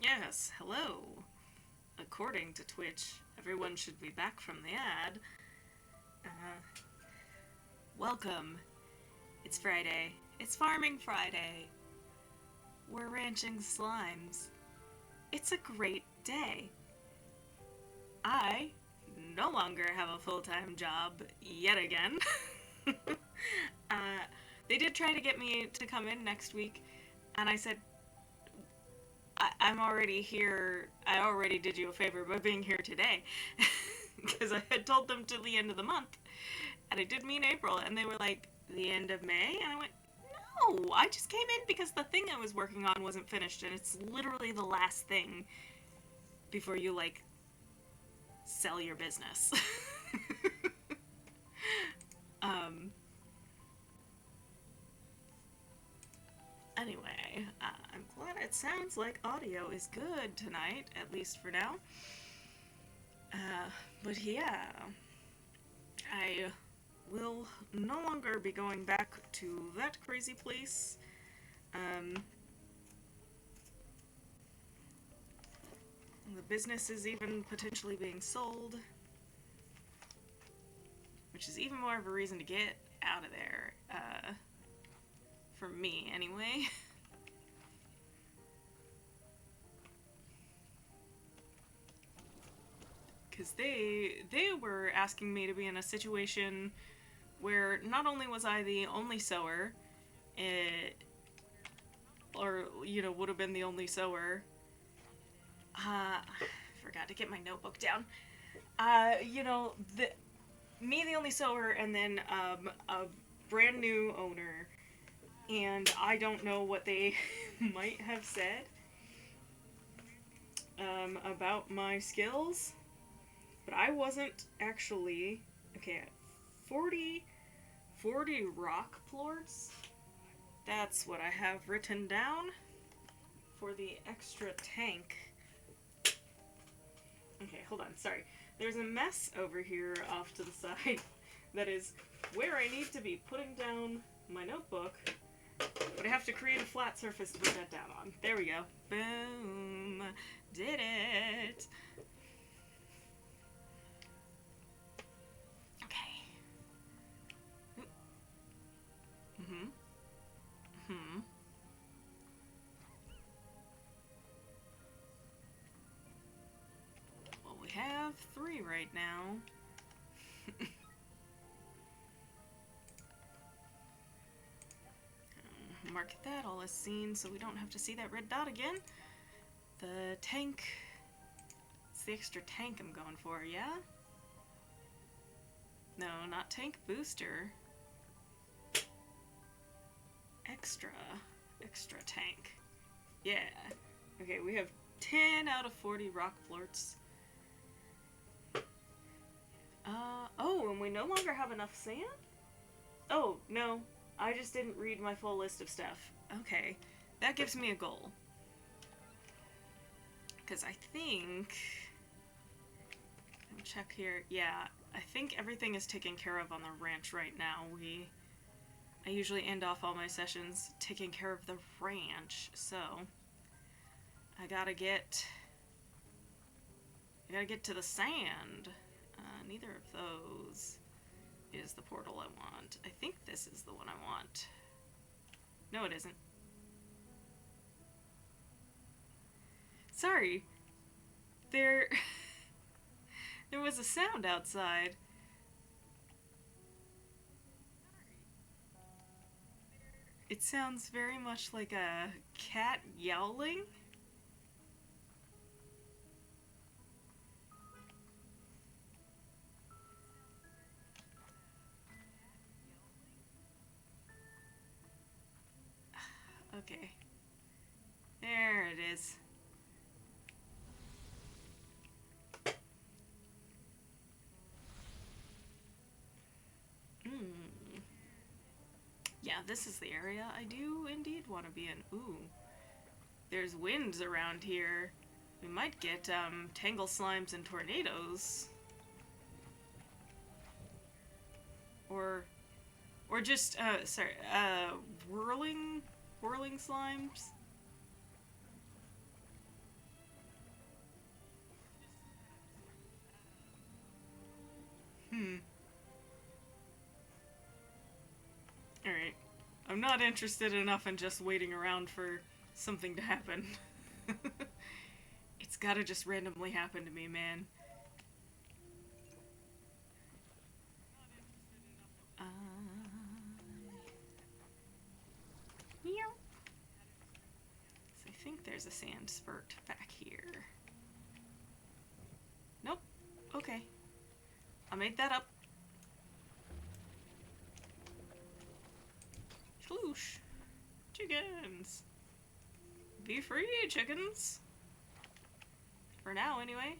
Yes, hello. According to Twitch, everyone should be back from the ad. Uh, Welcome. It's Friday. It's Farming Friday. We're ranching slimes. It's a great day. I no longer have a full-time job yet again. uh, they did try to get me to come in next week, and I said, I'm already here. I already did you a favor by being here today. Because I had told them to the end of the month. And I did mean April. And they were like, the end of May? And I went, no, I just came in because the thing I was working on wasn't finished. And it's literally the last thing before you, sell your business. um, anyway, I'm glad it sounds like audio is good tonight, at least for now. Uh, but yeah, I will no longer be going back to that crazy place. The business is even potentially being sold, which is even more of a reason to get out of there. For me, anyway. Because they were asking me to be in a situation where not only was I the only sower, it, or would have been the only sower. I forgot to get my notebook down. Me the only sower, and then a brand new owner, and I don't know what they might have said about my skills, but I wasn't actually okay. 40 rock plorts. That's what I have written down for the extra tank. Okay, hold on. Sorry. There's a mess over here off to the side that is where I need to be putting down my notebook, but I have to create a flat surface to put that down on. There we go. Boom. Did it. Okay. Mm-hmm. Mm-hmm. Well, we have 3 right now. Mark that all as seen so we don't have to see that red dot again. The tank. It's the extra tank I'm going for, yeah? No, not tank booster. Extra. Extra tank. Yeah. Okay, we have 10 out of 40 rock plorts. Oh, and we no longer have enough sand? Oh, no. I just didn't read my full list of stuff. Okay. That gives me a goal. Because I think... Let me check here. Yeah, I think everything is taken care of on the ranch right now. I usually end off all my sessions taking care of the ranch, so... I gotta get to the sand. Neither of those is the portal I want. I think this is the one I want. No, it isn't. Sorry. There was a sound outside. It sounds very much like a cat yowling. Okay. There it is. Yeah, this is the area I do indeed want to be in. Ooh. There's winds around here. We might get tangle slimes and tornadoes. Or just whirling slimes. not interested enough in just waiting around for something to happen. It's gotta just randomly happen to me, man. Yeah. So I think there's a sand spurt back here. Nope. Okay. I made that up. Sploosh. Chickens. Be free, chickens. For now, anyway.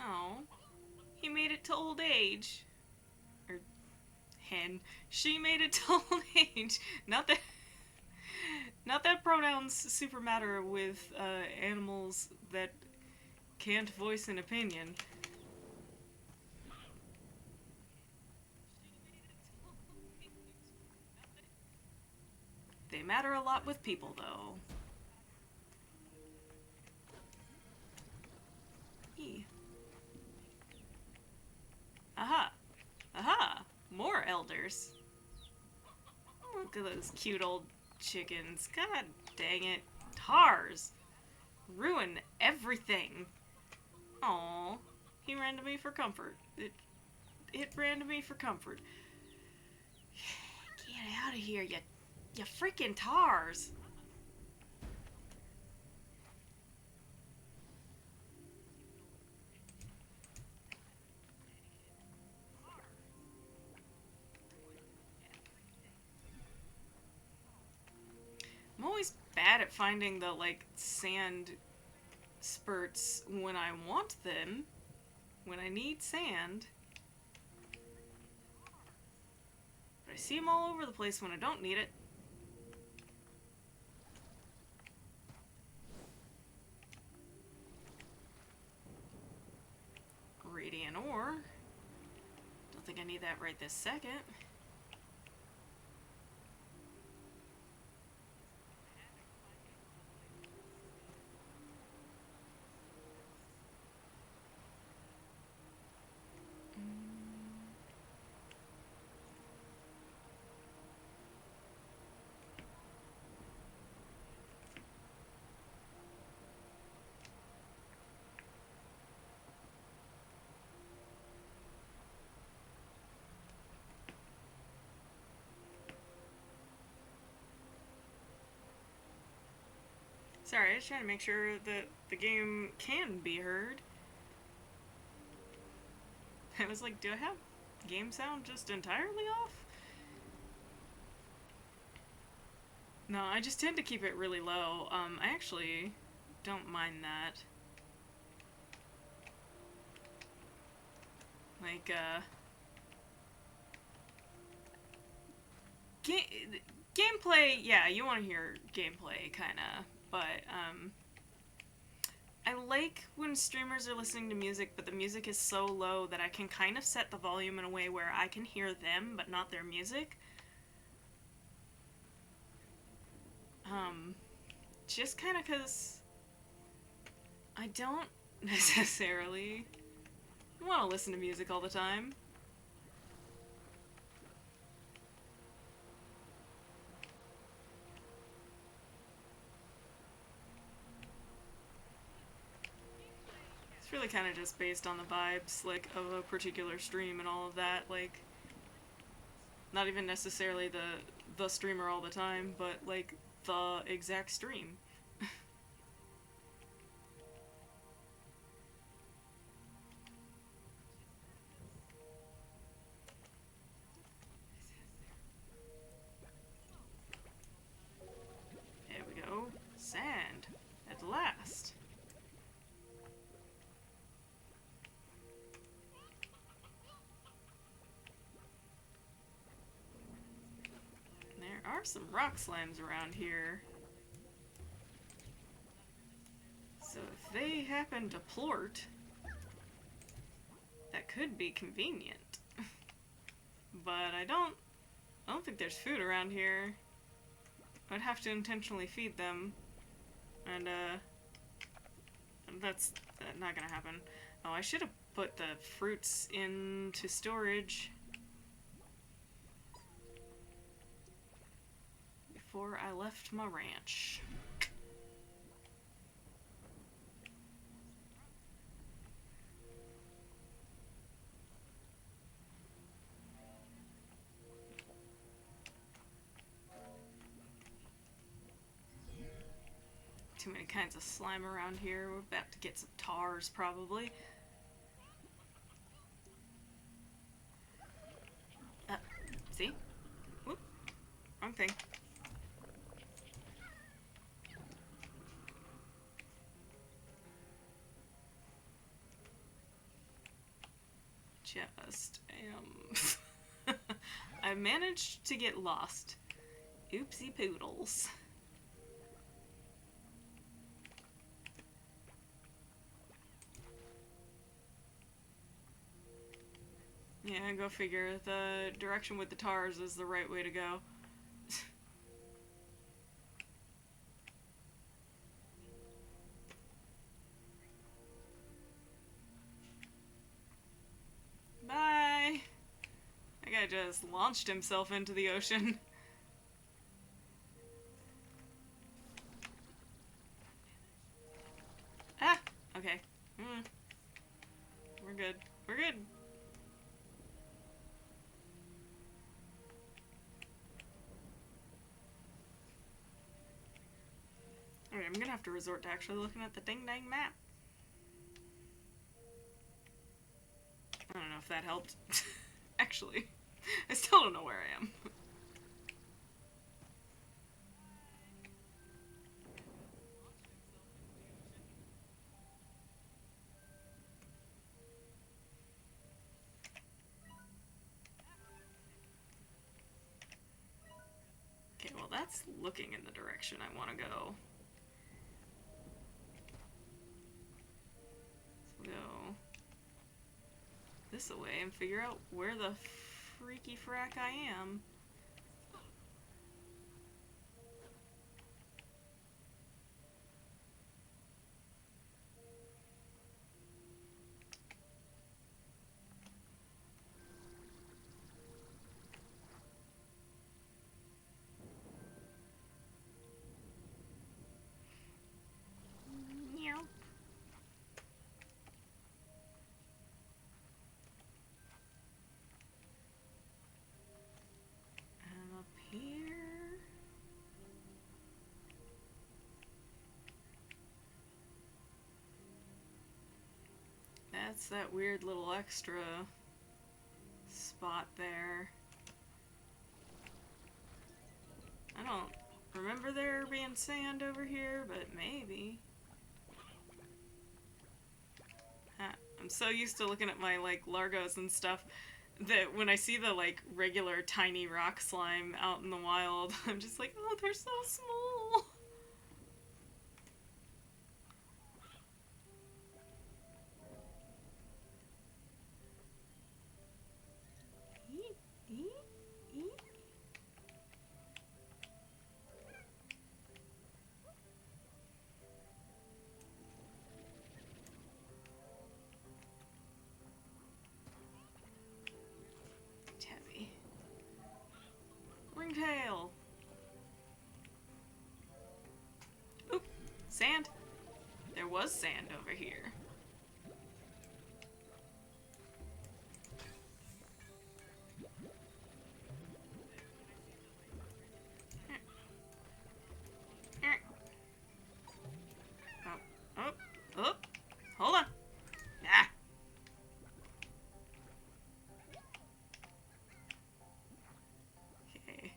Oh, he made it to old age. Or, hen. She made it to old age. Not that pronouns super matter with animals that can't voice an opinion. They matter a lot with people, though. Aha! Aha! More elders. Look at those cute old chickens. God dang it. Tars! Ruin everything. Aww. He ran to me for comfort. It ran to me for comfort. Get out of here, you freaking tars! I'm always bad at finding the, like, sand spurts when I want them. When I need sand. But I see them all over the place when I don't need it. Radiant ore. Don't think I need that right this second. Sorry, I was trying to make sure that the game can be heard. I was like, do I have game sound just entirely off? No, I just tend to keep it really low. I actually don't mind that. Like, gameplay, yeah, you want to hear gameplay, kinda. But, I like when streamers are listening to music, but the music is so low that I can kind of set the volume in a way where I can hear them, but not their music. Just kind of because I don't necessarily want to listen to music all the time. It's really kind of just based on the vibes, like, of a particular stream and all of that, like, not even necessarily the streamer all the time, but, like, the exact stream. There we go. Sand. At last. There are some rock slimes around here. So if they happen to plort, that could be convenient. but I don't think there's food around here. I'd have to intentionally feed them, and that's not gonna happen. Oh, I should have put the fruits into storage before I left my ranch. Too many kinds of slime around here. We're about to get some tars, probably. See? Whoop. Wrong thing. Just I managed to get lost. Oopsie poodles. Yeah, go figure. The direction with the tars is the right way to go. Bye! That guy just launched himself into the ocean. Ah! Okay. We're good. We're good. Alright, I'm gonna have to resort to actually looking at the ding-dang map. I don't know if that helped. Actually, I still don't know where I am. Okay, well that's looking in the direction I want to go. So we'll go this away and figure out where the freaky frack I am. That's that weird little extra spot there. I don't remember there being sand over here, but maybe. I'm so used to looking at my, like, Largos and stuff that when I see the, like, regular tiny rock slime out in the wild, I'm just like, oh, they're so small. Ringtail! Oop! Sand! There was sand over here. Oh! Hold on! Ah! Okay.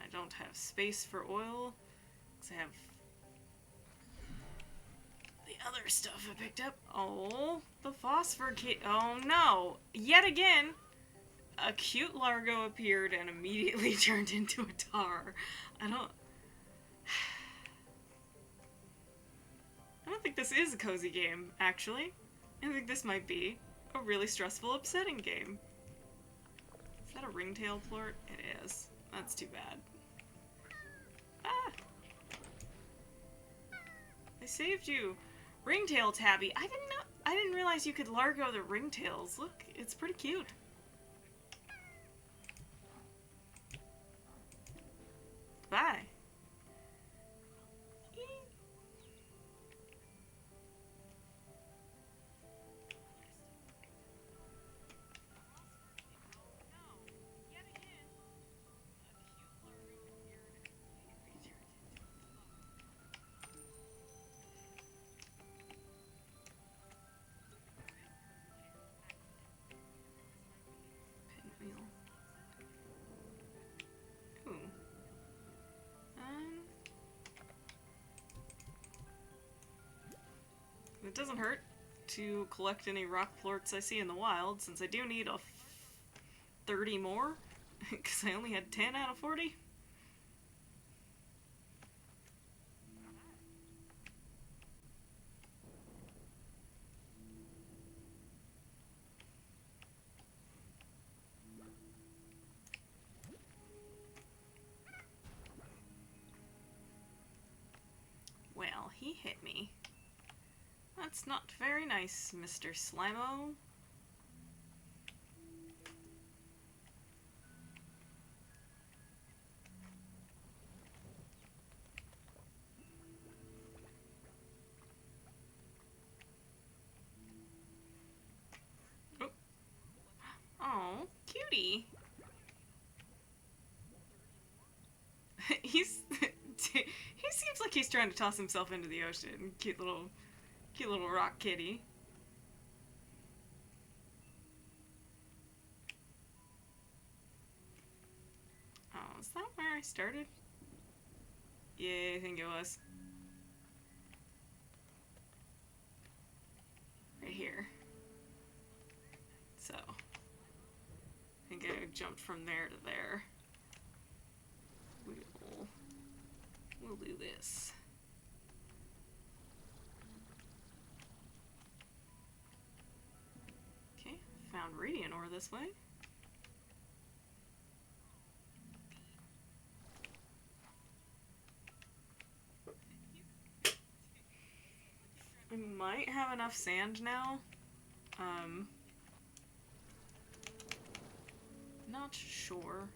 I don't have space for oil, because I have the other stuff I picked up. Oh, the phosphor kit. Oh no! Yet again, a cute Largo appeared and immediately turned into a tar. I don't think this is a cozy game, actually. I think this might be a really stressful, upsetting game. that a ringtail plort? It is. That's too bad. Ah! I saved you! Ringtail tabby! I didn't realize you could Largo the ringtails. Look, it's pretty cute. Bye. Pinwheel. Ooh. It doesn't hurt to collect any rock plorts I see in the wild, since I do need 30 more, because I only had 10 out of 40. Well, he hit me. That's not very nice, Mr. Slimo. Oh, oh, cutie. He seems like he's trying to toss himself into the ocean. Cute little rock kitty. Oh, is that where I started? Yeah, I think it was. Right here. So, I think I jumped from there to there. We'll do this. Okay, found radiant ore this way. I might have enough sand now. Not sure.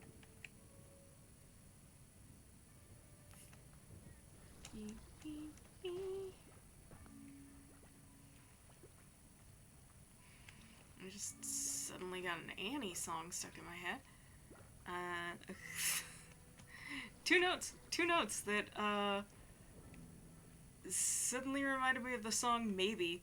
I just suddenly got an Annie song stuck in my head. Two notes that suddenly reminded me of the song Maybe.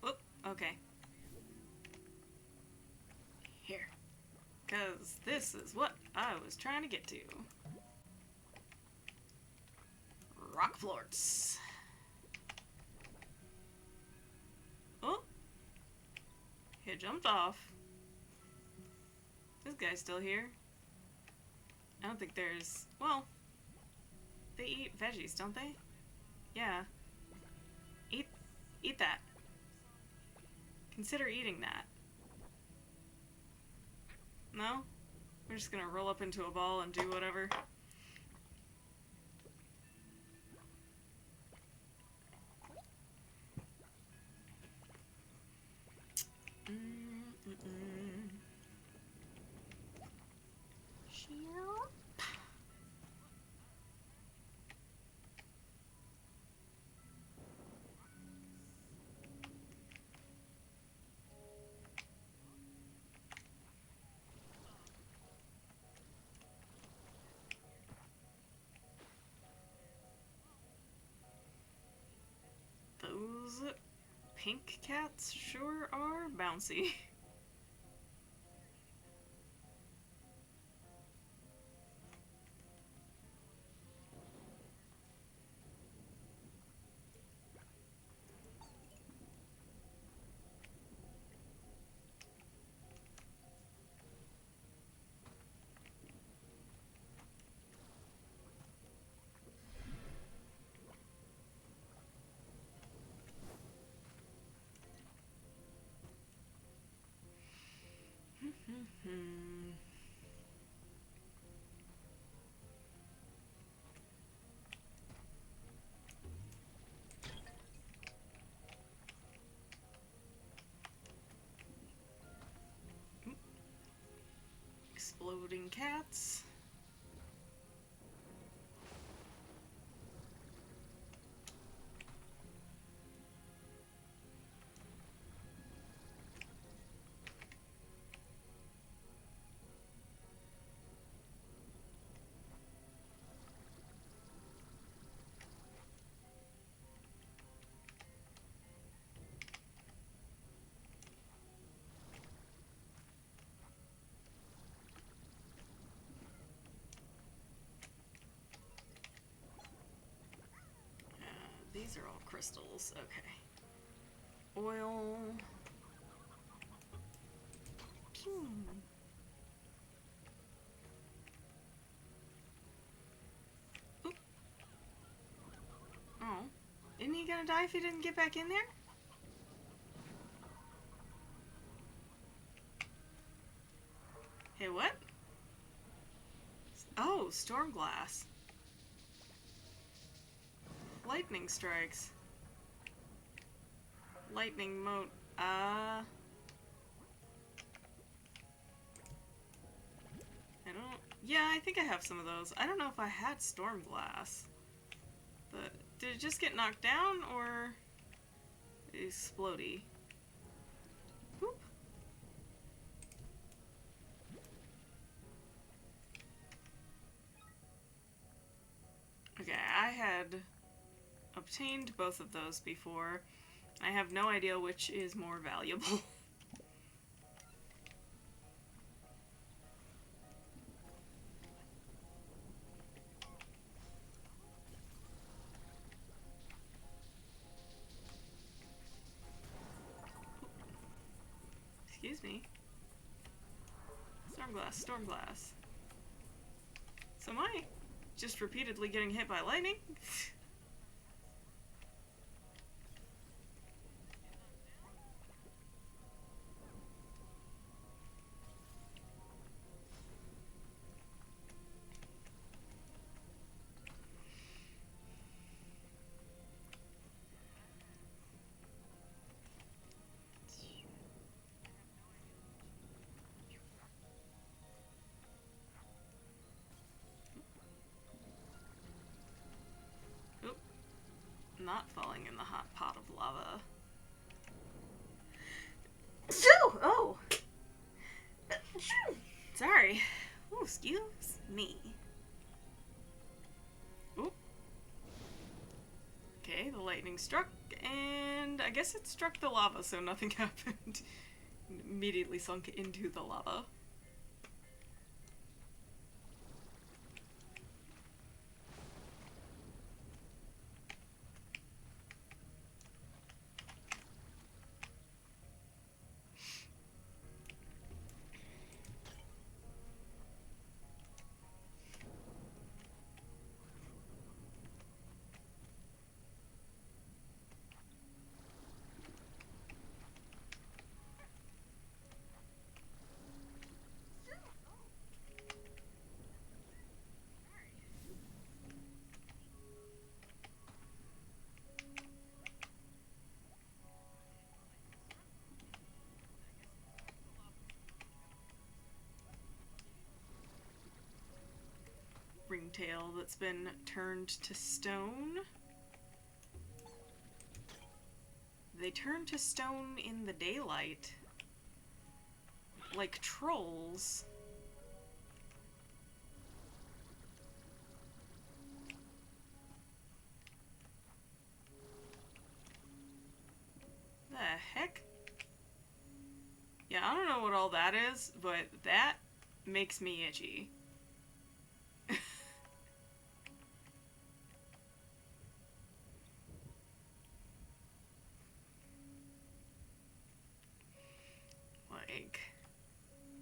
Oh, okay. Here. 'Cause this is what I was trying to get to. Rock plorts. Oh! He jumped off. This guy's still here. I don't think there's... Well, they eat veggies, don't they? Yeah. Eat that. Consider eating that. No? We're just gonna roll up into a ball and do whatever. Those pink cats sure are bouncy. Hmm. Exploding cats. These are all crystals. Okay. Oil. Pew. Oop. Oh. Isn't he gonna die if he didn't get back in there? Hey, what? Oh, storm glass. Lightning strikes. Lightning moat. I don't... Yeah, I think I have some of those. I don't know if I had storm glass. Did it just get knocked down, or... explodey? Whoop. Okay, I had obtained both of those before. I have no idea which is more valuable. Excuse me. Storm glass, storm glass. So am I just repeatedly getting hit by lightning? Oop. Not falling in the hot pot of lava. Oh! Sorry. Oh, excuse me. Oop. Okay, the lightning struck, and I guess it struck the lava, so nothing happened. Immediately sunk into the lava. Ringtail that's been turned to stone. They turn to stone in the daylight. Like trolls. The heck? Yeah, I don't know what all that is, but that makes me itchy. Like,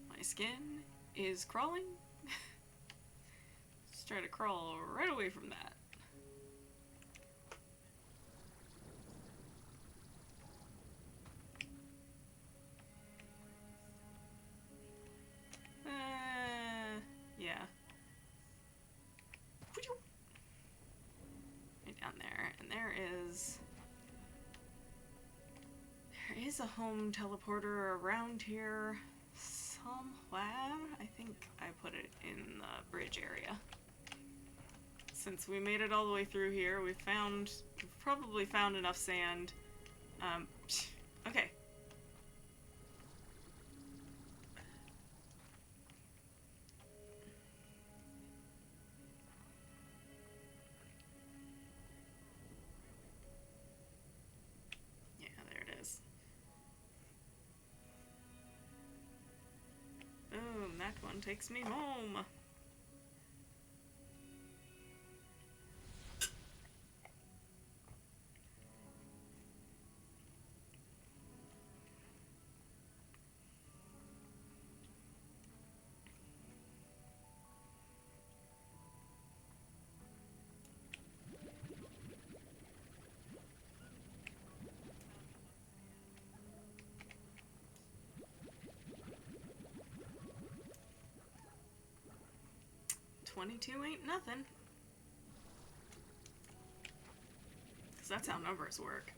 my skin is crawling. Just try to crawl right away from that. there is a home teleporter around here somewhere. I think I put it in the bridge area. Since we made it all the way through here, we've probably found enough sand. Okay. Yeah, there it is. Boom, that one takes me home. $22 ain't nothing. Because that's how numbers work.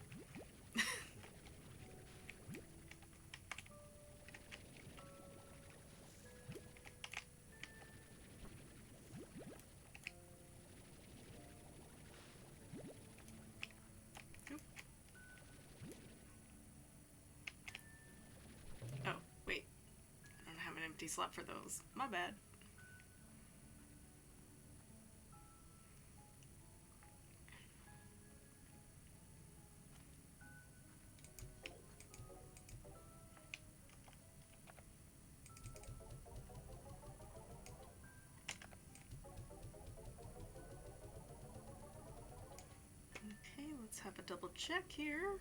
Oh, wait. I don't have an empty slot for those. My bad. Okay, let's have a double check here.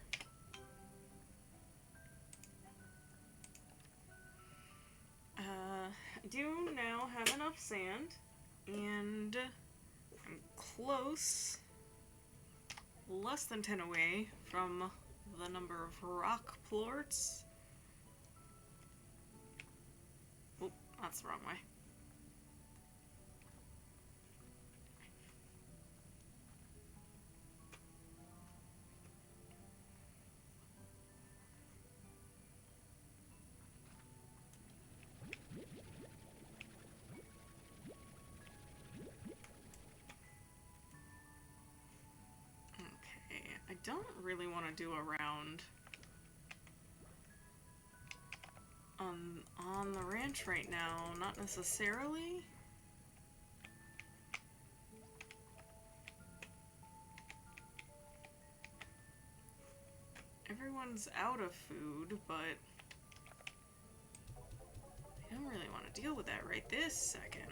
I do now have enough sand, and I'm close, less than 10 away from the number of rock plorts. Oh, that's the wrong way. I don't really want to do a round on the ranch right now, not necessarily. Everyone's out of food, but I don't really want to deal with that right this second.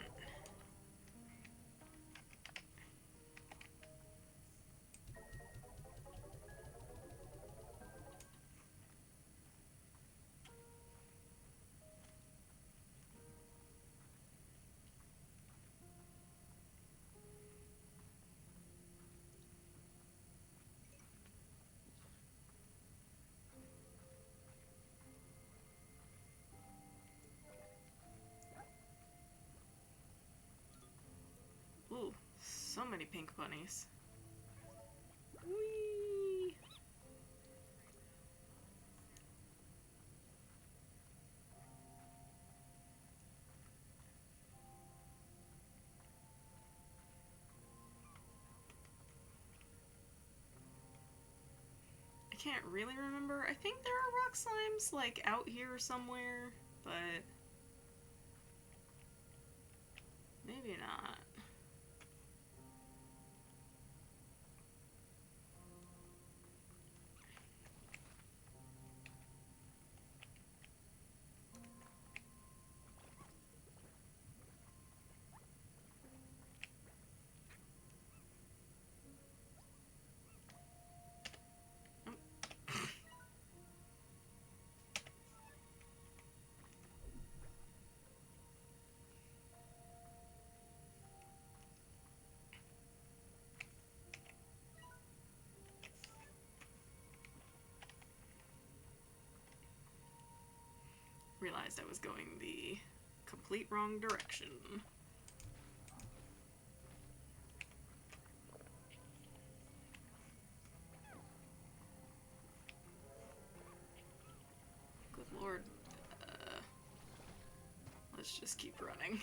Ooh, so many pink bunnies. Whee! I can't really remember. I think there are rock slimes, like, out here somewhere, but maybe not. Realized I was going the complete wrong direction. let's just keep running.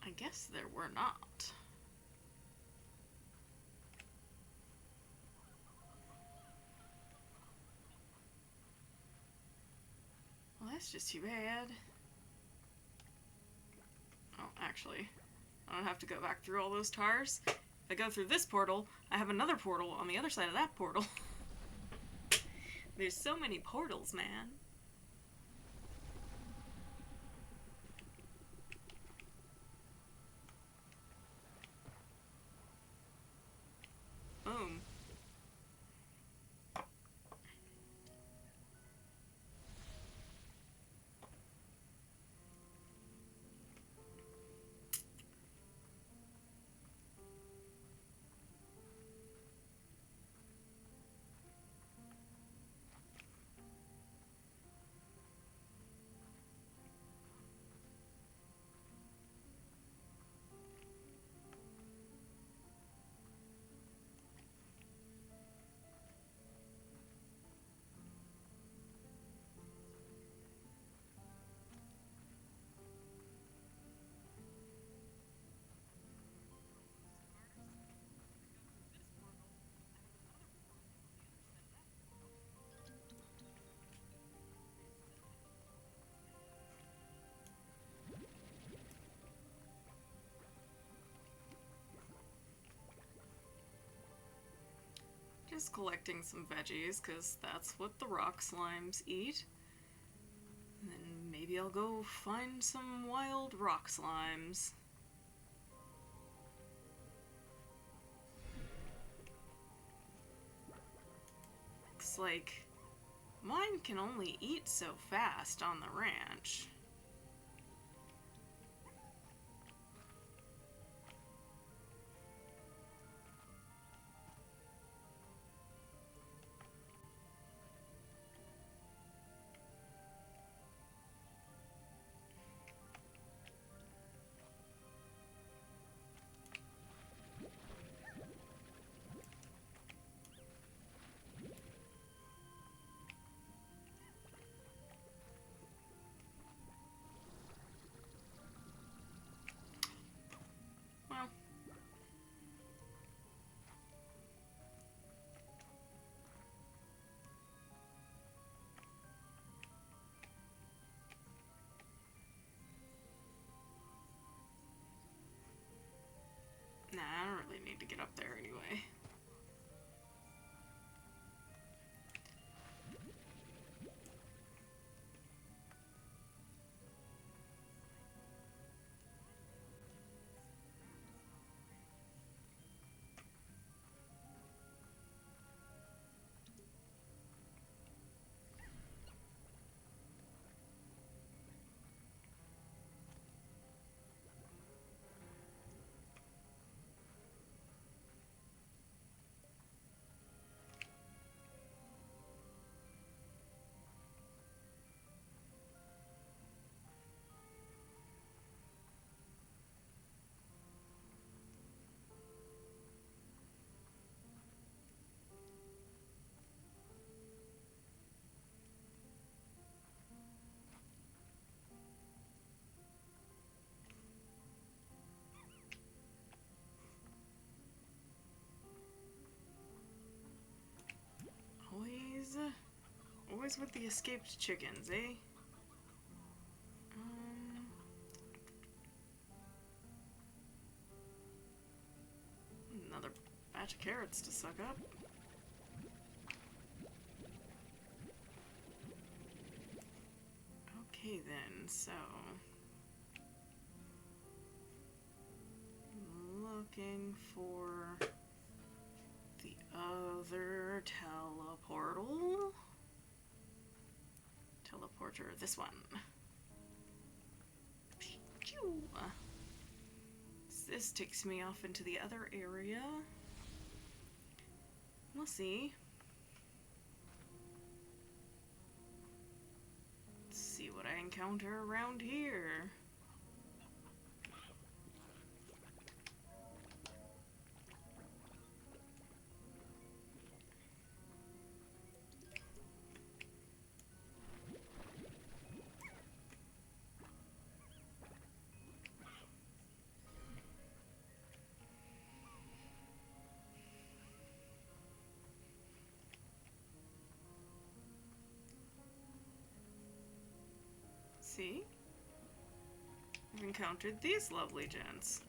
I guess there were not. Well, that's just too bad. Oh, actually, I don't have to go back through all those tars. If I go through this portal, I have another portal on the other side of that portal. There's so many portals, man. Boom. Just collecting some veggies, because that's what the rock slimes eat. And then maybe I'll go find some wild rock slimes. Looks like mine can only eat so fast on the ranch. Well, nah, I don't really need to get up there anyway. Always with the escaped chickens, eh? Another batch of carrots to suck up. Okay then, so... looking for the other teleportal. Teleporter, this one. It's this takes me off into the other area. We'll see. Let's see what I encounter around here. See? I've encountered these lovely gents.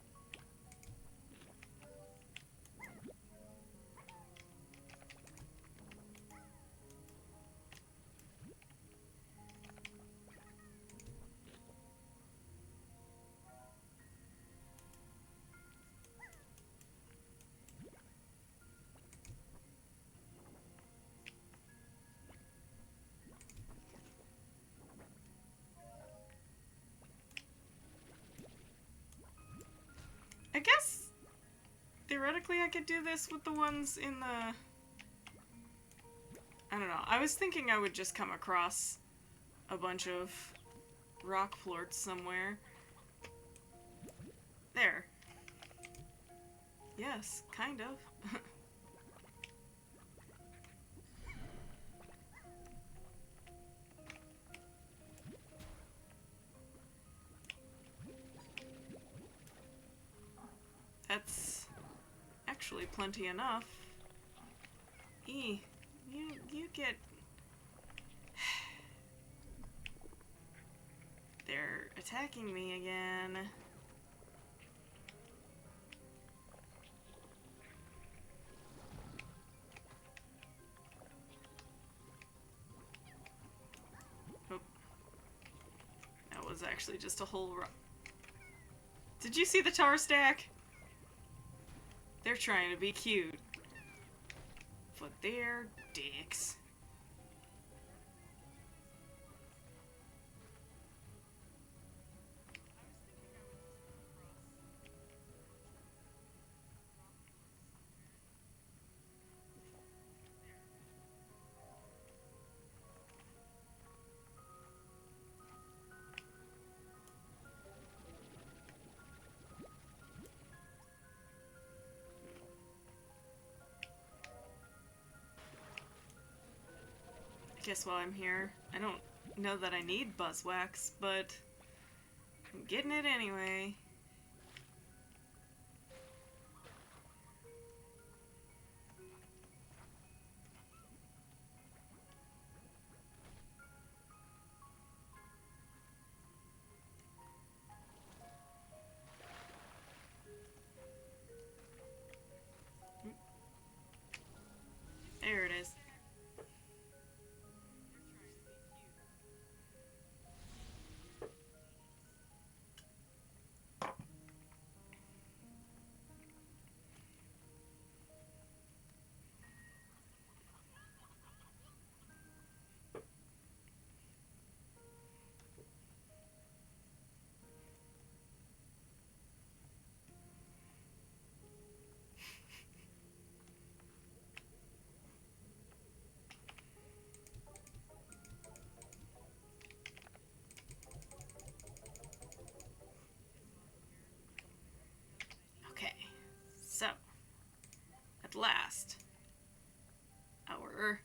I guess, theoretically, I could do this with the ones in the... I don't know. I was thinking I would just come across a bunch of rock plorts somewhere. There. Yes, kind of. That's actually plenty enough. You get... They're attacking me again. Oh. That was actually just a whole rock. Did you see the tar stack? They're trying to be cute. But they're dicks. Guess while I'm here, I don't know that I need Buzzwax, but I'm getting it anyway. There it is. So, at last, our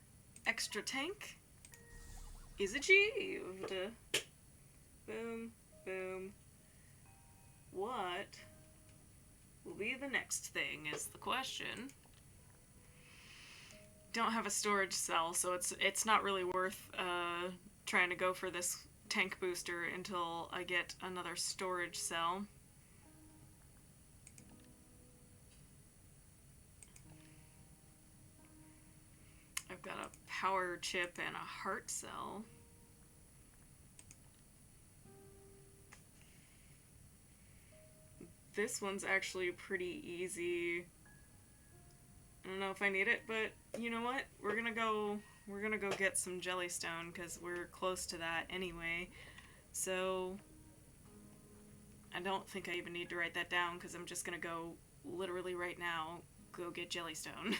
extra tank is achieved. Boom, boom. What will be the next thing is the question. Don't have a storage cell, so it's not really worth trying to go for this tank booster until I get another storage cell. I've got a power chip and a heart cell. This one's actually pretty easy. I don't know if I need it, but you know what? We're gonna go get some Jellystone because we're close to that anyway. So I don't think I even need to write that down because I'm just gonna go literally right now go get Jellystone.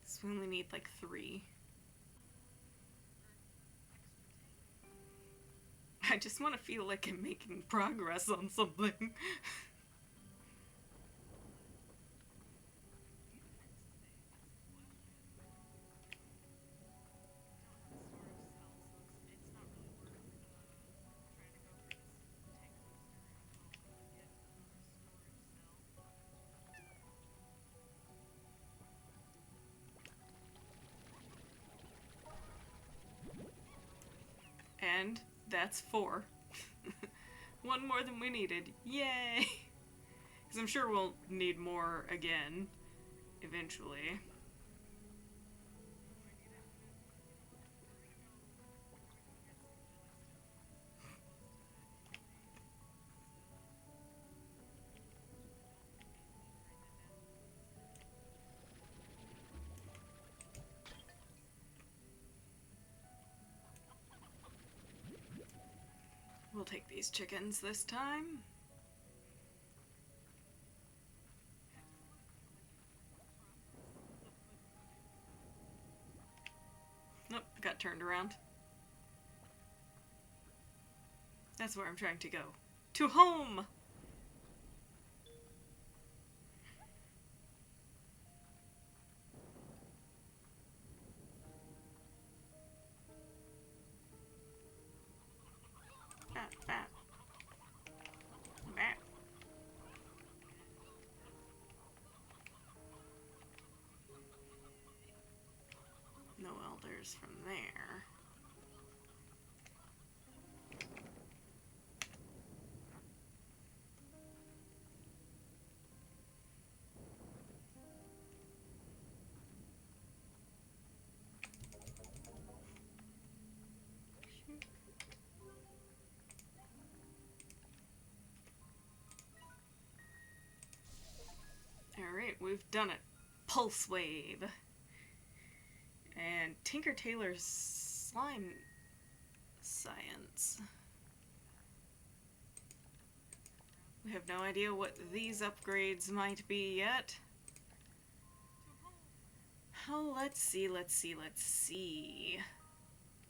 So we only need like 3. I just want to feel like I'm making progress on something. And that's 4. 1 more than we needed. Yay! Because I'm sure we'll need more again, eventually. We'll take these chickens this time. Nope, got turned around. That's where I'm trying to go. To home! Bat, bat. Bat. No elders from there. Alright, we've done it. Pulse Wave. And Tinker Tailor's Slime Science. We have no idea what these upgrades might be yet. Oh, let's see.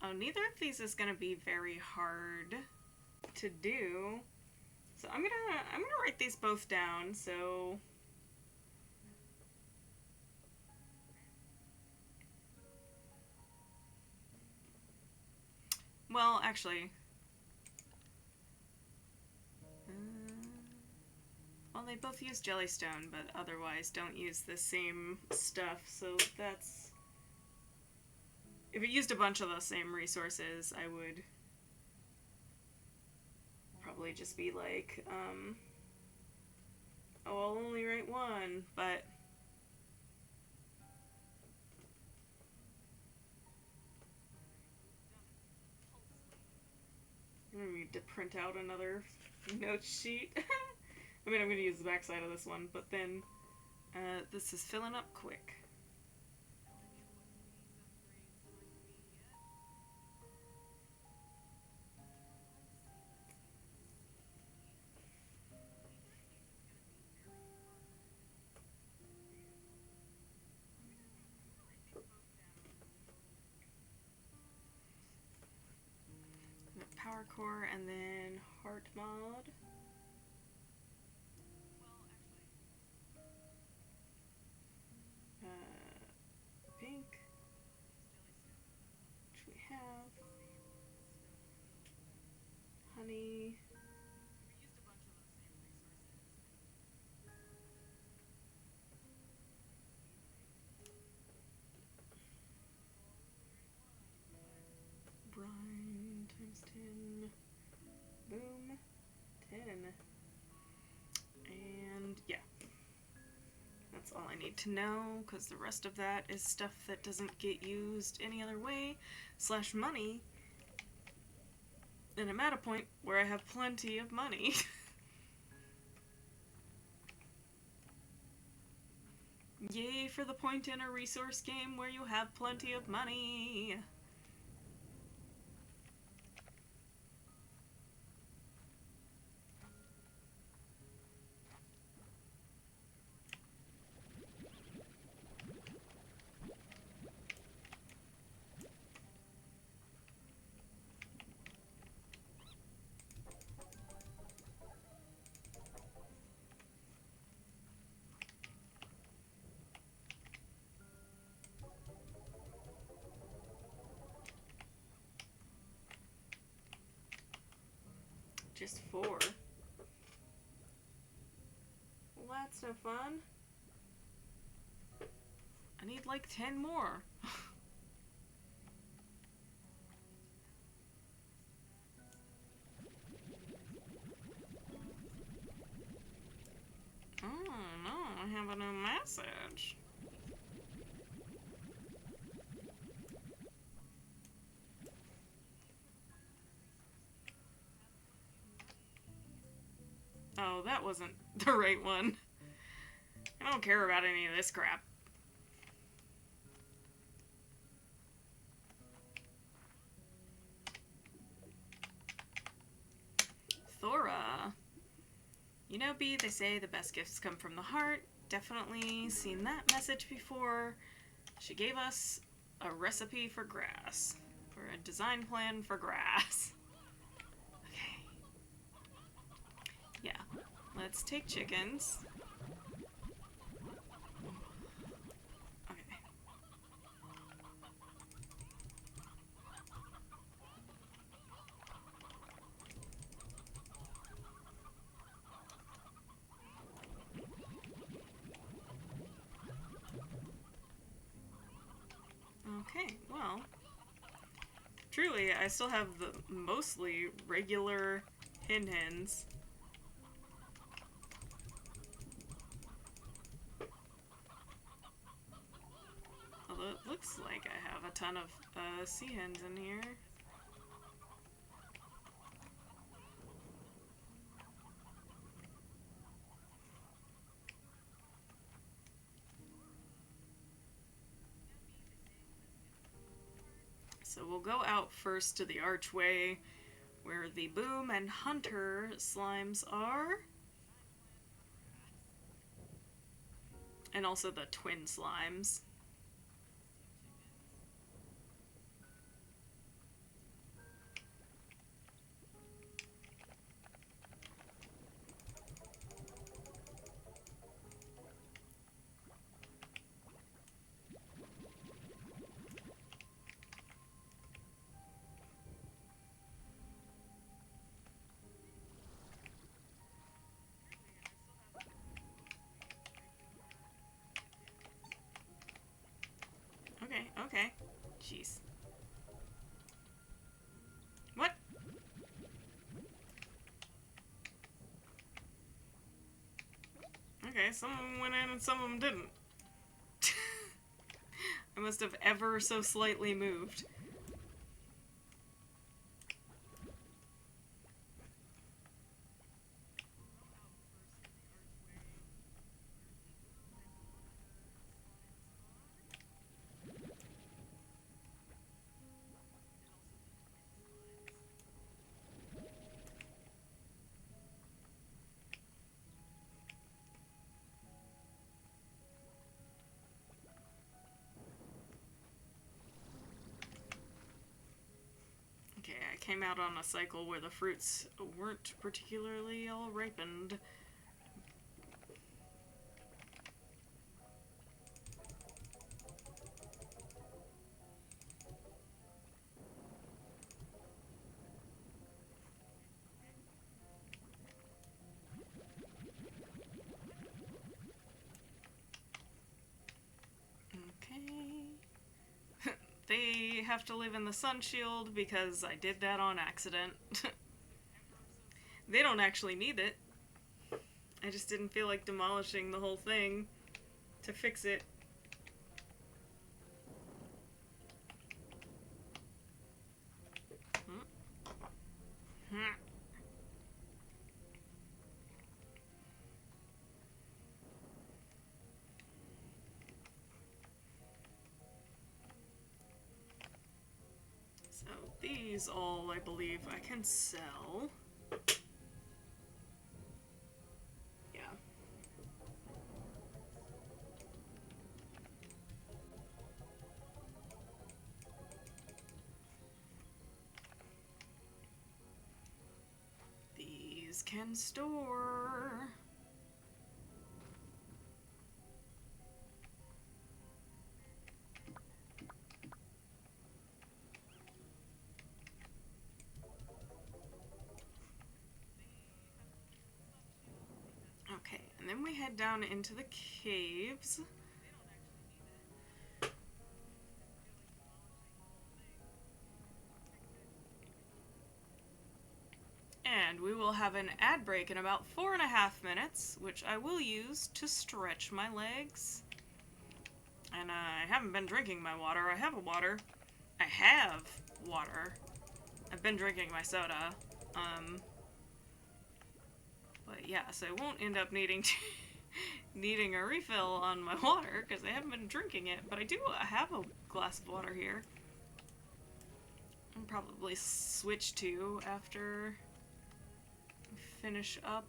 Oh, neither of these is gonna be very hard to do. So I'm gonna write these both down, so well, actually, well, they both use Jellystone, but otherwise don't use the same stuff, so that's... If it used a bunch of the same resources, I would probably just be like, oh, I'll only write 1, but... I'm gonna need to print out another note sheet. I mean, I'm gonna use the backside of this one, but then this is filling up quick. Power Core and then Heart Mod. Pink, which we have. Honey. Brine times 10. Boom. 10. And yeah. That's all I need to know, because the rest of that is stuff that doesn't get used any other way, / money. And I'm at a point where I have plenty of money. Yay for the point in a resource game where you have plenty of money. just 4. Well, that's no fun. I need like 10 more. Oh no, I have a new message. Oh, that wasn't the right one. I don't care about any of this crap. Thora. You know, Bee, they say the best gifts come from the heart. Definitely seen that message before. She gave us a recipe for grass. Or a design plan for grass. Okay. Yeah. Let's take chickens. Okay. Okay, well. Truly, I still have the mostly regular hens. Although it looks like I have a ton of sea hens in here. So we'll go out first to the archway where the Boom and Hunter slimes are. And also the twin slimes. Okay, okay. Jeez. What? Okay, some of them went in and some of them didn't. I must have ever so slightly moved. Okay, I came out on a cycle where the fruits weren't particularly all ripened. Okay. They have to live in the sun shield because I did that on accident. They don't actually need it. I just didn't feel like demolishing the whole thing to fix it. So these all, I believe, I can sell. Yeah. These can store. head down into the caves. And we will have an ad break in about 4.5 minutes, which I will use to stretch my legs. And I haven't been drinking my water. I have water. I've been drinking my soda. But yeah, so I won't end up needing a refill on my water because I haven't been drinking it. But I do have a glass of water here. I'll probably switch to after I finish up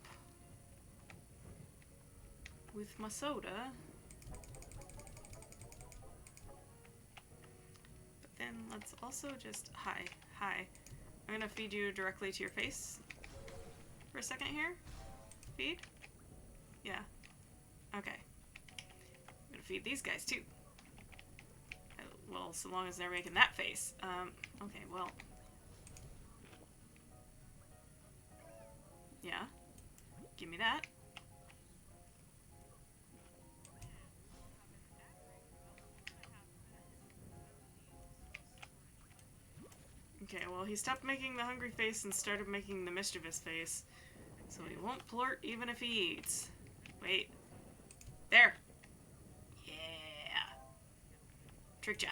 with my soda. But then let's also just, hi. I'm gonna feed you directly to your face for a second here. Feed? Yeah. Okay. I'm gonna feed these guys too. Well, so long as they're making that face. Okay, well. Yeah. Give me that. Okay, well, he stopped making the hungry face and started making the mischievous face. So he won't plort even if he eats. Wait. There! Yeah! Tricked ya.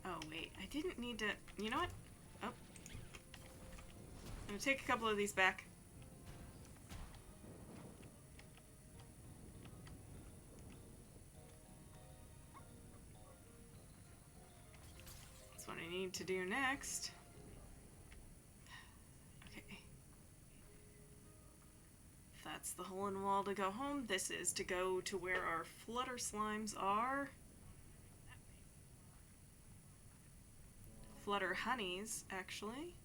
Oh, wait. I didn't need to... You know what? Oh. I'm gonna take a couple of these back. That's what I need to do next. Okay. That's the hole in the wall to go home. This is to go to where our flutter slimes are. Flutter honeys, actually.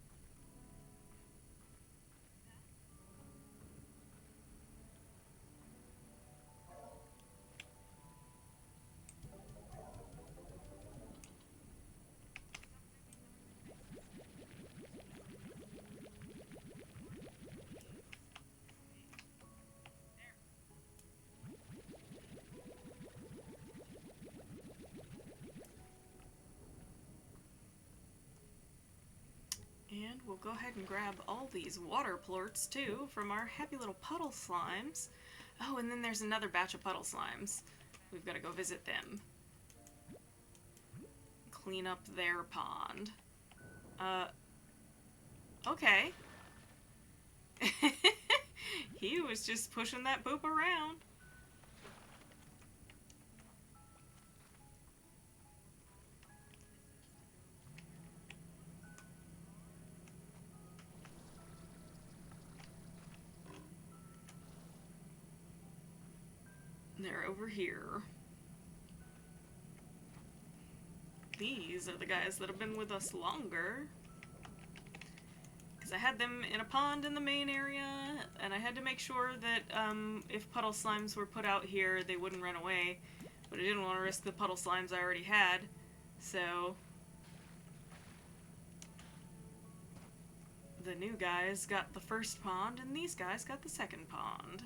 And we'll go ahead and grab all these water plorts too from our happy little puddle slimes. Oh, and then there's another batch of puddle slimes. We've got to go visit them. Clean up their pond. Okay. He was just pushing that poop around. They're over here. These are the guys that have been with us longer. Because I had them in a pond in the main area, and I had to make sure that if puddle slimes were put out here, they wouldn't run away. But I didn't want to risk the puddle slimes I already had, so the new guys got the first pond, and these guys got the second pond.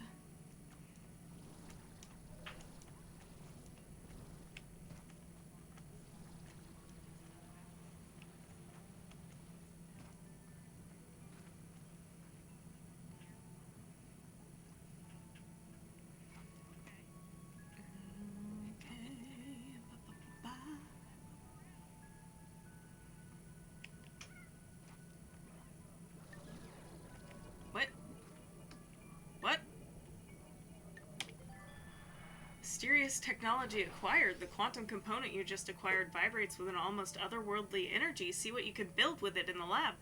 Mysterious technology acquired. The quantum component you just acquired vibrates with an almost otherworldly energy. See what you can build with it in the lab.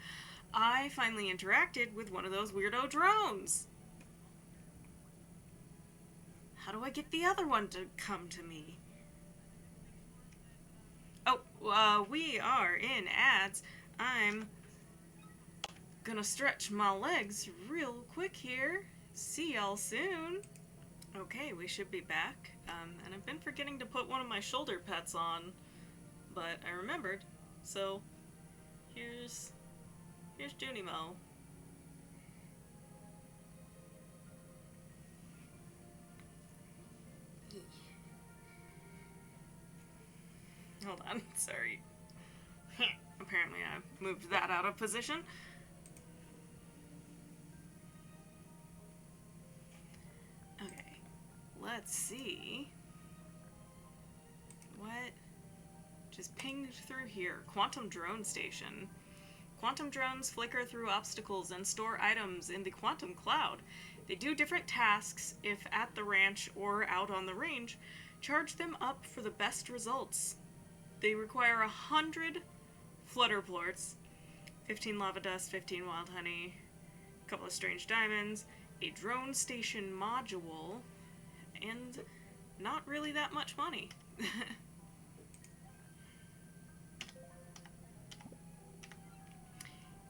I finally interacted with one of those weirdo drones. How do I get the other one to come to me? Oh, we are in ads. I'm gonna stretch my legs real quick here. See y'all soon. Okay, we should be back. And I've been forgetting to put one of my shoulder pads on, but I remembered. So, Here's Junimo. Hold on, sorry. Apparently I moved that out of position. Okay, let's see. What just pinged through here? Quantum Drone Station. Quantum drones flicker through obstacles and store items in the quantum cloud. They do different tasks if at the ranch or out on the range. Charge them up for the best results. They require 100 flutterplorts, 15 lava dust, 15 wild honey, a couple of strange diamonds, a drone station module, and not really that much money.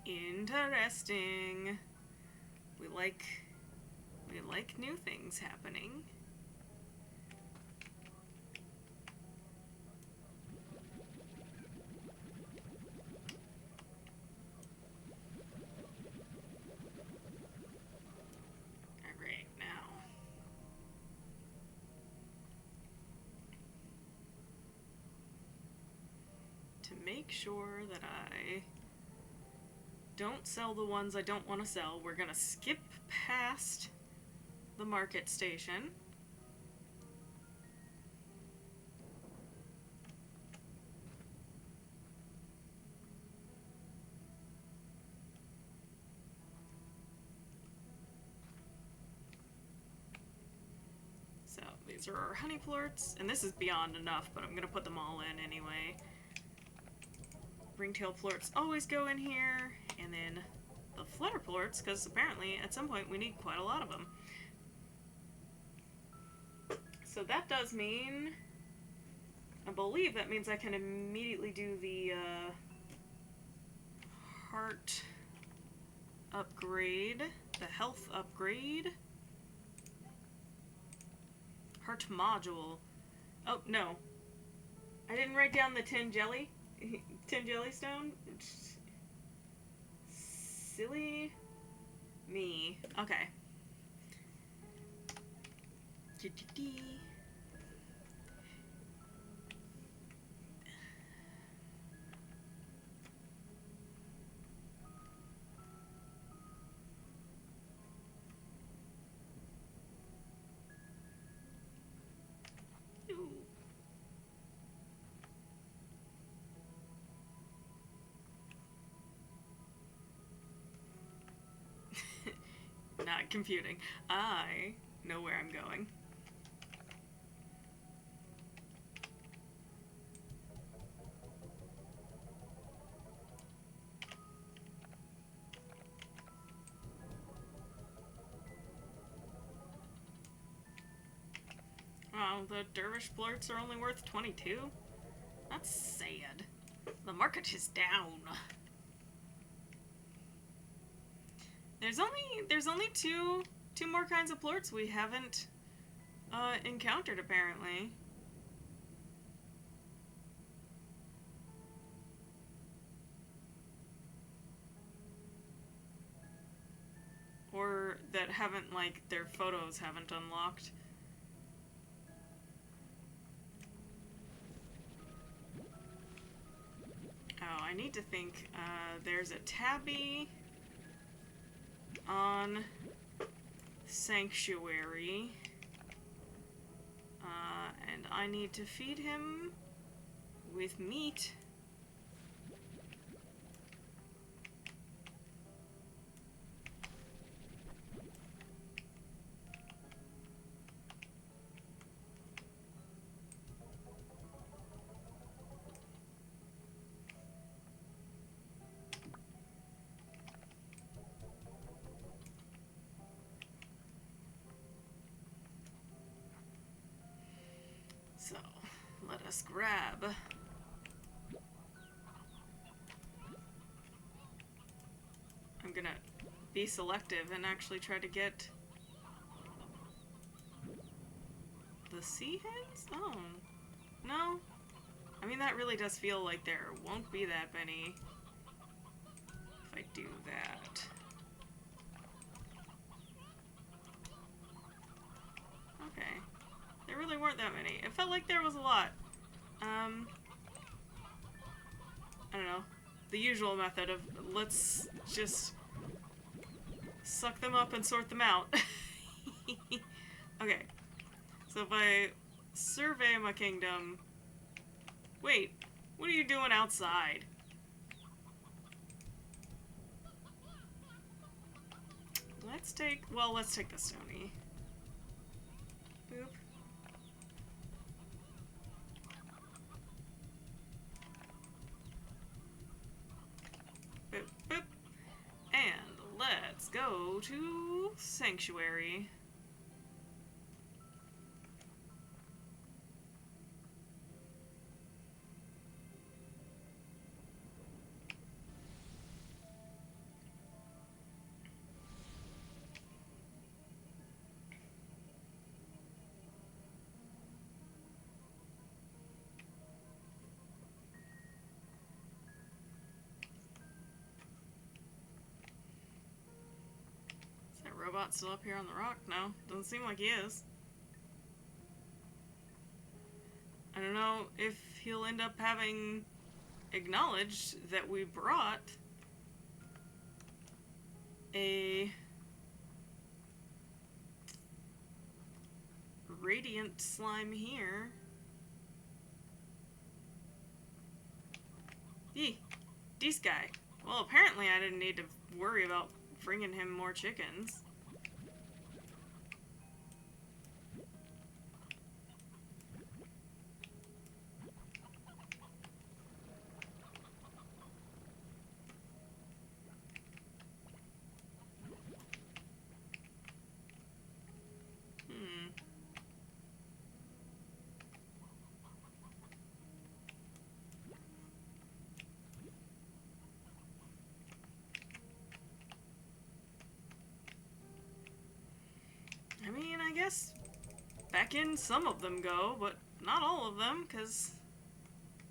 Interesting. We like new things happening. Alright, now. To make sure that I don't sell the ones I don't want to sell, we're gonna skip past the market station. So these are our honey plorts, and this is beyond enough, but I'm gonna put them all in anyway. Ringtail plorts always go in here, and then the flutter plorts, because apparently at some point we need quite a lot of them. So that does mean, I believe that means I can immediately do the heart upgrade, the health upgrade. Heart module. Oh, no. I didn't write down the tin jelly. Tin jellystone? Silly me. Okay. Not computing. I know where I'm going. Oh, the dervish plorts are only worth 22? That's sad. The market is down. There's only two more kinds of plorts we haven't encountered apparently. Or that haven't, like, their photos haven't unlocked. Oh, I need to think. There's a tabby on Sanctuary. And I need to feed him with meat. So, let us grab I'm gonna be selective and actually try to get the sea heads? Oh, no. I mean, that really does feel like there won't be that many if I do that. Okay. There really weren't that many. It felt like there was a lot. I don't know. The usual method of let's just suck them up and sort them out. Okay. So if I survey my kingdom... Wait, what are you doing outside? Let's take the Stony. Boop. Boop, boop. And let's go to Sanctuary. Robot still up here on the rock? No, doesn't seem like he is. I don't know if he'll end up having acknowledged that we brought a radiant slime here. Yee, this guy. Well, apparently I didn't need to worry about bringing him more chickens. I mean, I guess back in some of them go, but not all of them, because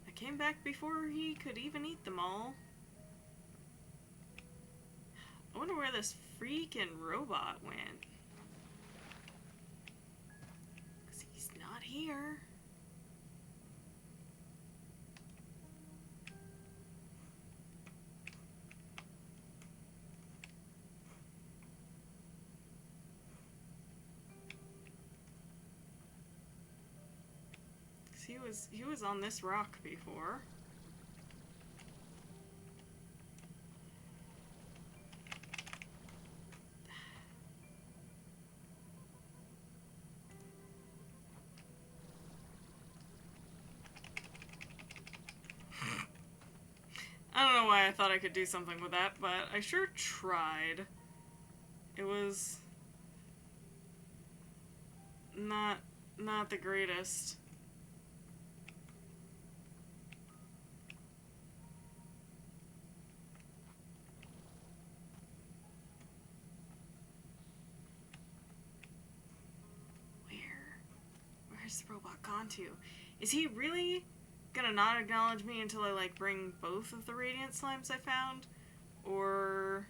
I came back before he could even eat them all. I wonder where this freaking robot went. Because he's not here. He was on this rock before. I don't know why I thought I could do something with that, but I sure tried. It was not the greatest. Where's the robot gone to? Is he really gonna not acknowledge me until I, like, bring both of the radiant slimes I found? Or...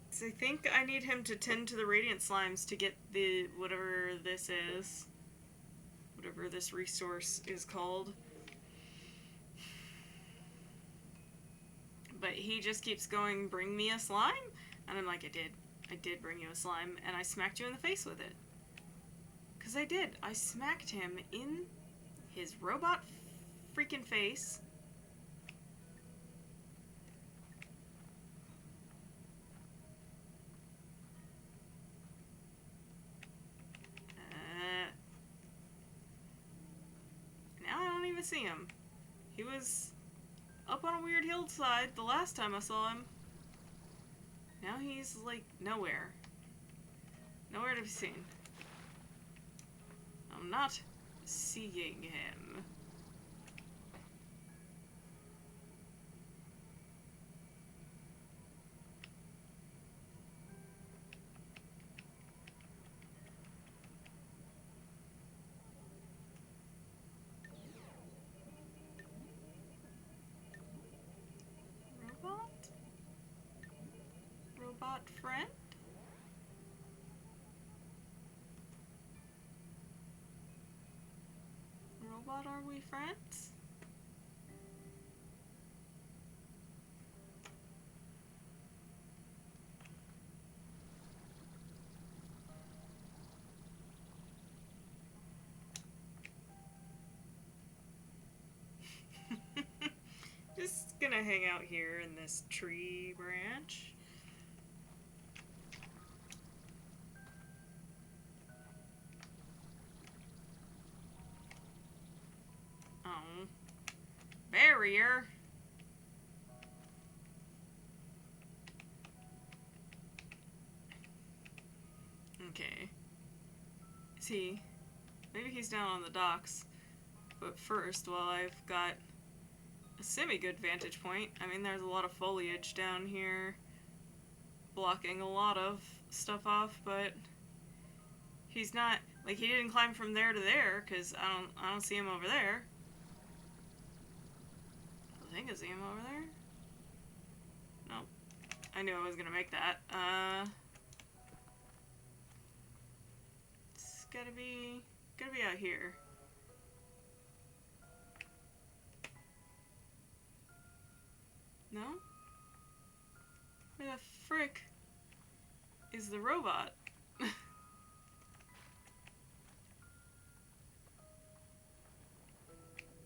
So I think I need him to tend to the radiant slimes to get the... whatever this is. Whatever this resource is called. But he just keeps going, bring me a slime? And I'm like, I did bring you a slime, and I smacked you in the face with it. Because I did. I smacked him in his robot freaking face. Now I don't even see him. He was up on a weird hillside the last time I saw him. Now he's, like, nowhere. Nowhere to be seen. I'm not seeing him. robot friend? Robot, are we friends? Just gonna hang out here in this tree branch. Oh. Barrier. Okay. See, maybe he's down on the docks. But first, while I've got a semi-good vantage point, I mean, there's a lot of foliage down here blocking a lot of stuff off, but he's not, like, he didn't climb from there to there, because I don't see him over there. I think I see him over there. Nope. I knew I was gonna make that. It's gotta be out here. No? Where the frick is the robot?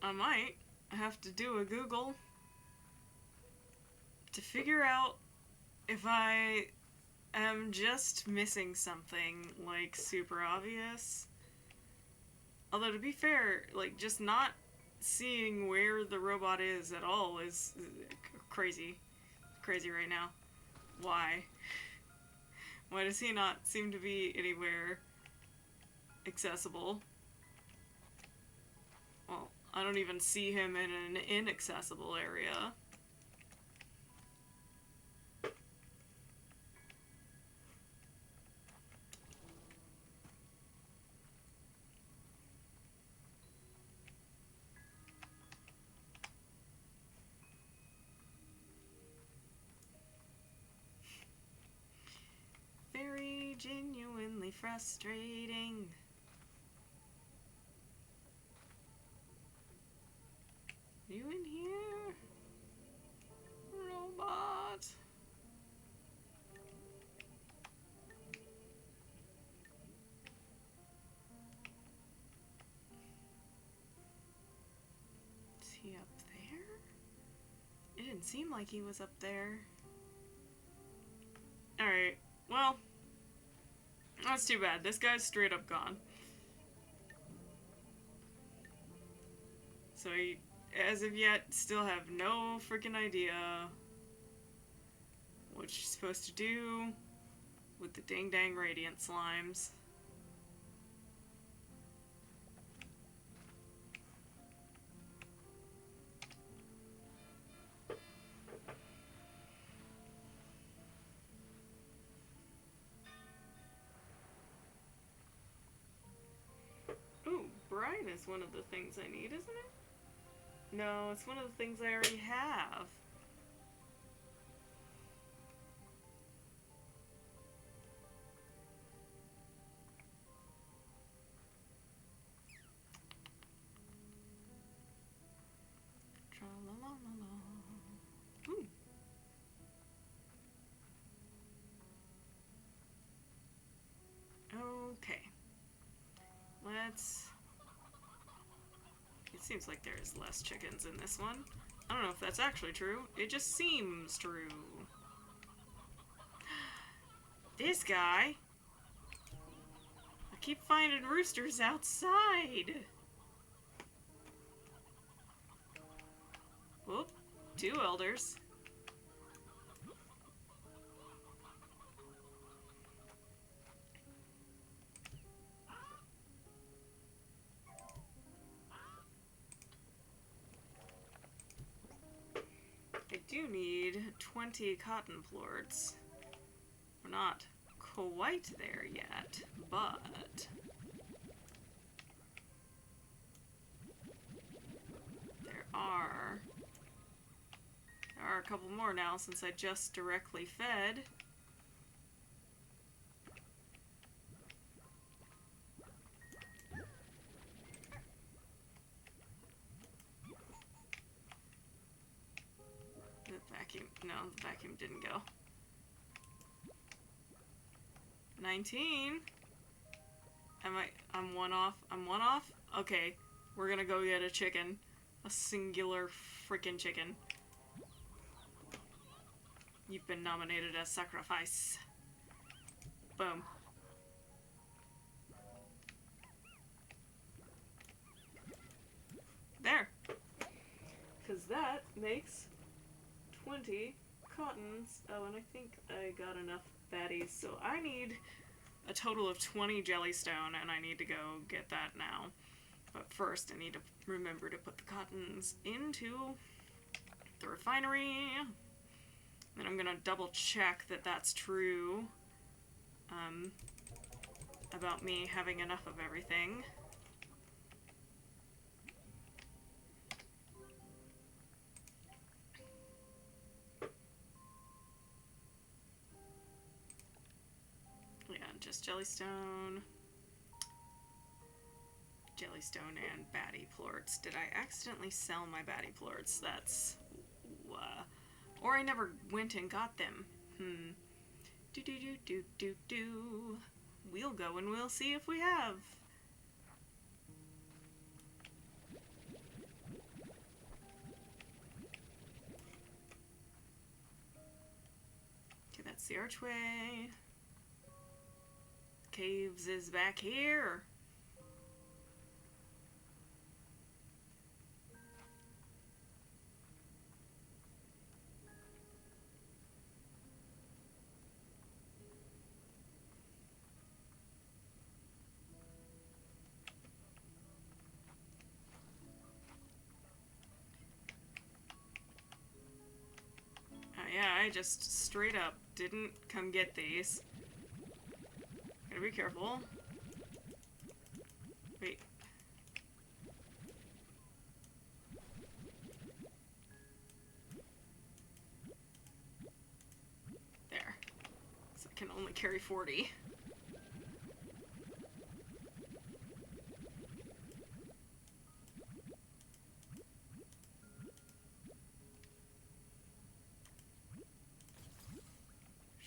I might have to do a Google to figure out if I am just missing something, like, super obvious. Although, to be fair, like, just not seeing where the robot is at all is crazy. Crazy right now. Why? Why does he not seem to be anywhere accessible? Well, I don't even see him in an inaccessible area. Very genuinely frustrating. You in here? Robot. Is he up there? It didn't seem like he was up there. Alright, well, that's too bad. This guy's straight up gone. So he, as of yet, still have no freaking idea what she's supposed to do with the dang radiant slimes. Ooh, brine is one of the things I need, isn't it? No, it's one of the things I already have. Tra-la-la-la-la. Ooh. Okay. Let's... It seems like there's less chickens in this one. I don't know if that's actually true. It just seems true. This guy! I keep finding roosters outside! Whoop. 2 elders. I do need 20 cotton plorts. We're not quite there yet, but there are a couple more now since I just directly fed No, the vacuum didn't go. 19. I'm one off. I'm one off? Okay. We're gonna go get a chicken. A singular freaking chicken. You've been nominated as sacrifice. Boom. There. Because that makes 20 cottons. Oh, and I think I got enough baddies. So I need a total of 20 jellystone, and I need to go get that now. But first, I need to remember to put the cottons into the refinery. Then I'm gonna double check that that's true about me having enough of everything. Yeah, just jellystone. Jellystone and baddie plorts. Did I accidentally sell my baddie plorts? That's... or I never went and got them. Do. We'll go and we'll see if we have. Okay, that's the archway. Caves is back here. Yeah, I just straight up didn't come get these. Gotta be careful. Wait. There. So I can only carry 40.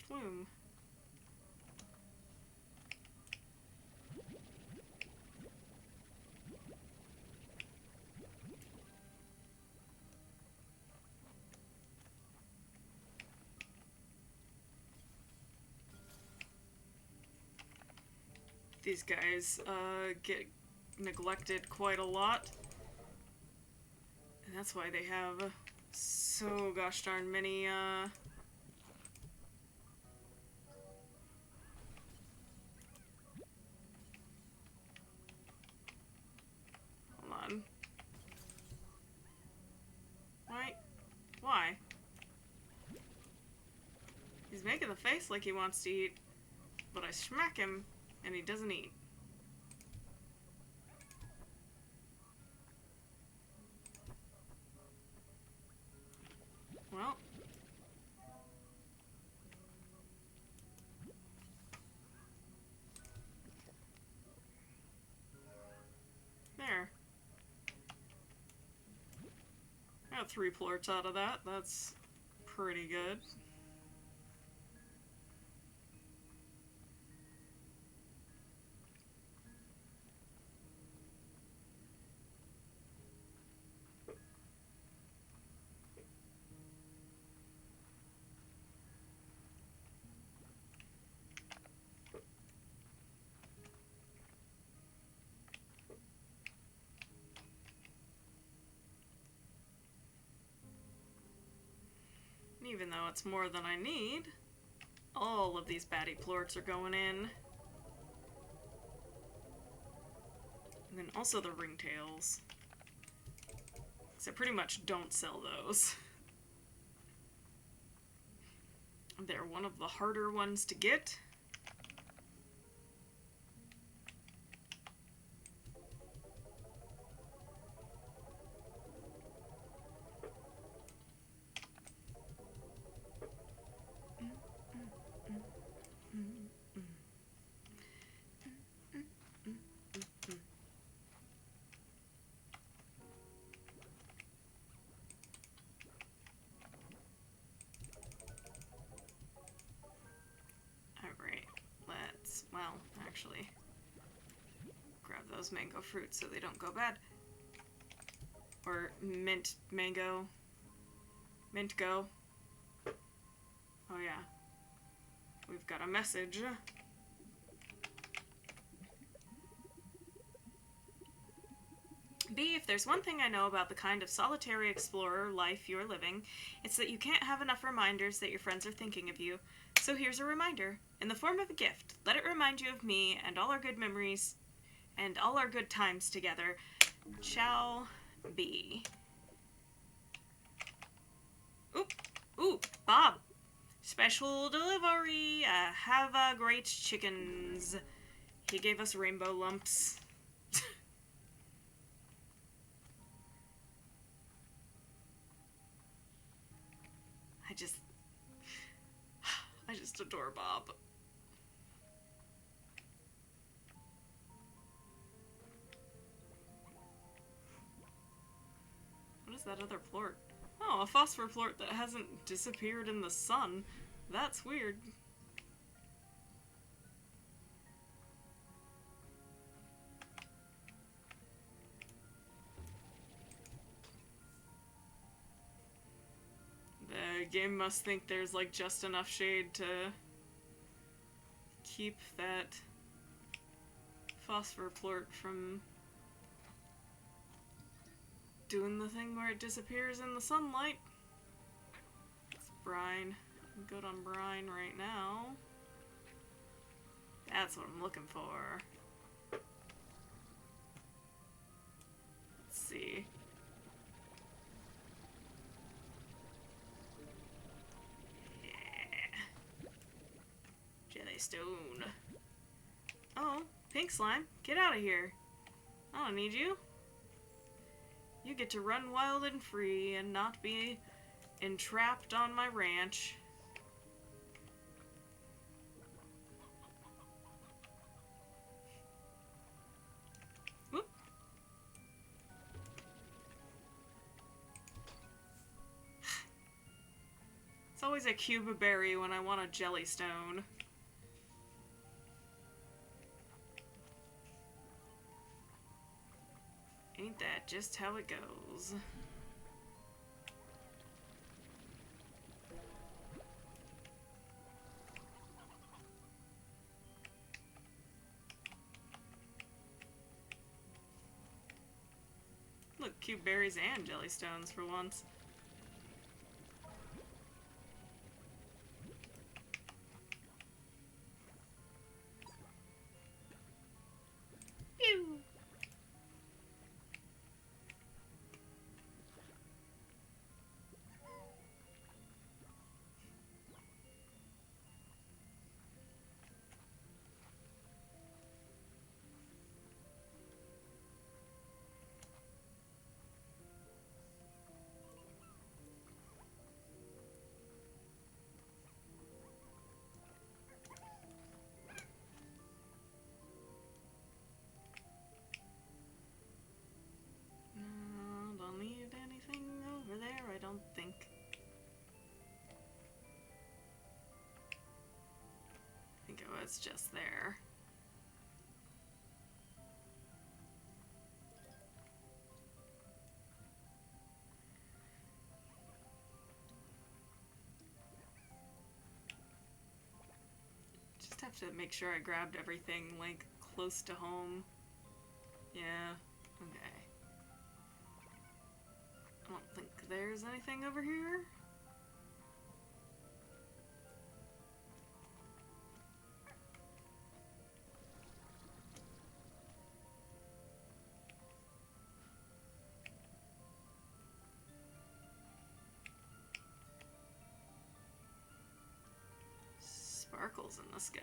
Schloom. These guys get neglected quite a lot. And that's why they have so gosh darn many hold on. Why? He's making the face like he wants to eat, but I smack him and he doesn't eat. Well. There. I got 3 plorts out of that. That's pretty good. Even though it's more than I need, all of these baddie plorts are going in. And then also the ringtails. So I pretty much don't sell those. They're one of the harder ones to get. actually grab those mango fruits so they don't go bad. Or mint mango. Mint go. Oh yeah. We've got a message. B, if there's one thing I know about the kind of solitary explorer life you're living, it's that you can't have enough reminders that your friends are thinking of you. So here's a reminder, in the form of a gift. Let it remind you of me and all our good memories and all our good times together. Shall be. Ooh, Bob. Special delivery. Have a great chickens. He gave us rainbow lumps. I just adore Bob. What is that other plort? Oh, a phosphor plort that hasn't disappeared in the sun. That's weird. The game must think there's like just enough shade to keep that phosphor plort from doing the thing where it disappears in the sunlight. It's brine. I'm good on brine right now. That's what I'm looking for. Let's see. Yeah. Jellystone. Oh, pink slime. Get out of here. I don't need you. You get to run wild and free and not be entrapped on my ranch. Whoop. It's always a Cuba berry when I want a Jellystone. Ain't that just how it goes? Look, cute berries and Jellystones for once. Pew! Don't need anything over there, I don't think. I think it was just there. Just have to make sure I grabbed everything, like, close to home. Yeah, okay. I don't think there's anything over here. Sparkles in the sky.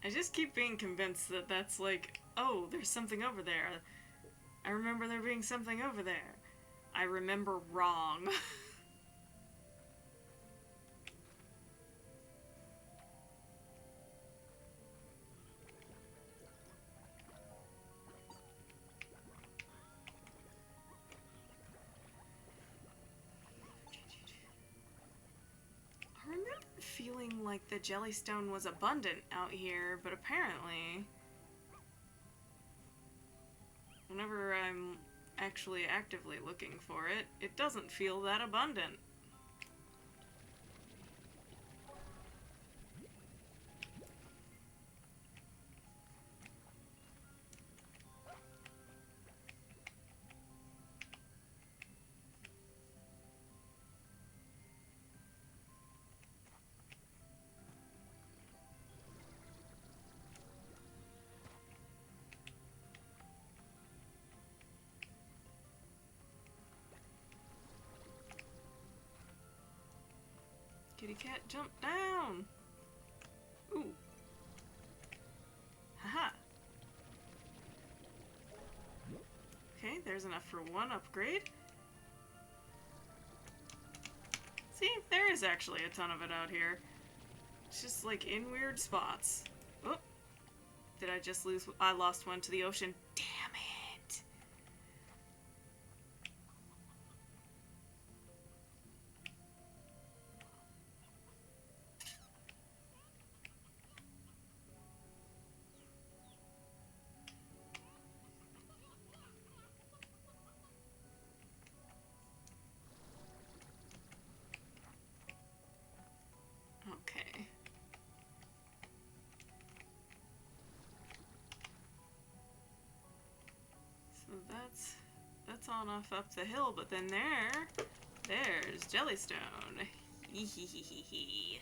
I just keep being convinced that that's like, oh, there's something over there. I remember there being something over there. I remember wrong. I remember feeling like the Jellystone was abundant out here, but apparently, whenever I'm actually actively looking for it, it doesn't feel that abundant. Kitty cat, jump down! Ooh. Haha. Okay, there's enough for one upgrade. See, there is actually a ton of it out here. It's just like in weird spots. Oh, did I just lose? I lost one to the ocean. Damn it! Okay. So that's on off up the hill, but then there's Jellystone. Hee.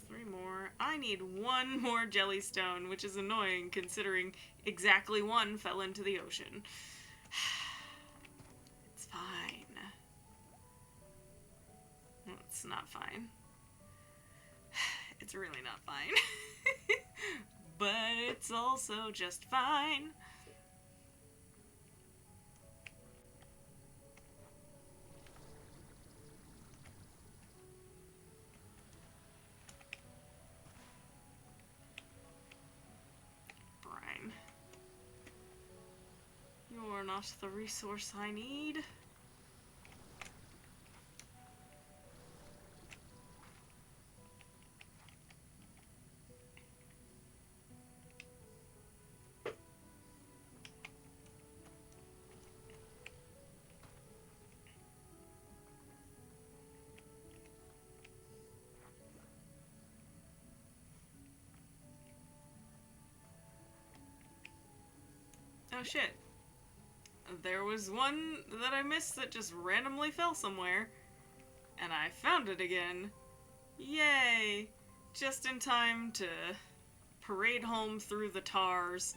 3 more. I need 1 more Jellystone, which is annoying considering exactly 1 fell into the ocean. It's fine. Well, it's not fine. It's really not fine. But it's also just fine. Brine. You're not the resource I need. Oh shit. There was one that I missed that just randomly fell somewhere. And I found it again. Yay! Just in time to parade home through the tars.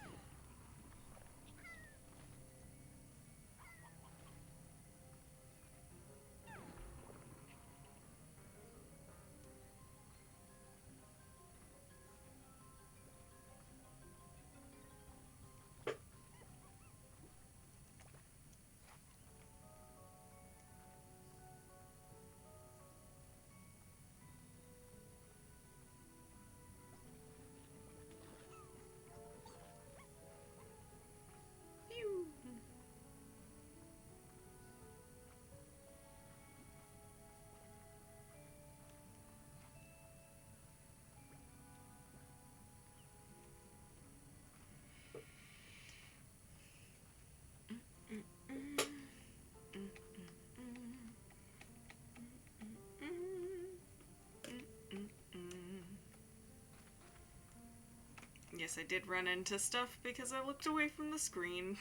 Phew. Yes, I did run into stuff because I looked away from the screen.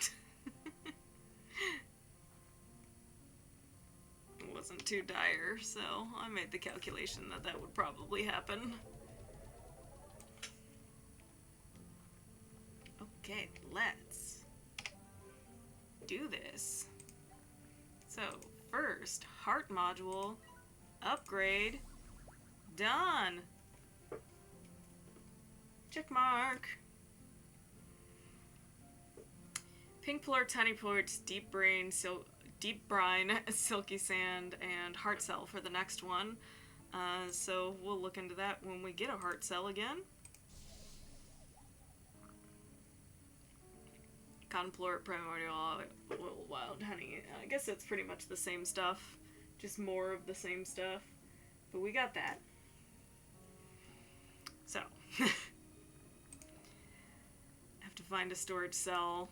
It wasn't too dire, so I made the calculation that that would probably happen. Okay, let's do this. So, first, heart module, upgrade, done. Check mark. Pink plort, tiny plort, deep brine, silky sand, and heart cell for the next one. So we'll look into that when we get a heart cell again. Cotton plort, primordial, wild honey. I guess it's pretty much the same stuff, just more of the same stuff. But we got that. So, I have to find a storage cell.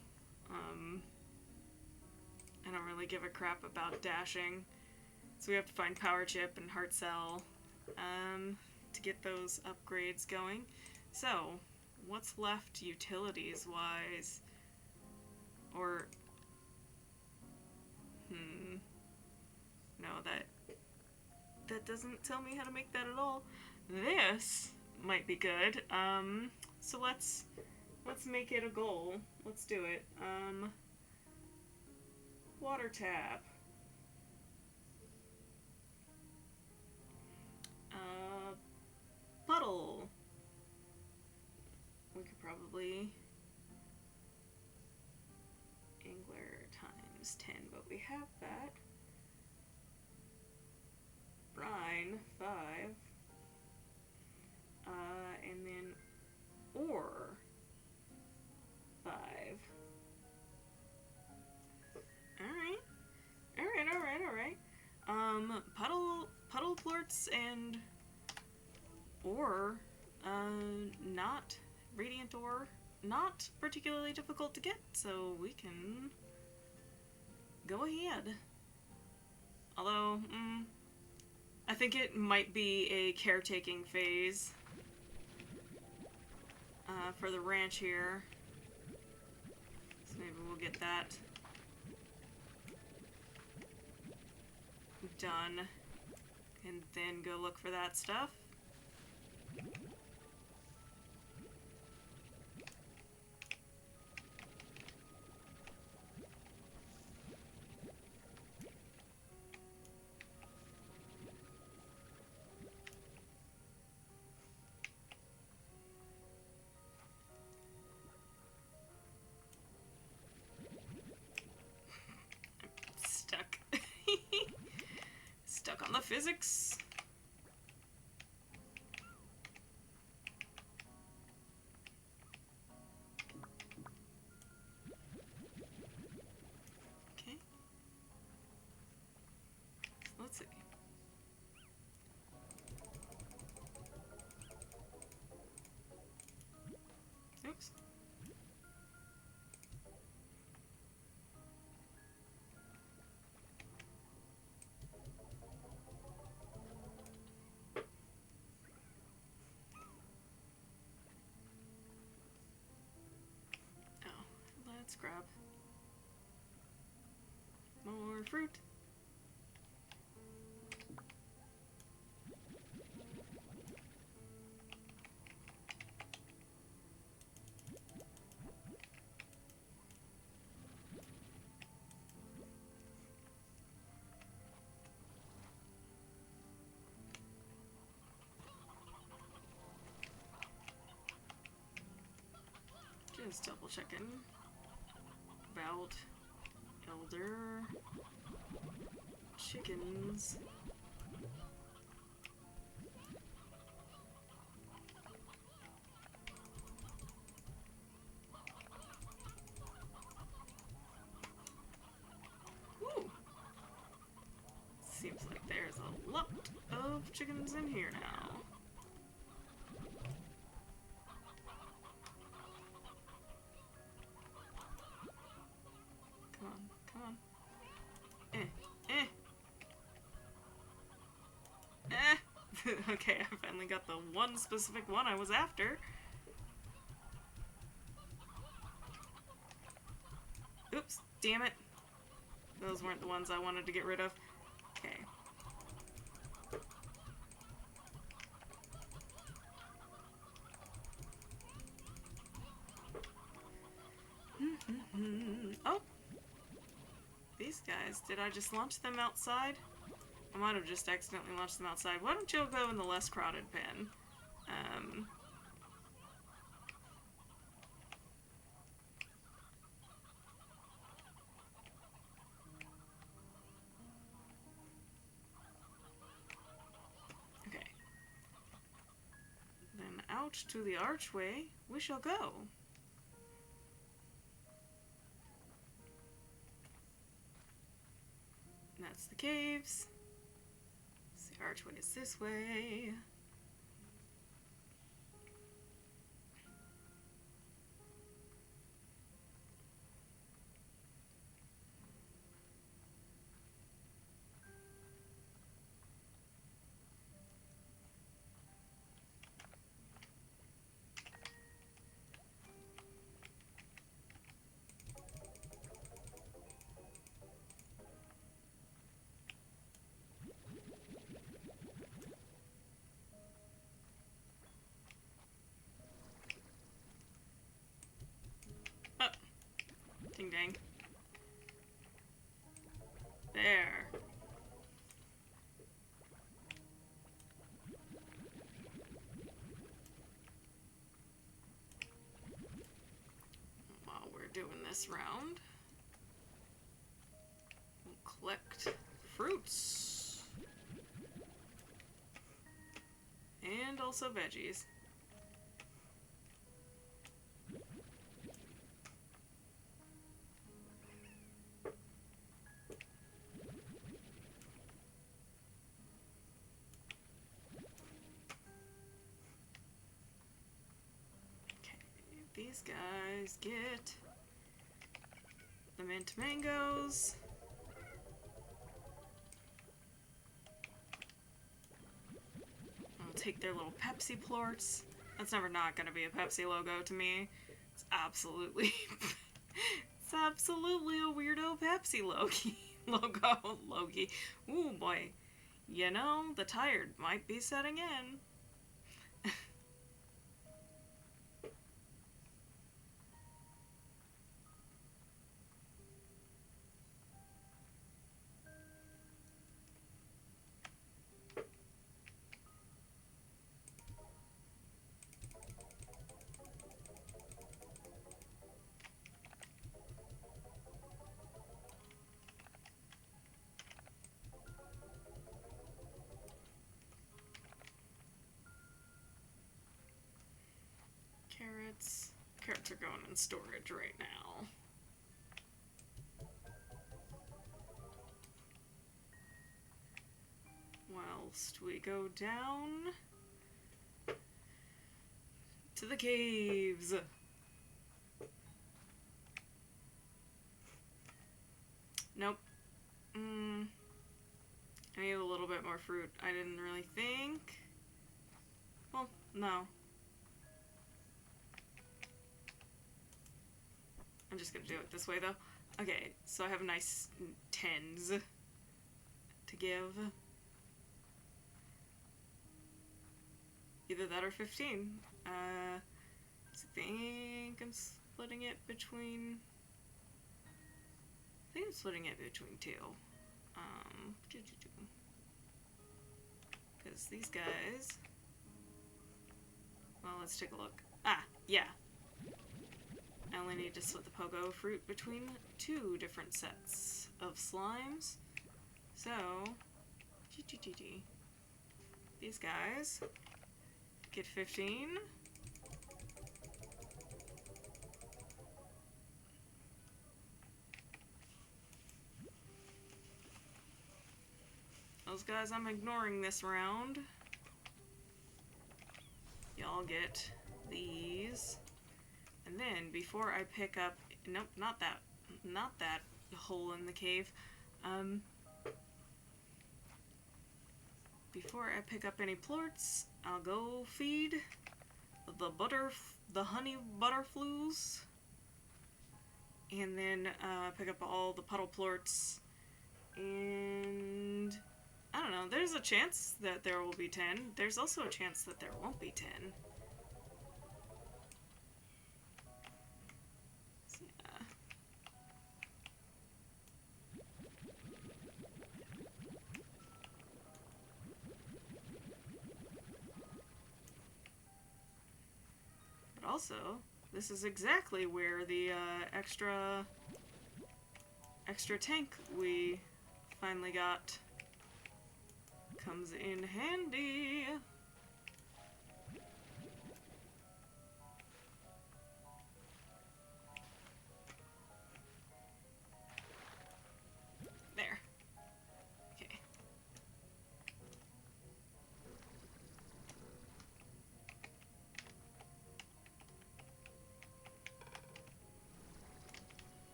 I don't really give a crap about dashing. So we have to find power chip and heart cell to get those upgrades going. So, what's left utilities-wise? Or, no, that doesn't tell me how to make that at all. This might be good. So let's make it a goal. Let's do it. Water tap. Puddle. We could probably angler times 10, but we have that. Brine, 5. And then ore, 5. Alright. Puddle plorts and ore, not radiant ore, not particularly difficult to get, so we can go ahead. Although, I think it might be a caretaking phase for the ranch here. So maybe we'll get that done and then go look for that stuff. Stuck on the physics. Okay. Let's see. Oops. Let's grab more fruit. Just double checking about elder chickens. Ooh. Seems like there's a lot of chickens in here now. Come on. Okay, I finally got the one specific one I was after. Oops, damn it. Those weren't the ones I wanted to get rid of. Okay. Oh! These guys, did I just launch them outside? I might have just accidentally launched them outside. Why don't you go in the less crowded pen? out to the archway we shall go. And that's the caves. So the archway is this way. Oh, ding dang. There. While we're doing this round, we'll collect fruits. And also veggies. These guys get the mint mangoes. I'll take their little Pepsi plorts. That's never not gonna be a Pepsi logo to me. It's absolutely it's absolutely a weirdo Pepsi logo. Logie. Ooh boy. You know, the tired might be setting in. Carrots. Carrots are going in storage right now. Whilst we go down to the caves. Nope. I need a little bit more fruit. I didn't really think. Well, no. I'm just gonna do it this way though. Okay, so I have nice 10s to give. Either that or 15. I think I'm splitting it between... I think I'm splitting it between two. Because these guys... Well, let's take a look. Ah, yeah. I only need to split the pogo fruit between 2 different sets of slimes. So, these guys get 15. Those guys I'm ignoring this round. Y'all get these. And then before I pick up, nope, not that hole in the cave. Before I pick up any plorts, I'll go feed the honey butterflies, and then pick up all the puddle plorts. And I don't know. There's a chance that there will be 10. There's also a chance that there won't be 10. Also, this is exactly where the extra tank we finally got comes in handy.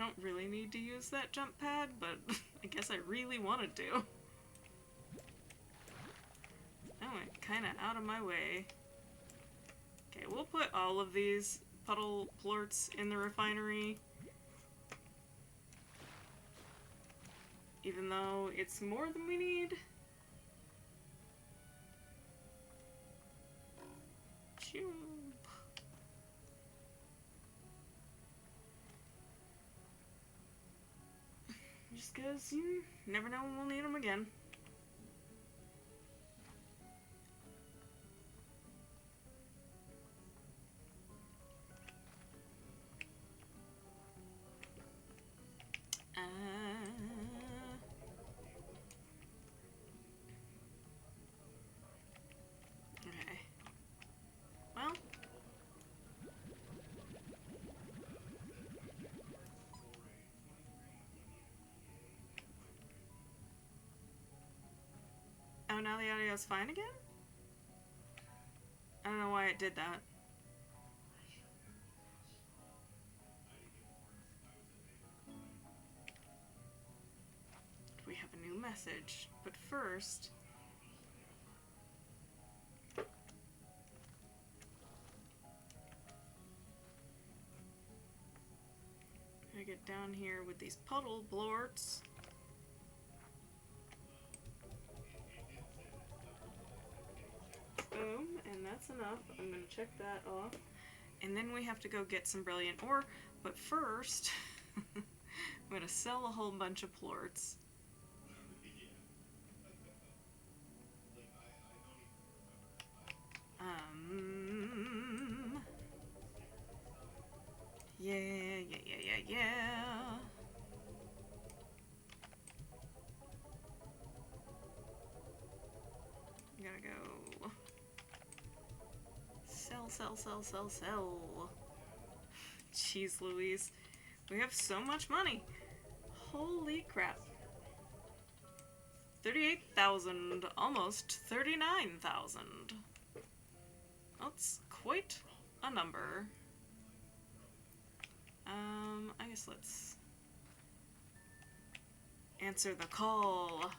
I don't really need to use that jump pad, but I guess I really wanted to. That went kind of out of my way. Okay, we'll put all of these puddle plorts in the refinery. Even though it's more than we need. Choo. Just because you never know when we'll need them again. Okay. Well. Oh, now the audio's fine again? I don't know why it did that. We have a new message, but first... I get down here with these puddle blorts. Boom, and that's enough. I'm gonna check that off. And then we have to go get some brilliant ore, but first, I'm gonna sell a whole bunch of plorts. Yeah. I gotta go. Sell. Jeez Louise. We have so much money. Holy crap. 38,000, almost 39,000. That's quite a number. I guess let's answer the call.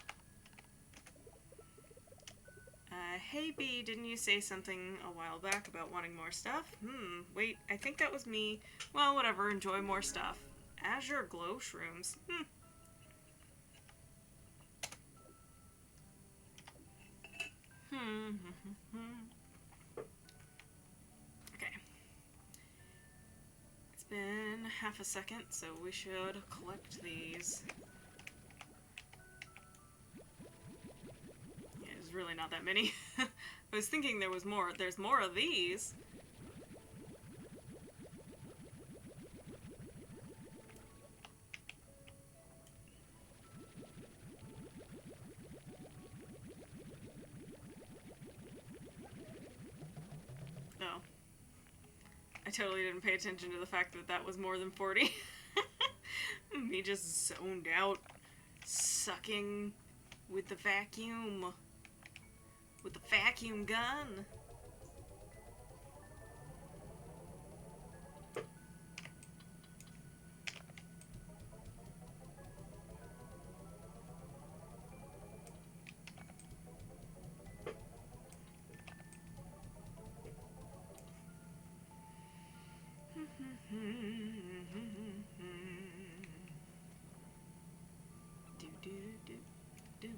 Hey B, didn't you say something a while back about wanting more stuff? Wait, I think that was me. Well, whatever, enjoy more stuff. Azure glow shrooms. Okay. It's been half a second, so we should collect these. Yeah, there's really not that many. I was thinking there was more. There's more of these. No. I totally didn't pay attention to the fact that that was more than 40. Me just zoned out, sucking with the vacuum. With the vacuum gun. Do.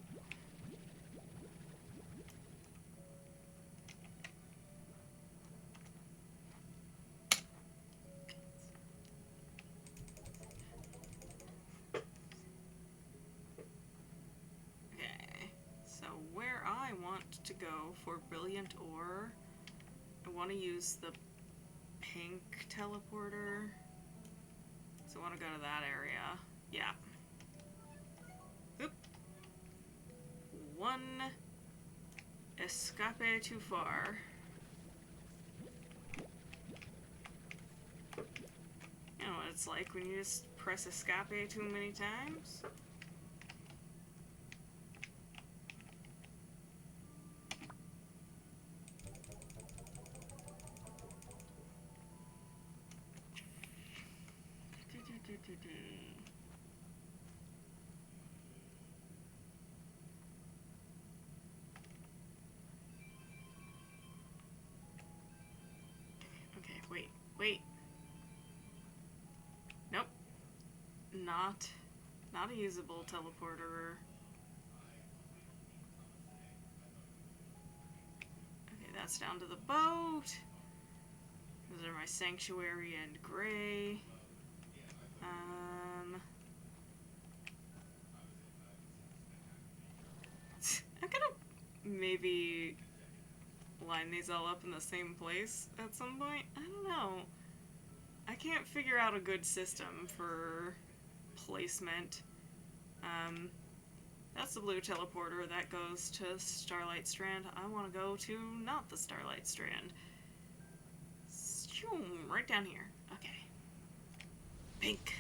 Okay, so where I want to go for brilliant ore, I want to use the pink teleporter. So I want to go to that area. Yeah. Oop. One escape too far. You know what it's like when you just press escape too many times? Okay, wait. Nope. Not a usable teleporter. Okay, that's down to the boat. Those are my Sanctuary and Gray. I'm gonna maybe line these all up in the same place at some point. I don't know. I can't figure out a good system for placement. That's the blue teleporter. That goes to Starlight Strand. I want to go to not the Starlight Strand. Right down here. Okay. Pink.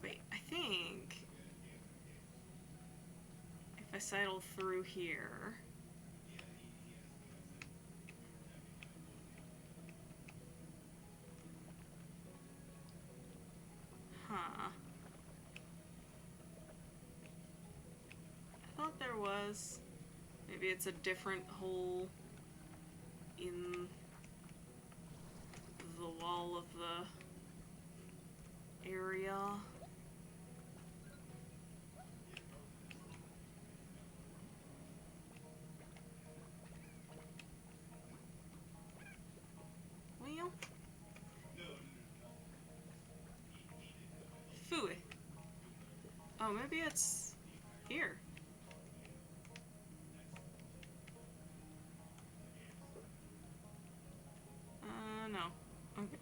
Wait, I think if I sidle through here... Huh. I thought there was. Maybe it's a different hole in the wall of the area. Well, phooey. Oh, maybe it's here. No. Okay.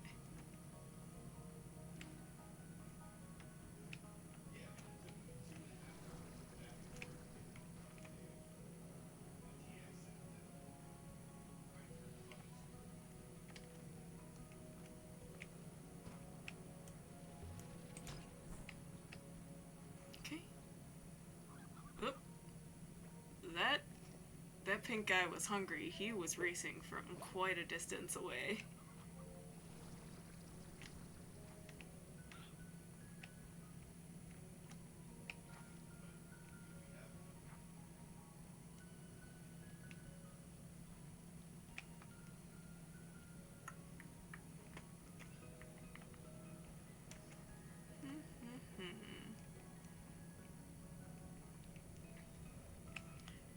Okay. Oop. That pink guy was hungry. He was racing from quite a distance away.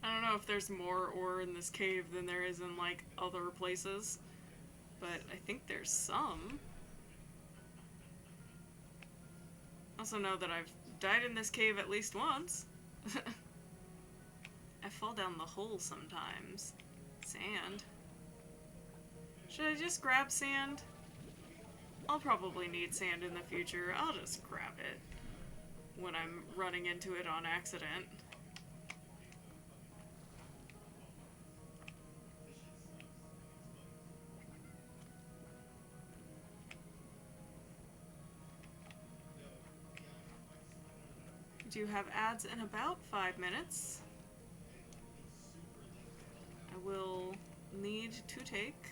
I don't know if there's more ore in this cave than there is in, like, other places, but I think there's some. Also know that I've died in this cave at least once. I fall down the hole sometimes. Sand. Should I just grab sand? I'll probably need sand in the future. I'll just grab it when I'm running into it on accident. We do have ads in about 5 minutes. I will need to take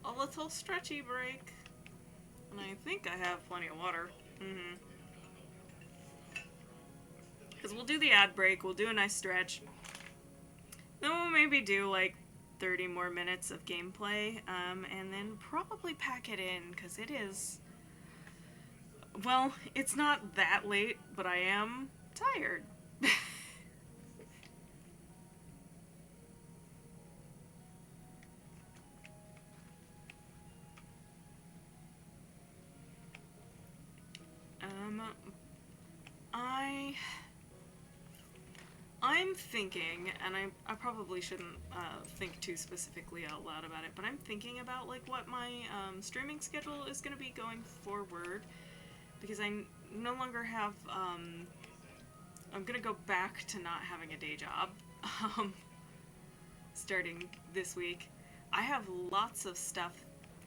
a little stretchy break. And I think I have plenty of water. Because we'll do the ad break, we'll do a nice stretch. Then we'll maybe do like 30 more minutes of gameplay, and then probably pack it in, because it is... Well, it's not that late, but I am tired. I'm thinking, and I probably shouldn't think too specifically out loud about it, but I'm thinking about like what my streaming schedule is going to be going forward, because I no longer have, I'm going to go back to not having a day job, starting this week. I have lots of stuff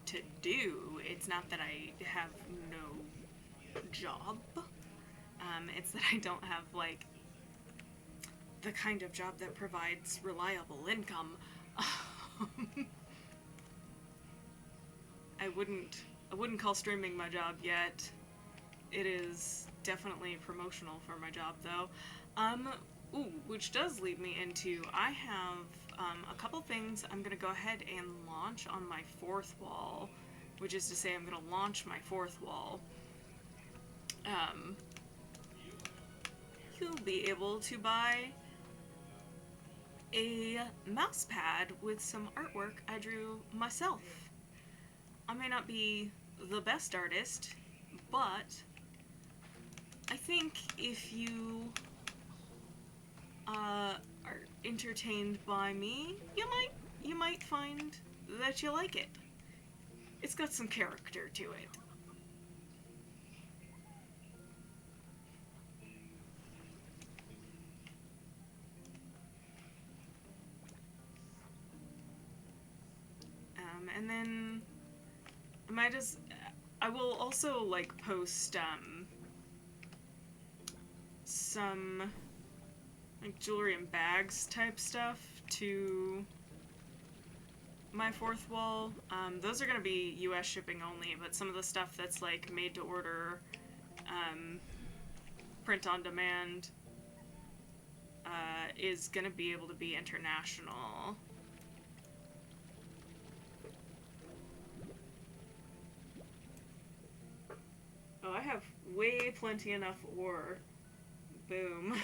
to do. It's not that I have no job. It's that I don't have, like, the kind of job that provides reliable income. I wouldn't call streaming my job yet. It is definitely promotional for my job though. Which does lead me into, I have a couple things I'm gonna go ahead and launch on my fourth wall, which is to say I'm gonna launch my fourth wall. You'll be able to buy a mouse pad with some artwork I drew myself. I may not be the best artist, but I think if you are entertained by me, you might find that you like it. It's got some character to it. And then I will also like post some like jewelry and bags type stuff to my fourth wall. Those are gonna be US shipping only, but some of the stuff that's like made to order, print on demand, is gonna be able to be international. Oh, I have way plenty enough ore. Boom.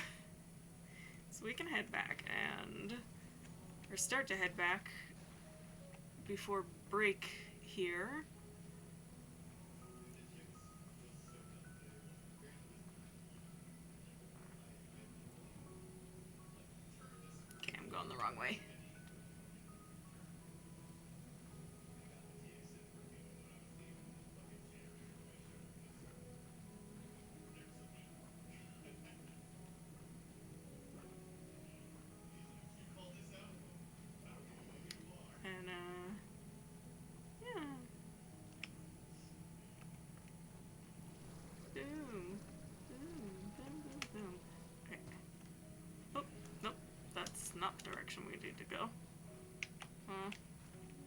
So we can head back or start to head back before break here. Okay, I'm going the wrong way. Not the direction we need to go.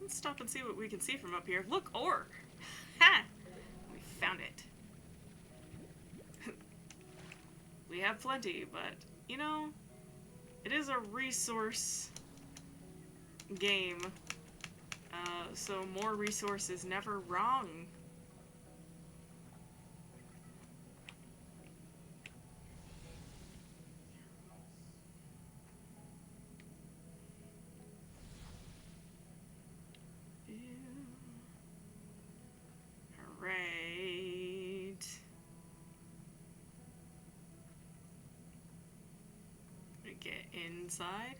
Let's stop and see what we can see from up here. Look, ore! Ha! We found it. We have plenty, but, you know, it is a resource game, so more resource is never wrong. Get inside.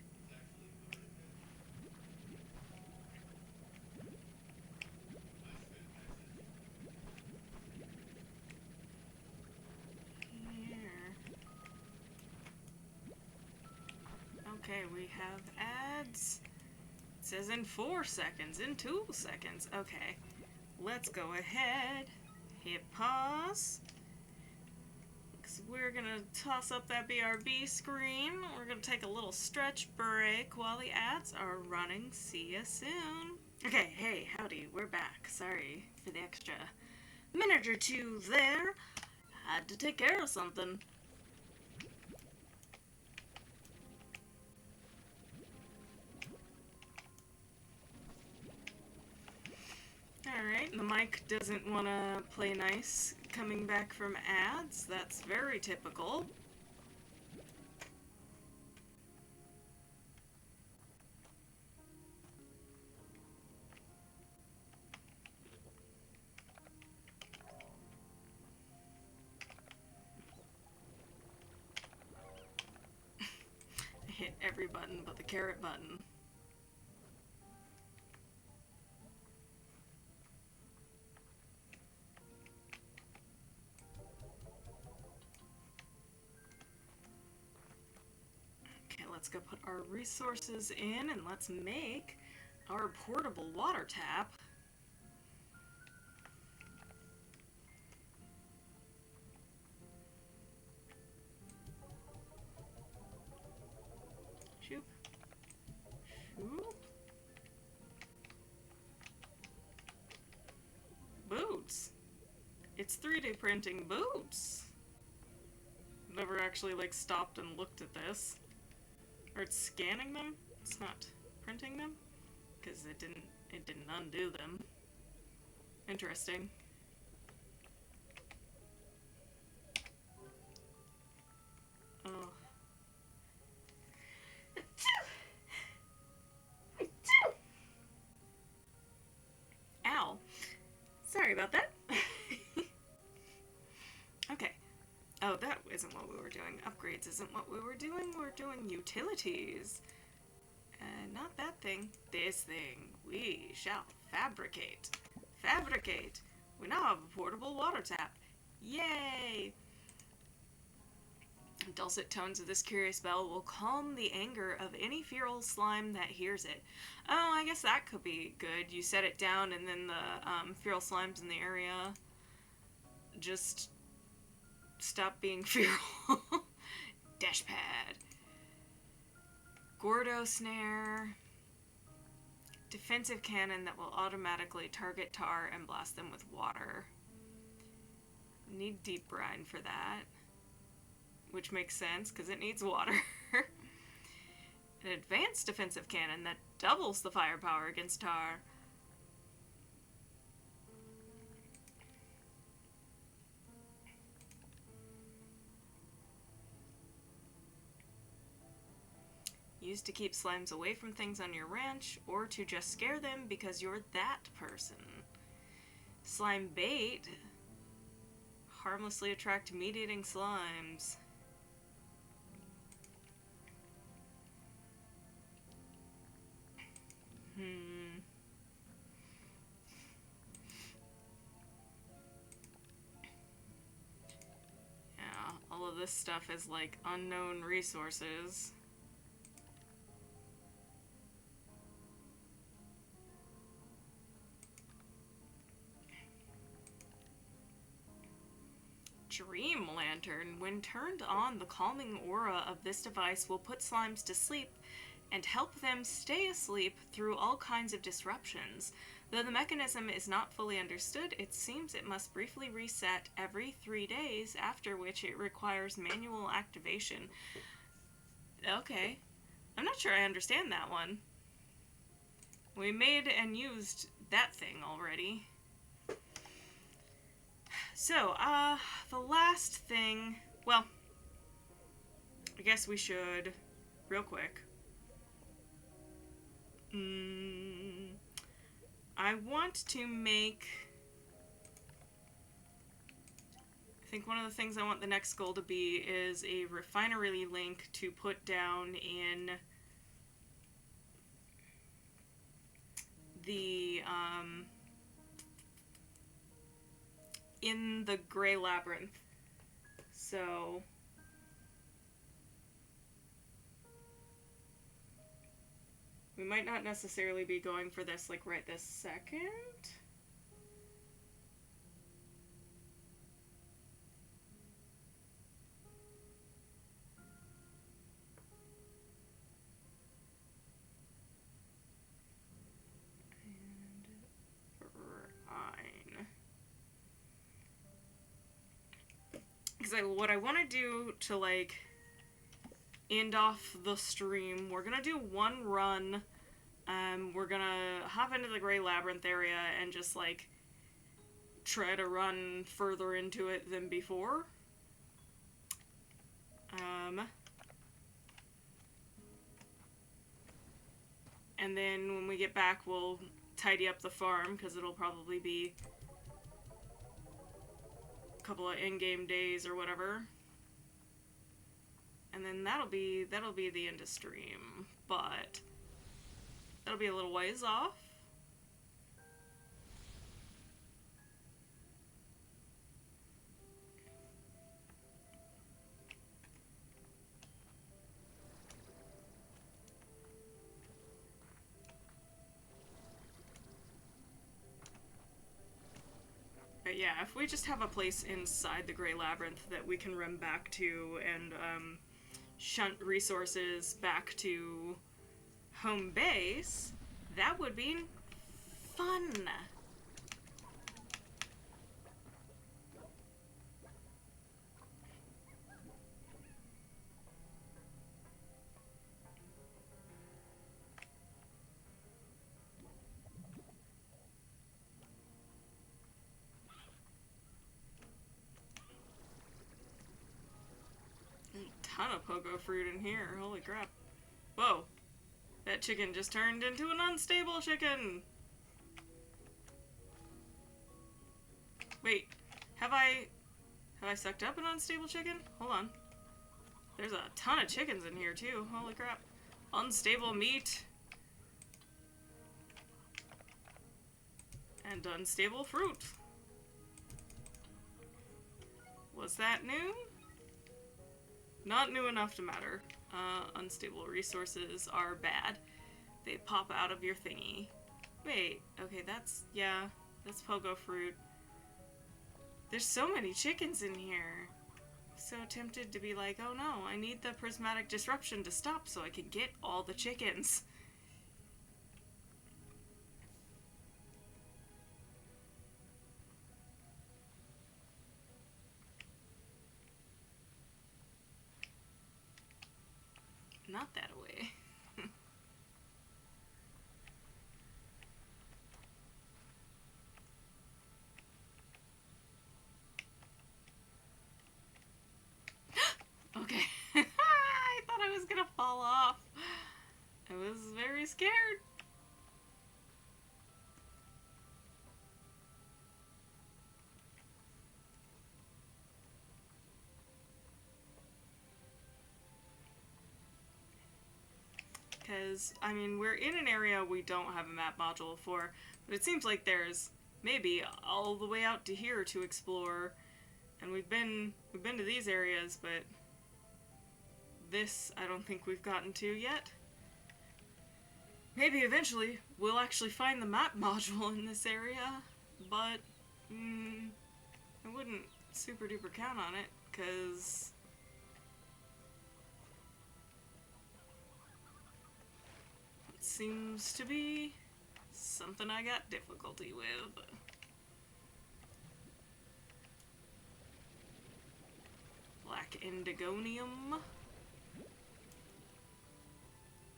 Here. Okay, we have ads. It says in 4 seconds, in 2 seconds. Okay, let's go ahead, hit pause. We're gonna toss up that BRB screen. We're gonna take a little stretch break while the ads are running. See ya soon. Okay, hey, howdy, we're back. Sorry for the extra minute or two there. Had to take care of something. Alright, the mic doesn't want to play nice coming back from ads. That's very typical. I hit every button but the carrot button. Let's go put our resources in and let's make our portable water tap. Shoop. Shoop. Boots. It's 3D printing boots. Never actually like stopped and looked at this. Or it's scanning them. It's not printing them because it didn't undo them. Interesting. Oh. Ow. Sorry about that. Okay. Oh, that isn't what we were doing. Upgrades isn't what we were doing. We're doing utilities. Not that thing. This thing. We shall fabricate. Fabricate. We now have a portable water tap. Yay! Dulcet tones of this curious bell will calm the anger of any feral slime that hears it. Oh, I guess that could be good. You set it down and then the feral slimes in the area just stop being feral. Dashpad. Gordo snare. Defensive cannon that will automatically target tar and blast them with water. Need deep brine for that. Which makes sense, because it needs water. An advanced defensive cannon that doubles the firepower against tar. Used to keep slimes away from things on your ranch, or to just scare them because you're that person. Slime bait. Harmlessly attract meat-eating slimes. Yeah, all of this stuff is like unknown resources. Dream Lantern. When turned on, the calming aura of this device will put slimes to sleep and help them stay asleep through all kinds of disruptions. Though the mechanism is not fully understood, it seems it must briefly reset every 3 days, after which it requires manual activation. Okay. I'm not sure I understand that one. We made and used that thing already. So, the last thing... Well, I guess we should... Real quick. I want to make... I think one of the things I want the next goal to be is a refinery link to put down in the Grey Labyrinth. So... we might not necessarily be going for this, like, right this second. And brine. Because what I want to do to, like, end off the stream, we're gonna do one run. We're gonna hop into the Grey Labyrinth area and just, like, try to run further into it than before. And then when we get back, we'll tidy up the farm, because it'll probably be a couple of in-game days or whatever. And then that'll be the end of stream, but that'll be a little ways off. But yeah, if we just have a place inside the Grey Labyrinth that we can run back to and shunt resources back to home base, that would be fun. Ton of pogo fruit in here. Holy crap. Whoa. That chicken just turned into an unstable chicken. Wait. Have I sucked up an unstable chicken? Hold on. There's a ton of chickens in here too. Holy crap. Unstable meat. And unstable fruit. Was that new? Not new enough to matter. Unstable resources are bad. They pop out of your thingy. Wait, okay, that's pogo fruit. There's so many chickens in here. I'm so tempted to be like, oh no, I need the prismatic disruption to stop so I can get all the chickens. Not that away. Okay. I thought I was gonna fall off. I was very scared. Because, I mean, we're in an area we don't have a map module for, but it seems like there's maybe all the way out to here to explore, and we've been to these areas, but this I don't think we've gotten to yet. Maybe eventually we'll actually find the map module in this area, but I wouldn't super duper count on it, because seems to be something I got difficulty with. Black Indigonium.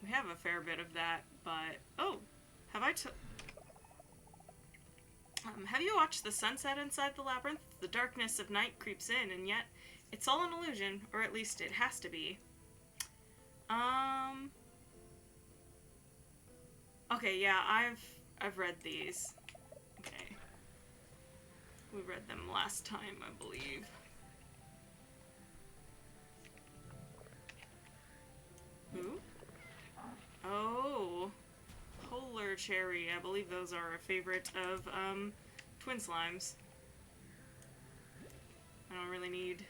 We have a fair bit of that, but oh, have you watched the sunset inside the labyrinth? The darkness of night creeps in, and yet it's all an illusion, or at least it has to be. Okay, yeah, I've read these. Okay. We read them last time, I believe. Who? Oh. Polar cherry. I believe those are a favorite of, twin slimes. I don't really need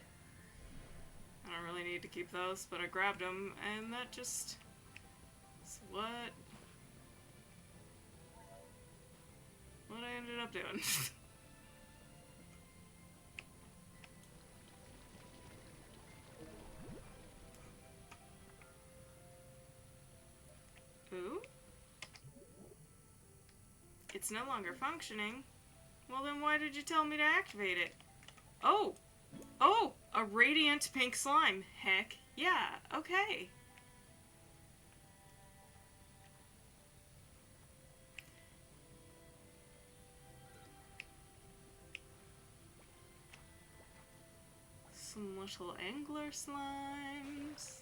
to keep those, but I grabbed them, and that just is what I ended up doing. Ooh? It's no longer functioning. Well, then why did you tell me to activate it? Oh! Oh! A radiant pink slime. Heck yeah. Okay. Some little angler slimes.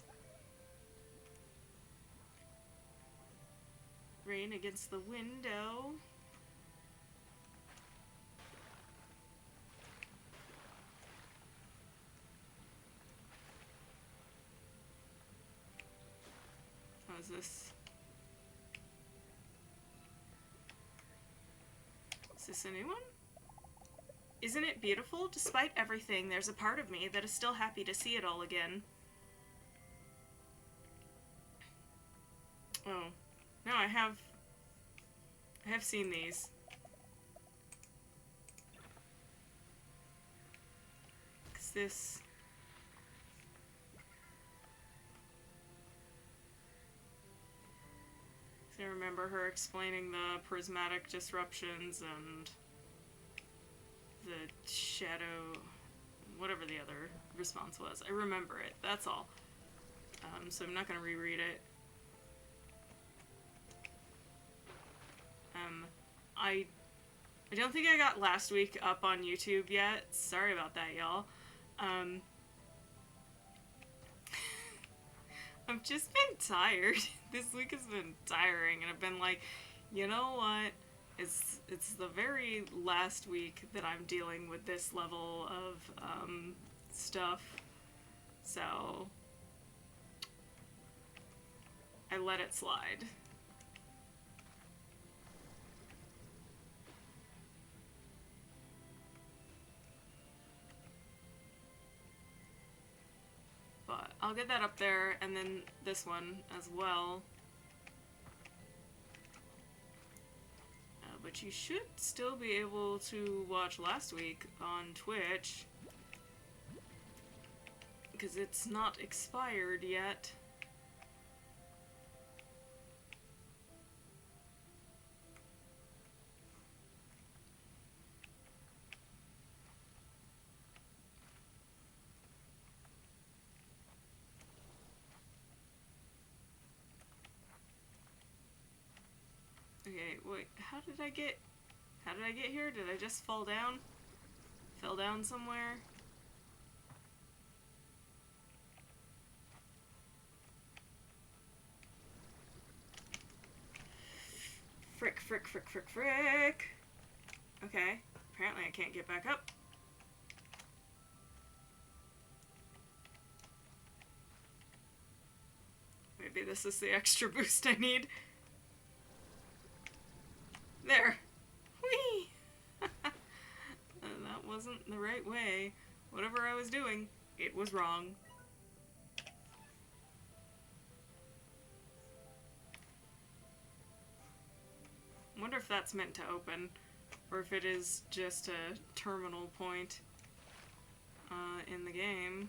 Rain against the window. How is this? Is this a new one? Isn't it beautiful? Despite everything, there's a part of me that is still happy to see it all again. Oh. No, I have seen these. Is this... remember her explaining the prismatic disruptions and the shadow, whatever the other response was. I remember it, that's all. So I'm not going to reread it. I don't think I got last week up on YouTube yet. Sorry about that, y'all. I've just been tired. This week has been tiring, and I've been like, you know what? It's the very last week that I'm dealing with this level of stuff, so I let it slide. But I'll get that up there, and then this one as well. But you should still be able to watch last week on Twitch, because it's not expired yet. Okay, wait, how did I get here? Did I just fall down? Fell down somewhere? Frick. Okay, apparently I can't get back up. Maybe this is the extra boost I need. There! Whee! That wasn't the right way. Whatever I was doing, it was wrong. I wonder if that's meant to open, or if it is just a terminal point in the game.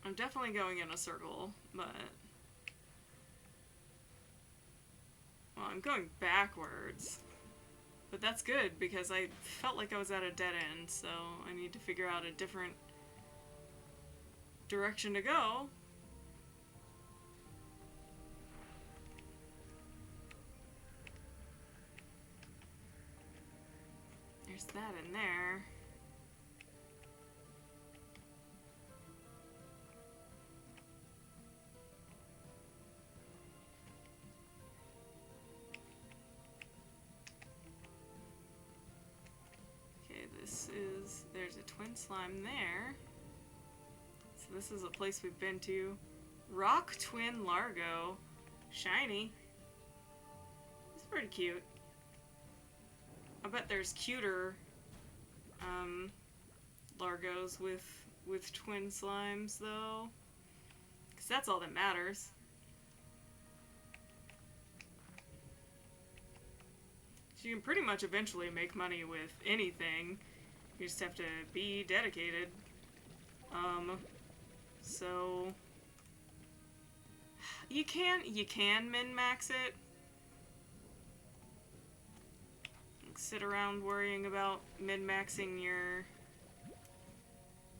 I'm definitely going in a circle, but... well, I'm going backwards. But that's good, because I felt like I was at a dead end, so I need to figure out a different direction to go. There's that in there. There's a twin slime there. So this is a place we've been to. Rock Twin Largo. Shiny. It's pretty cute. I bet there's cuter Largos with twin slimes though. Because that's all that matters. So you can pretty much eventually make money with anything. You just have to be dedicated. So you can min-max it. Sit around worrying about min-maxing your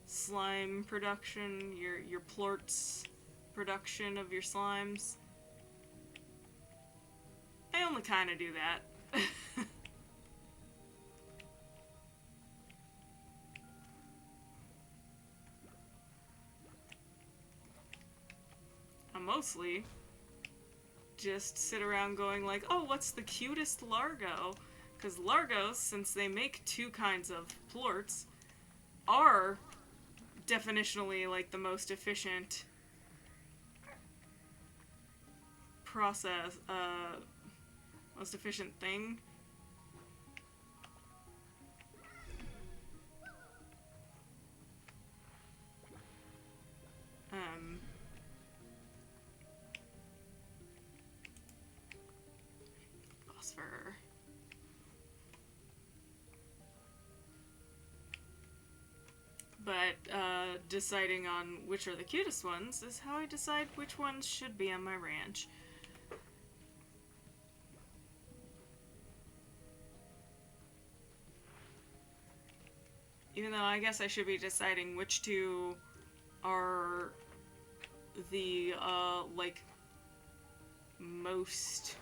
slime production, your plorts production of your slimes. I only kind of do that. I mostly just sit around going like, oh, what's the cutest Largo? Because Largos, since they make two kinds of plorts, are definitionally like the most efficient process, most efficient thing. Phosphor. deciding on which are the cutest ones is how I decide which ones should be on my ranch. Even though I guess I should be deciding which two are the, like, most,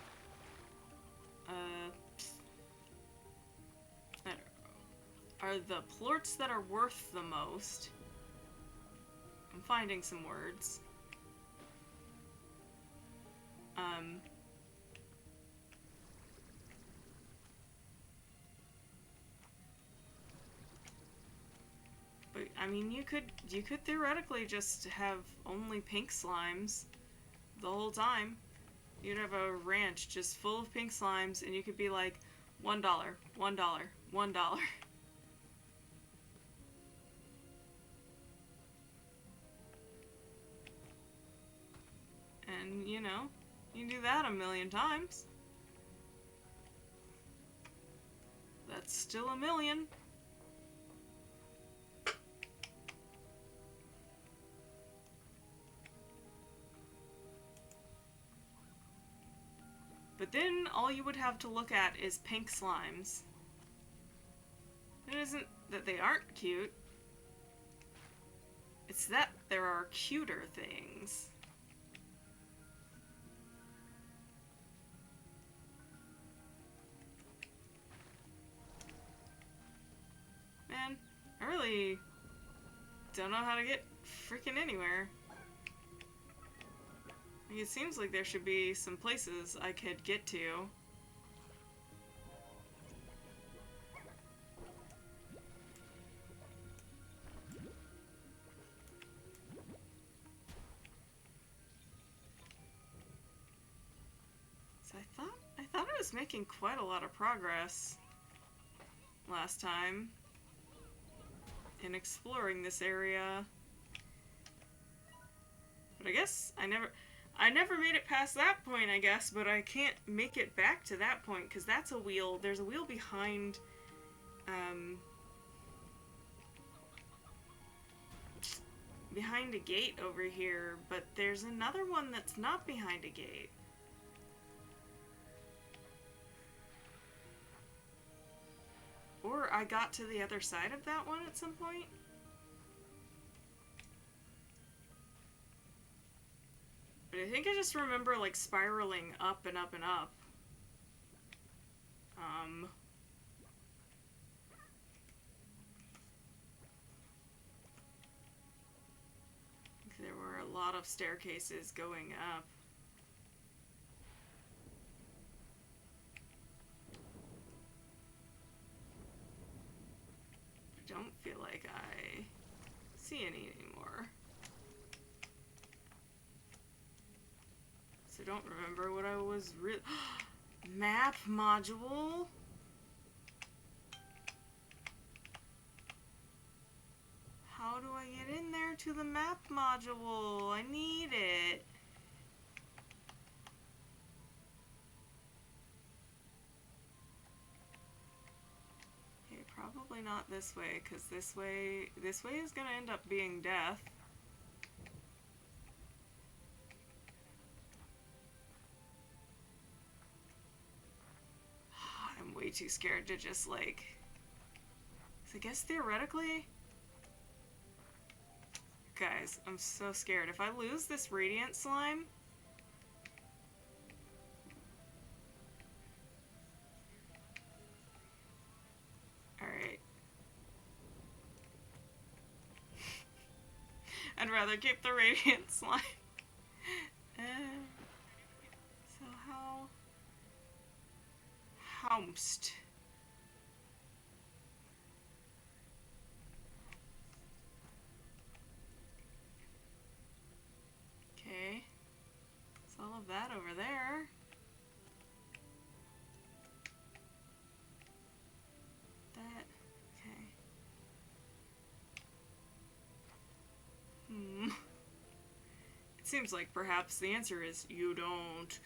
are the plorts that are worth the most. I'm finding some words. But, I mean, you could theoretically just have only pink slimes the whole time. You'd have a ranch just full of pink slimes, and you could be like, $1, $1, $1. And, you know, you do that a million times. That's still a million. But then all you would have to look at is pink slimes. It isn't that they aren't cute. It's that there are cuter things. Man, I really don't know how to get freaking anywhere. Like, it seems like there should be some places I could get to. So I thought I was making quite a lot of progress last time in exploring this area. But I guess I never made it past that point, I guess, but I can't make it back to that point, because that's a wheel. There's a wheel behind, behind a gate over here, but there's another one that's not behind a gate. Or I got to the other side of that one at some point. But I think I just remember, like, spiraling up and up and up. There were a lot of staircases going up. I don't feel like I see any anymore. So I don't remember what I was really... Map module? How do I get in there to the map module? I need it. Okay, probably not this way, because this way is gonna end up being death. I'm way too scared to just, like... I guess theoretically... Guys, I'm so scared. If I lose this radiant slime... Alright. I'd rather keep the radiant slime. So how... Housed. Okay. It's all of that over there. That... Okay. It seems like perhaps the answer is you don't.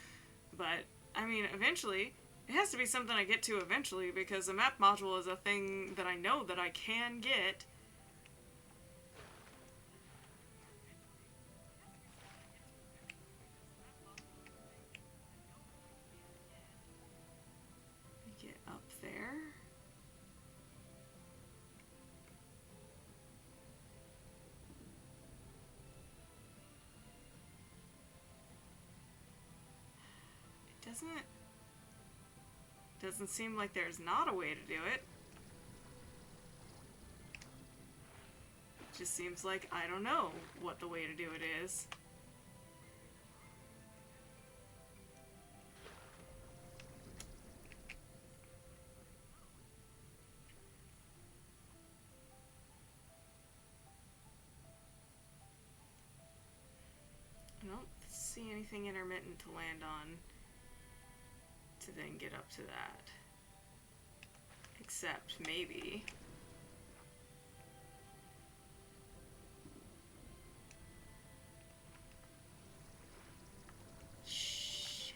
But, I mean, eventually... It has to be something I get to eventually, because a map module is a thing that I know that I can get. Doesn't seem like there's not a way to do it. It just seems like I don't know what the way to do it is. I don't see anything intermittent to land on to then get up to that. Except maybe... Shh.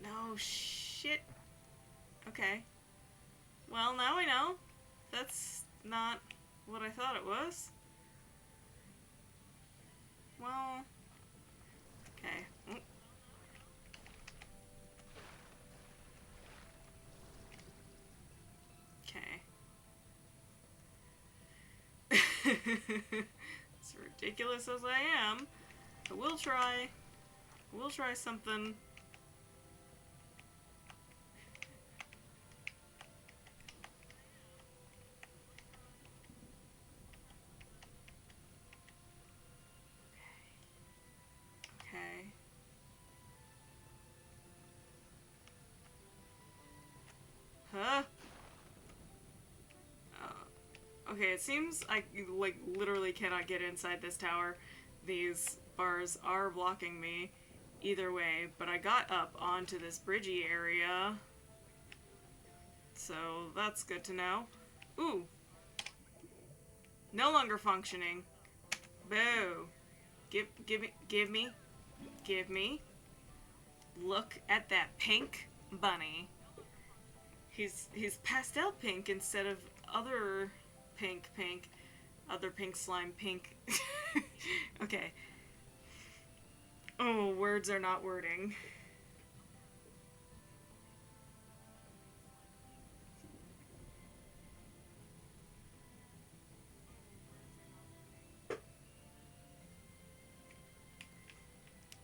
No, shit. Okay. Well, now I know. That's not what I thought it was. Well... Okay. Okay. As ridiculous as I am, I will try. We'll try something. Okay. Huh? Okay, it seems I, like, literally cannot get inside this tower. These bars are blocking me either way, but I got up onto this bridgey area. So, that's good to know. Ooh! No longer functioning. Boo! Give me. Look at that pink bunny. He's pastel pink instead of other pink. Other pink slime pink. Okay. Oh, words are not wording.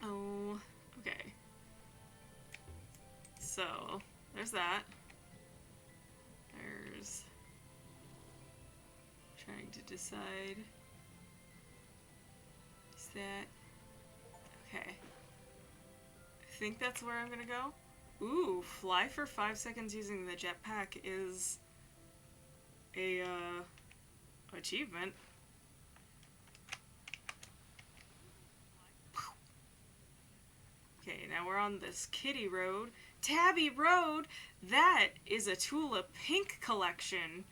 Oh, okay. So, there's that. There's... trying to decide. Is that... okay. I think that's where I'm gonna go. Ooh, fly for 5 seconds using the jetpack is a, achievement. Okay, now we're on this Kitty Road. Tabby Road! That is a Tula Pink collection.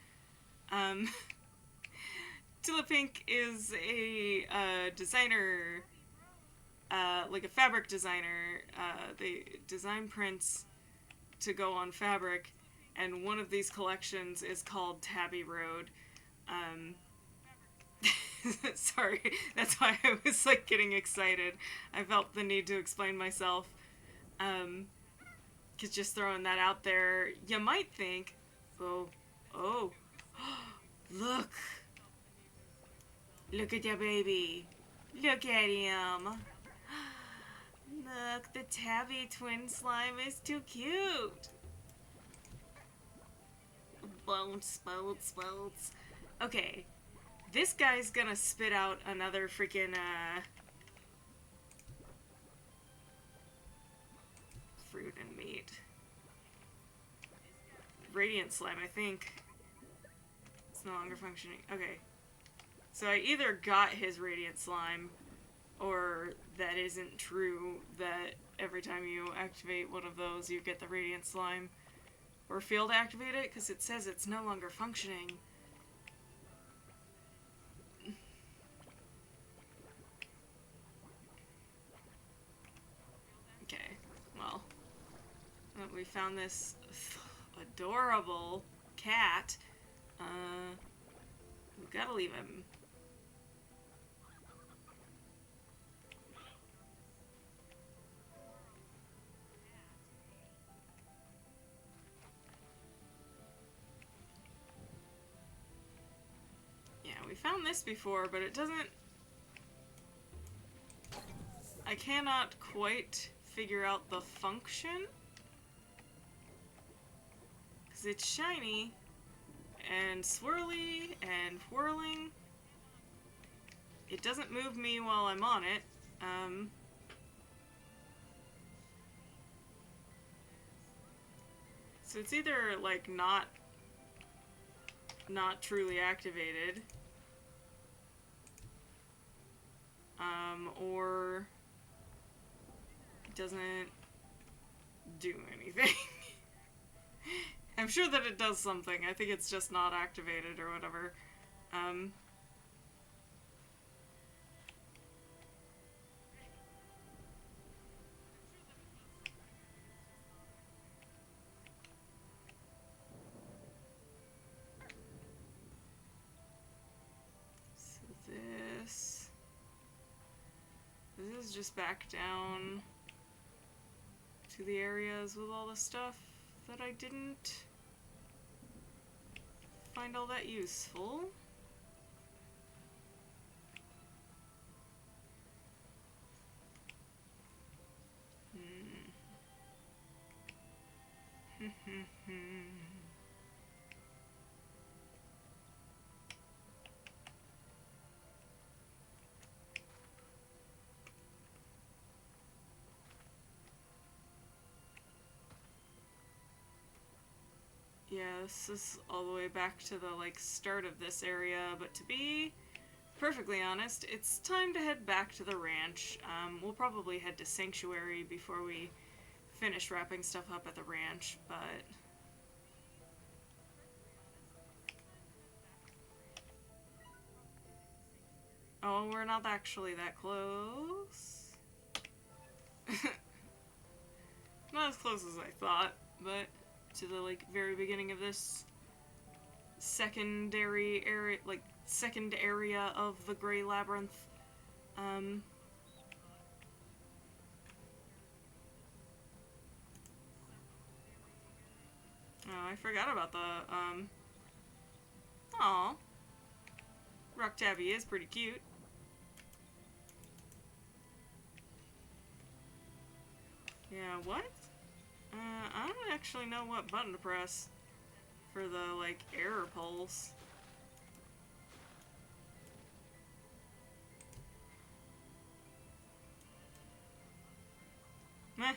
Tula Pink is a designer, like a fabric designer. They design prints to go on fabric, and one of these collections is called Tabby Road. Sorry, that's why I was like getting excited. I felt the need to explain myself. Cause just throwing that out there, you might think, oh, look at your baby. Look at him. Look, the Tabby twin slime is too cute. Bounce. Okay. This guy's gonna spit out another freaking, fruit and meat. Radiant slime, I think. It's no longer functioning. Okay. So I either got his radiant slime, or that isn't true, that every time you activate one of those, you get the radiant slime. Or fail to activate it, because it says it's no longer functioning. Okay, well, we found this adorable cat. We've got to leave him. Yeah, we found this before, but it doesn't... I cannot quite figure out the function. Because it's shiny and swirly and whirling. It doesn't move me while I'm on it. So it's either like not truly activated, or it doesn't do anything. I'm sure that it does something. I think it's just not activated or whatever. This is just back down to the areas with all the stuff that I didn't find all that useful. Yeah, this is all the way back to the, like, start of this area, but to be perfectly honest, it's time to head back to the ranch. We'll probably head to Sanctuary before we finish wrapping stuff up at the ranch, but... Oh, we're not actually that close. Not as close as I thought, but to the, like, very beginning of this secondary area, like, second area of the Grey Labyrinth. Oh, I forgot about the, aw. Rock Tabby is pretty cute. Yeah, what? I don't actually know what button to press for the, like, error pulse. Meh.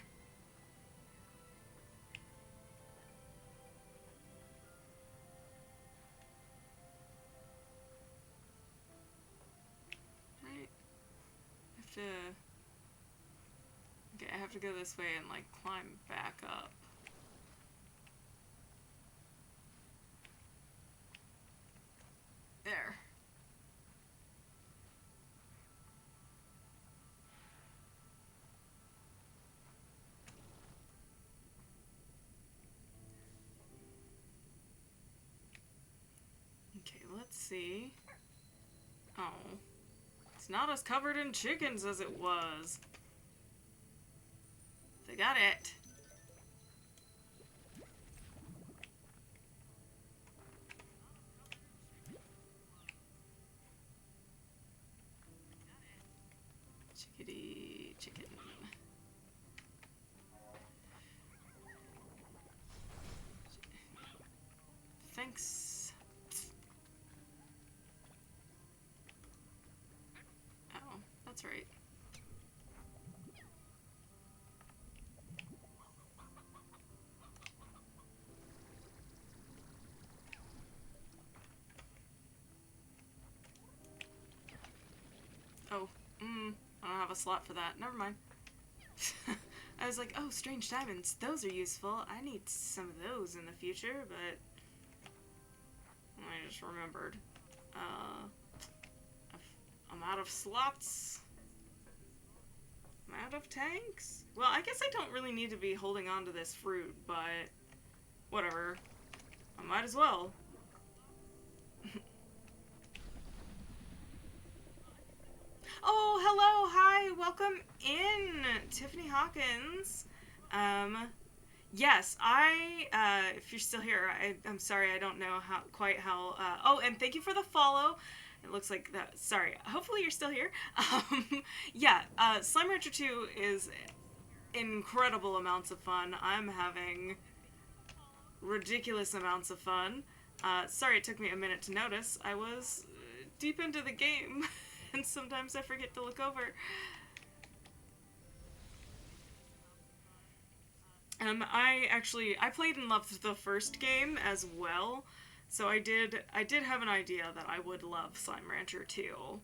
Right. Okay, I have to go this way and, like, climb back up. There. Okay, let's see. Oh. It's not as covered in chickens as it was. They got it. Chickadee chicken. Thanks. Oh, that's right. Oh, I don't have a slot for that. Never mind. I was like, oh, strange diamonds. Those are useful. I need some of those in the future, but... I just remembered. I'm out of slots. I'm out of tanks. Well, I guess I don't really need to be holding on to this fruit, but... whatever. I might as well. Oh, hello, hi, welcome in, Tiffany Hawkins. Yes, if you're still here, I'm sorry, I don't know quite how, oh, and thank you for the follow. It looks like that, sorry, hopefully you're still here. Yeah, Slime Rancher 2 is incredible amounts of fun. I'm having ridiculous amounts of fun. Sorry it took me a minute to notice. I was deep into the game, and sometimes I forget to look over. I played and loved the first game as well, so I did have an idea that I would love Slime Rancher too.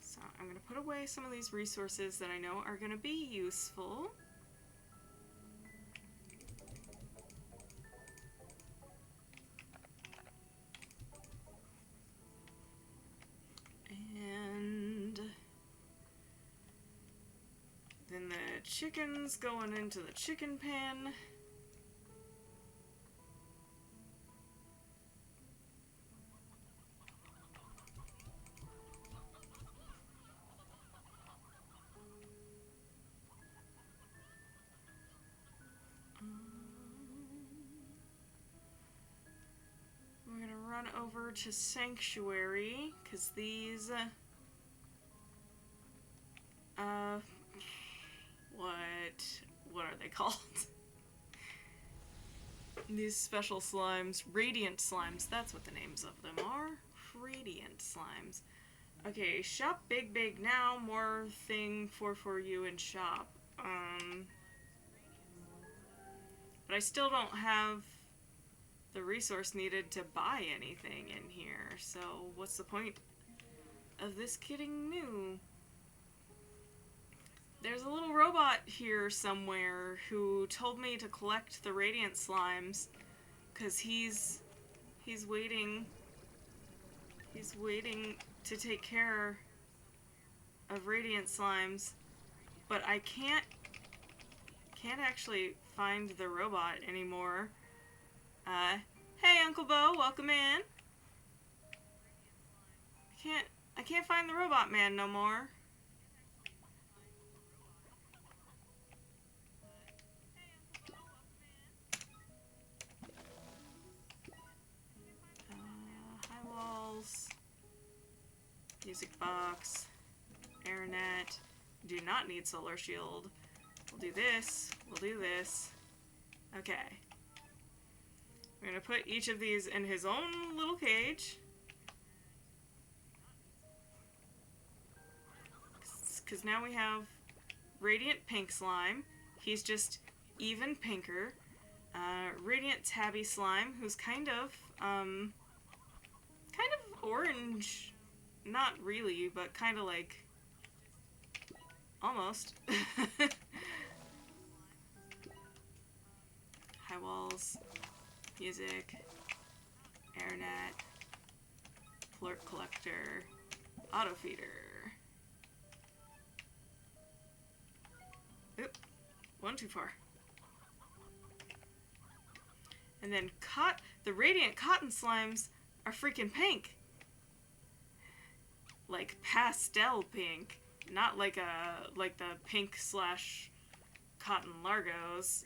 So I'm gonna put away some of these resources that I know are gonna be useful. And then the chicken's going into the chicken pen. We're gonna run over to Sanctuary, because these, what are they called? These special slimes, Radiant Slimes, that's what the names of them are. Radiant Slimes. Okay, shop big now, more thing for you in shop. But I still don't have the resource needed to buy anything in here, so what's the point of this getting new? There's a little robot here somewhere who told me to collect the Radiant Slimes, because he's waiting to take care of Radiant Slimes, but I can't actually find the robot anymore. Hey Uncle Bo, welcome in. I can't find the robot man no more. High walls, music box, AirNet. Do not need solar shield. We'll do this. We'll do this. Okay. We're gonna put each of these in his own little cage. Because now we have Radiant Pink Slime. He's just even pinker. Radiant Tabby Slime, who's kind of orange. Not really, but kind of like, almost. High walls, music, AirNet, Plurt Collector, Auto Feeder. Oop, one too far. And then the Radiant Cotton Slimes are freaking pink. Like pastel pink. Not like the pink / cotton Largos.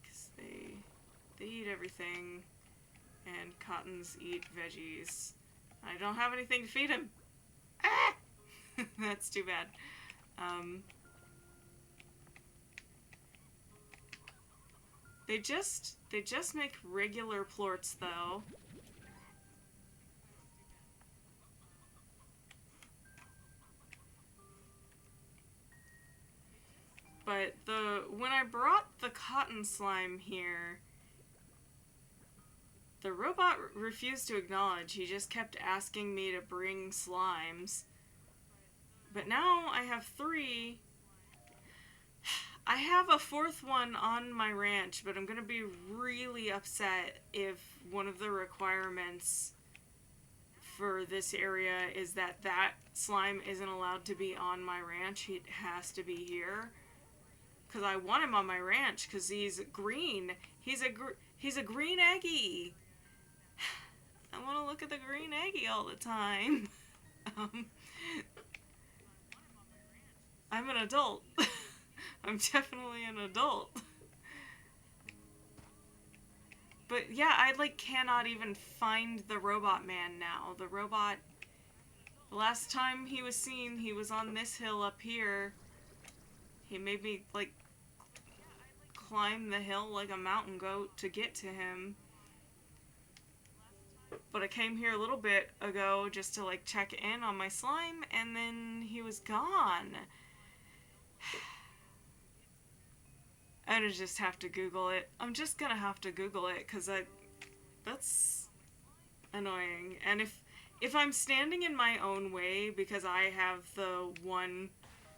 Because they eat everything, and cottons eat veggies. I don't have anything to feed him. Ah! That's too bad. They just make regular plorts though. But when I brought the cotton slime here, the robot refused to acknowledge. He just kept asking me to bring slimes. But now I have 3. I have a 4th one on my ranch, but I'm gonna be really upset if one of the requirements for this area is that slime isn't allowed to be on my ranch. It has to be here. because I want him on my ranch because he's green. He's a green Eggie. I want to look at the green Eggie all the time. I'm an adult. I'm definitely an adult. But yeah, I like cannot even find the robot man now. The last time he was seen, he was on this hill up here. He made me like climb the hill like a mountain goat to get to him. But I came here a little bit ago just to like check in on my slime, and then he was gone. I just have to Google it. I'm just gonna have to Google it, because that's annoying. And if I'm standing in my own way because I have the one,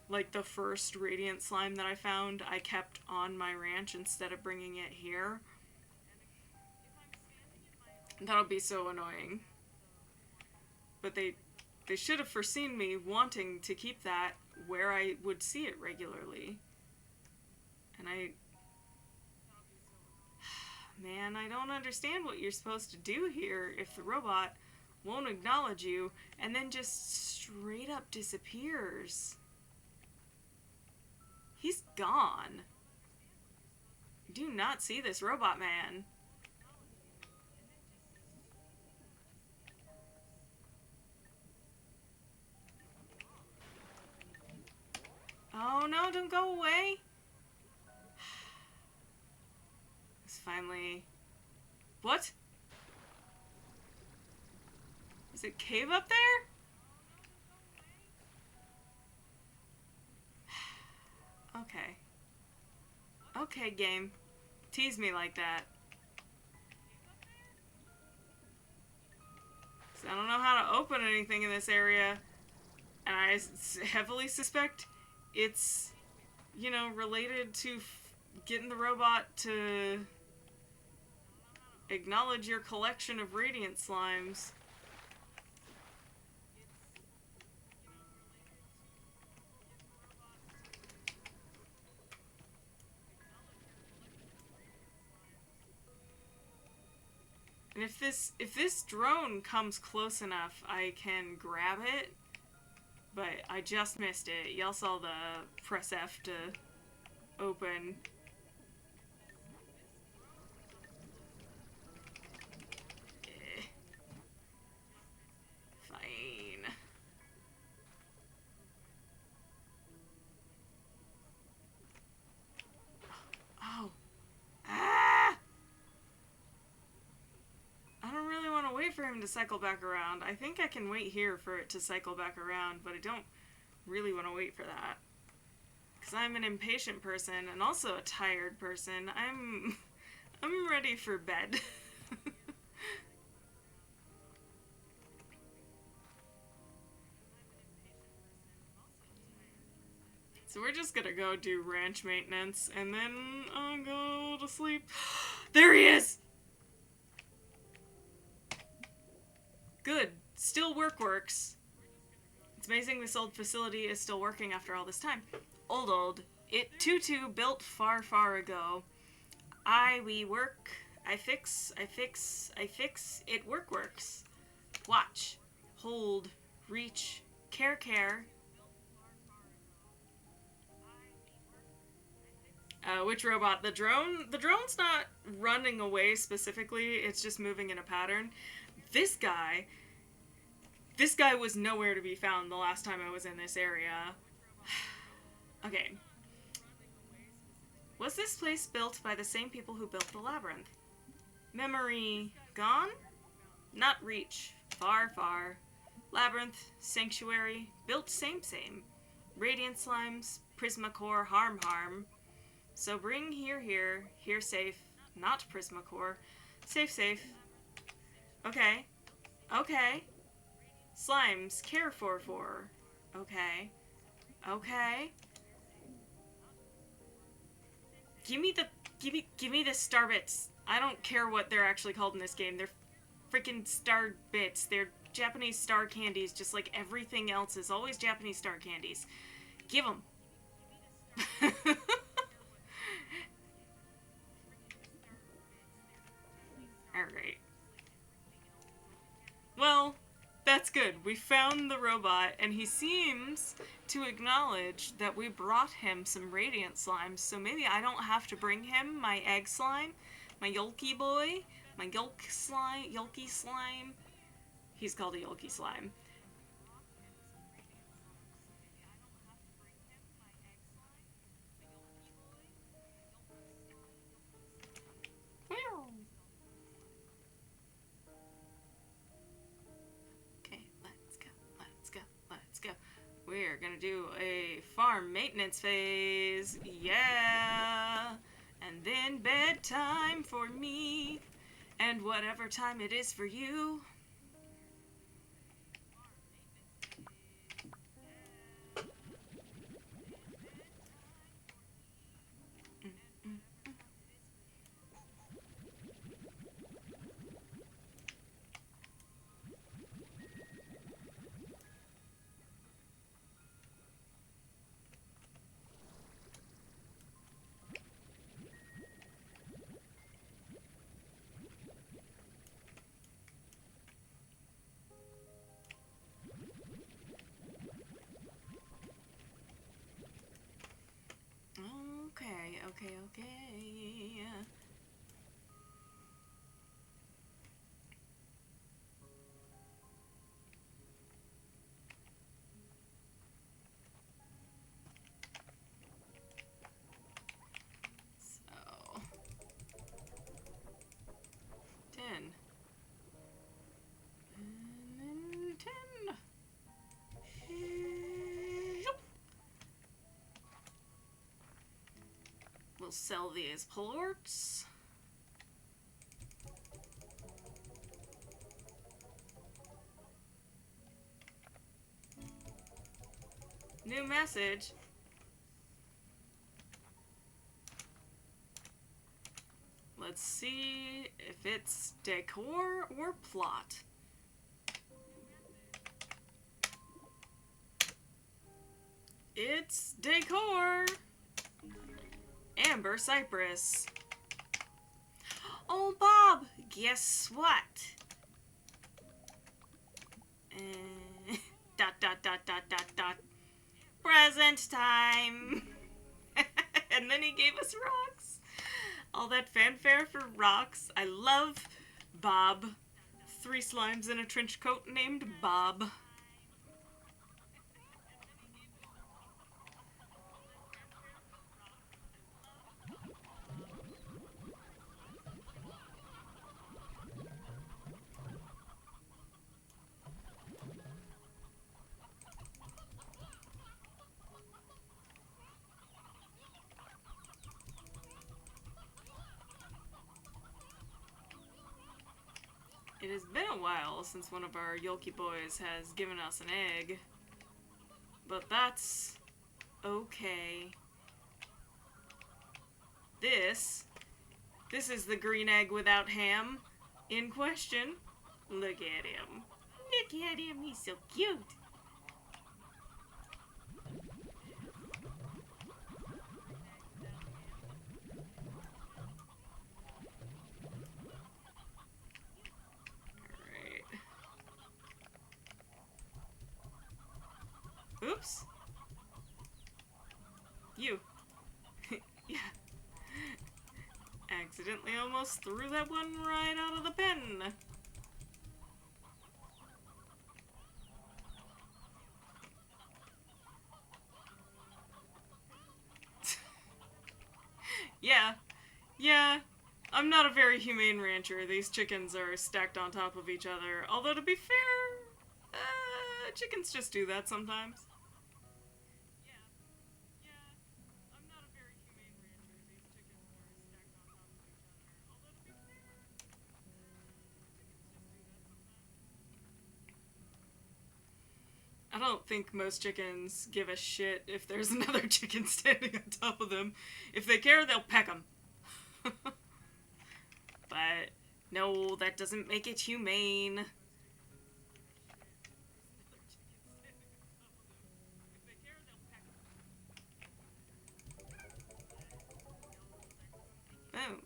like the first radiant slime that I found, I kept on my ranch instead of bringing it here, that'll be so annoying. But they should have foreseen me wanting to keep that where I would see it regularly. And man, I don't understand what you're supposed to do here if the robot won't acknowledge you and then just straight up disappears. He's gone. I do not see this robot man. Oh no, don't go away. It's finally... What? Is it cave up there? Okay. Okay, game. Tease me like that. So I don't know how to open anything in this area. And I heavily suspect it's, you know, related to getting the robot to acknowledge your collection of radiant slimes. And if this drone comes close enough, I can grab it. But I just missed it. Y'all saw the press F to open. Fine. Oh. Ah! I don't really want to wait for him to cycle back around. I think I can wait here for it to cycle back around, but I don't really want to wait for that. Because I'm an impatient person and also a tired person. I'm ready for bed. So we're just gonna go do ranch maintenance and then I'll go to sleep. There he is! Good. Still works. It's amazing this old facility is still working after all this time. Old. It tutu built far ago. We work. I fix, it works. Watch. Hold. Reach. Care. Which robot? The drone? The drone's not running away specifically, it's just moving in a pattern. This guy was nowhere to be found the last time I was in this area. Okay. Was this place built by the same people who built the labyrinth? Memory gone? Not reach. Far. Labyrinth, sanctuary, built same. Radiant slimes, Prismacore, harm. So bring here safe, not Prismacore. Safe. Okay. Slimes, care for. Okay. Give me the star bits. I don't care what they're actually called in this game. They're freaking star bits. They're Japanese star candies, just like everything else is always Japanese star candies. Give them. good. We found the robot, and he seems to acknowledge that we brought him some radiant slimes, so maybe I don't have to bring him my egg slime, my Yolky boy, my Yolky slime. He's called a Yolky slime. Okay, let's go. We're gonna do a farm maintenance phase. Yeah! And then bedtime for me. And whatever time it is for you. Okay. So 10. And then 10. We'll sell these plorts. New message. Let's see if it's decor or plot. It's decor. Amber Cypress. Oh, Bob, guess what? Dot. Present time. And then he gave us rocks. All that fanfare for rocks. I love Bob. 3 slimes in a trench coat named Bob. It has been a while since one of our Yolky boys has given us an egg, but that's okay. This is the green egg without ham in question. Look at him. Look at him, he's so cute. Oops. You. Yeah. Accidentally almost threw that one right out of the pen. Yeah. I'm not a very humane rancher. These chickens are stacked on top of each other. Although, to be fair, chickens just do that sometimes. I don't think most chickens give a shit if there's another chicken standing on top of them. If they care, they'll peck them. But no, that doesn't make it humane. Oh.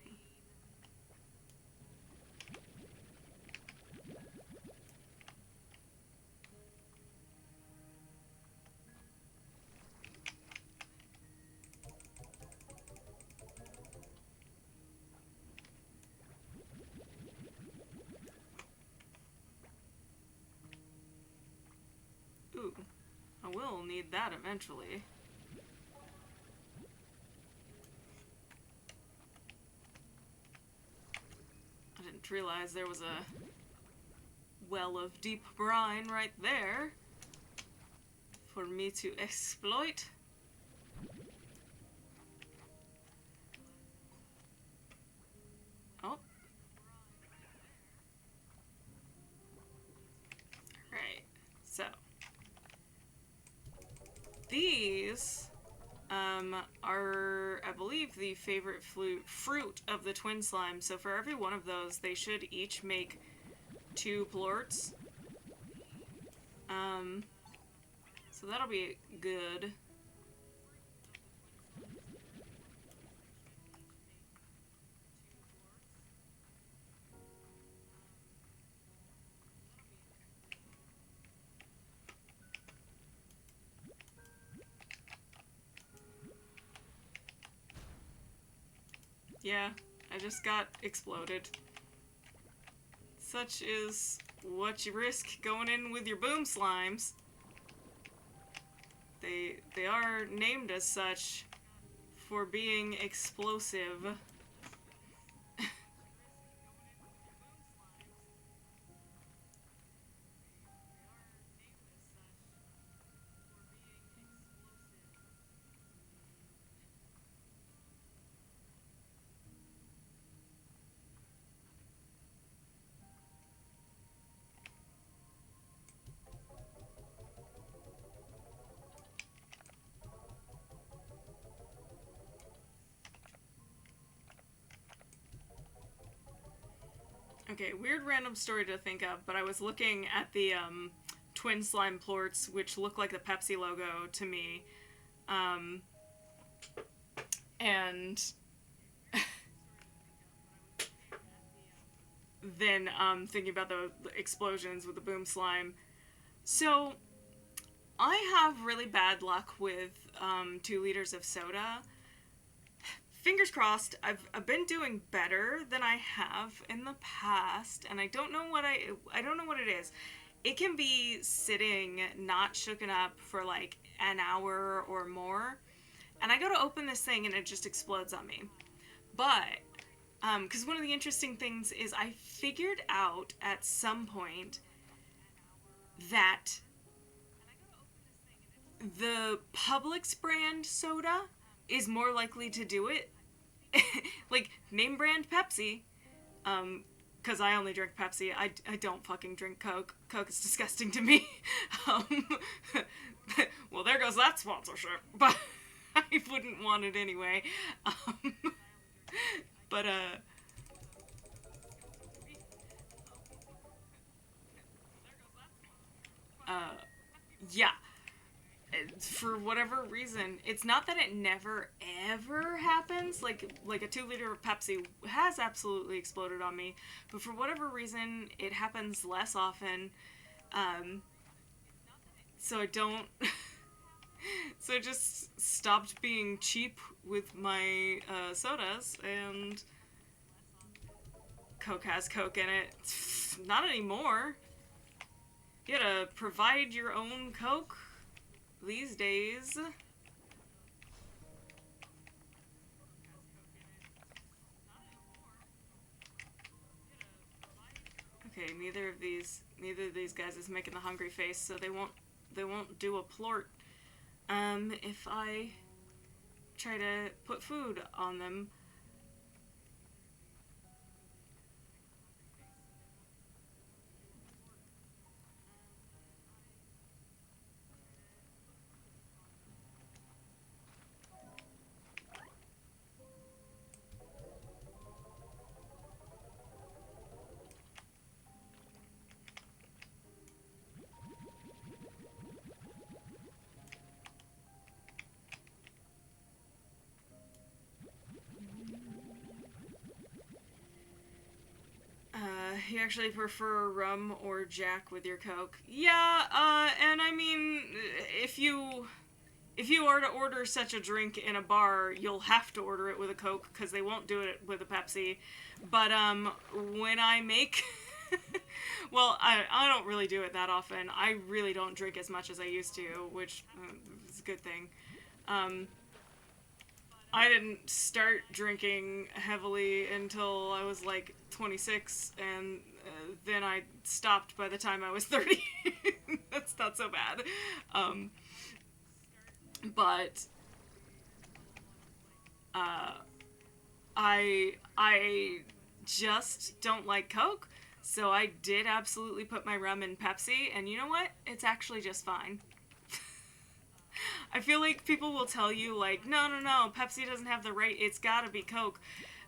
will need that eventually. I didn't realize there was a well of deep brine right there for me to exploit. Oh. Right. So. These are, I believe, the favorite fruit of the twin slime. So for every one of those, they should each make 2 plorts. So that'll be good. Yeah, I just got exploded. Such is what you risk going in with your boom slimes. They are named as such for being explosive. Okay, weird random story to think of, but I was looking at the twin slime plorts, which look like the Pepsi logo to me. And then thinking about the explosions with the boom slime. So I have really bad luck with 2 liters of soda. Fingers crossed, I've been doing better than I have in the past, and I don't know what I don't know what it is. It can be sitting not shooken up for like an hour or more, and I go to open this thing and it just explodes on me. But because one of the interesting things is I figured out at some point that the Publix brand soda is more likely to do it. Like, name brand Pepsi. Because I only drink Pepsi. I don't fucking drink Coke. Coke is disgusting to me. Well, there goes that sponsorship. But I wouldn't want it anyway. But, yeah. For whatever reason, it's not that it never ever happens. Like a 2 liter of Pepsi has absolutely exploded on me, but for whatever reason, it happens less often. So I don't. So I just stopped being cheap with my sodas, and Coke has Coke in it. Not anymore. You gotta provide your own Coke these days. Okay, neither of these guys is making the hungry face, so they won't do a plort. If I try to put food on them. You actually prefer rum or Jack with your Coke? Yeah, and I mean, if you are to order such a drink in a bar, you'll have to order it with a Coke, because they won't do it with a Pepsi. But, when I make Well, I don't really do it that often. I really don't drink as much as I used to, which is a good thing. Um, I didn't start drinking heavily until I was like 26, and then I stopped by the time I was 30. That's not so bad. Um, but uh, I just don't like Coke, so I did absolutely put my rum in Pepsi, and you know what? It's actually just fine. I feel like people will tell you, like, no, no, no, Pepsi doesn't have the right, it's gotta be Coke.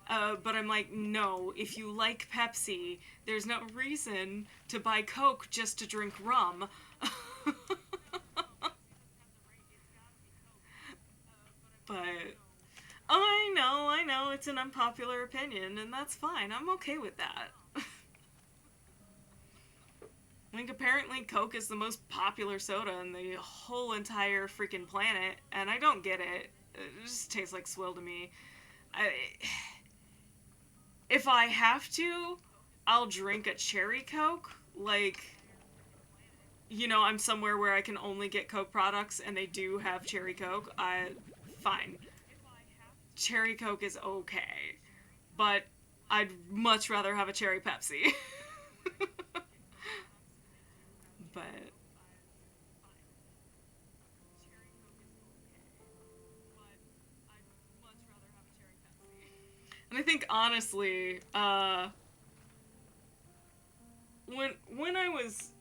But I'm like, no, if you like Pepsi, there's no reason to buy Coke just to drink rum. But, oh, I know, it's an unpopular opinion, and that's fine. I'm okay with that. Like, apparently Coke is the most popular soda in the whole entire freaking planet, and I don't get it. It just tastes like swill to me. I, if I have to, I'll drink a cherry Coke. Like, you know, I'm somewhere where I can only get Coke products, and they do have cherry Coke. Fine. Cherry Coke is okay. But I'd much rather have a cherry Pepsi. But and I think honestly, when I was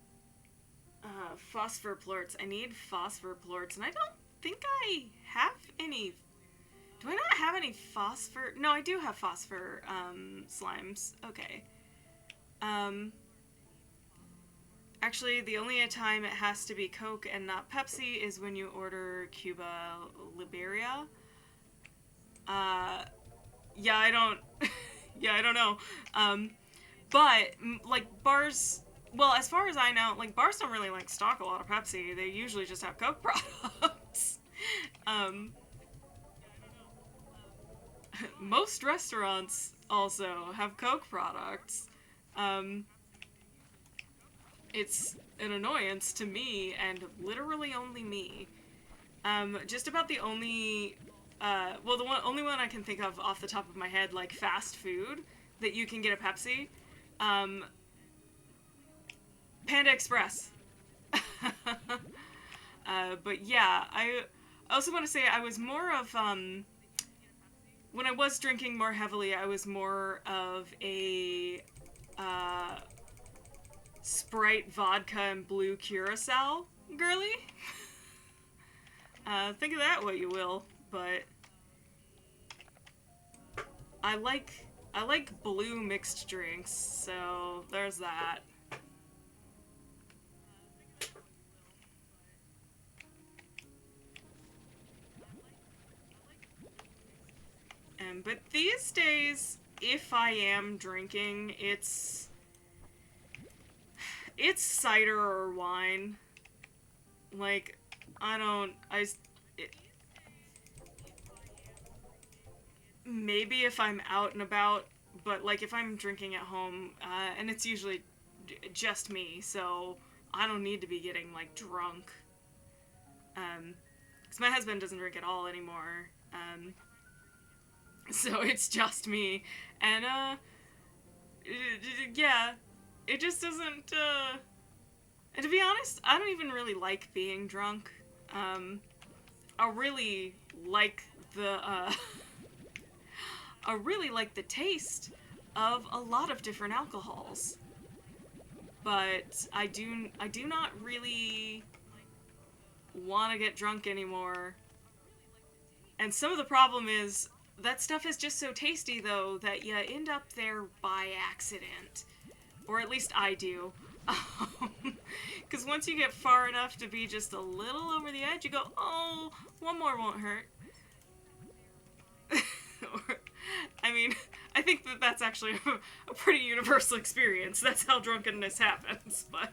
phosphor plorts, I need phosphor plorts, and I don't think I have any. Do I not have any phosphor? No, I do have phosphor slimes. Okay. Um, Actually, the only time it has to be Coke and not Pepsi is when you order Cuba Liberia. Uh, yeah, I don't. Yeah, I don't know. But like bars. Well, as far as I know, like bars don't really like stock a lot of Pepsi. They usually just have Coke products. um, Most restaurants also have Coke products. Um, it's an annoyance to me and literally only me. Just about the only, well, only one I can think of off the top of my head, like fast food that you can get a Pepsi, um, Panda Express. But yeah, I also want to say I was more of, when I was drinking more heavily, I was more of a, Sprite, vodka, and blue curacao girly. Think of that what you will, but I like blue mixed drinks, so there's that. But these days, if I am drinking, it's cider or wine. Like, I don't, I, it, maybe if I'm out and about, but like if I'm drinking at home, and it's usually just me, so I don't need to be getting like drunk. Because my husband doesn't drink at all anymore. So it's just me, and yeah, it just doesn't. And to be honest, I don't even really like being drunk. I really like the I really like the taste of a lot of different alcohols, but I do not really want to get drunk anymore. And some of the problem is that stuff is just so tasty though that you end up there by accident, or at least I do. Because once you get far enough to be just a little over the edge, you go, oh, one more won't hurt. I mean, I think that that's actually a pretty universal experience. That's how drunkenness happens, but...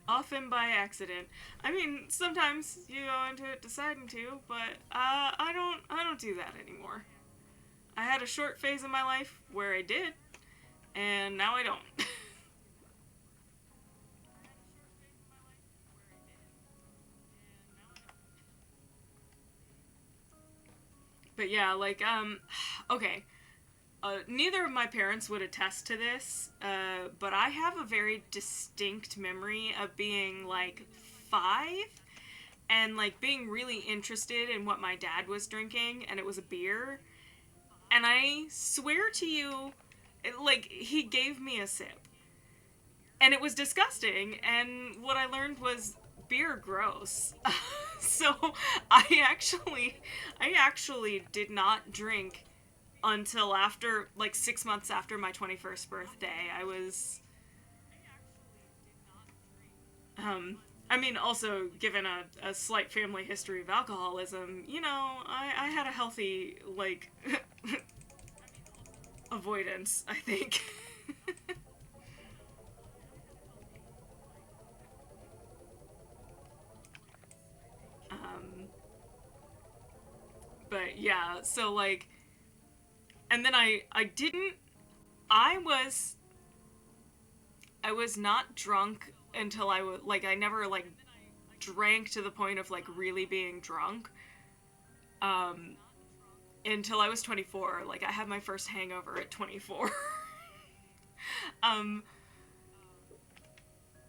Often by accident. I mean, sometimes you go into it deciding to, but I don't do that anymore. I had a short phase in my life where I did, and now I don't. But yeah, like okay. Neither of my parents would attest to this, but I have a very distinct memory of being like 5 and like being really interested in what my dad was drinking, and it was a beer. And I swear to you, like, he gave me a sip. And it was disgusting, and what I learned was beer gross. So I actually did not drink until after, like, 6 months after my 21st birthday. Um, I mean, also, given a slight family history of alcoholism, I had a healthy, like, avoidance, I think. um, but yeah, so, like, and then I didn't, I was, I was not drunk until I was, like, I never, like, drank to the point of, like, really being drunk. Um, until I was 24. Like, I had my first hangover at 24. um,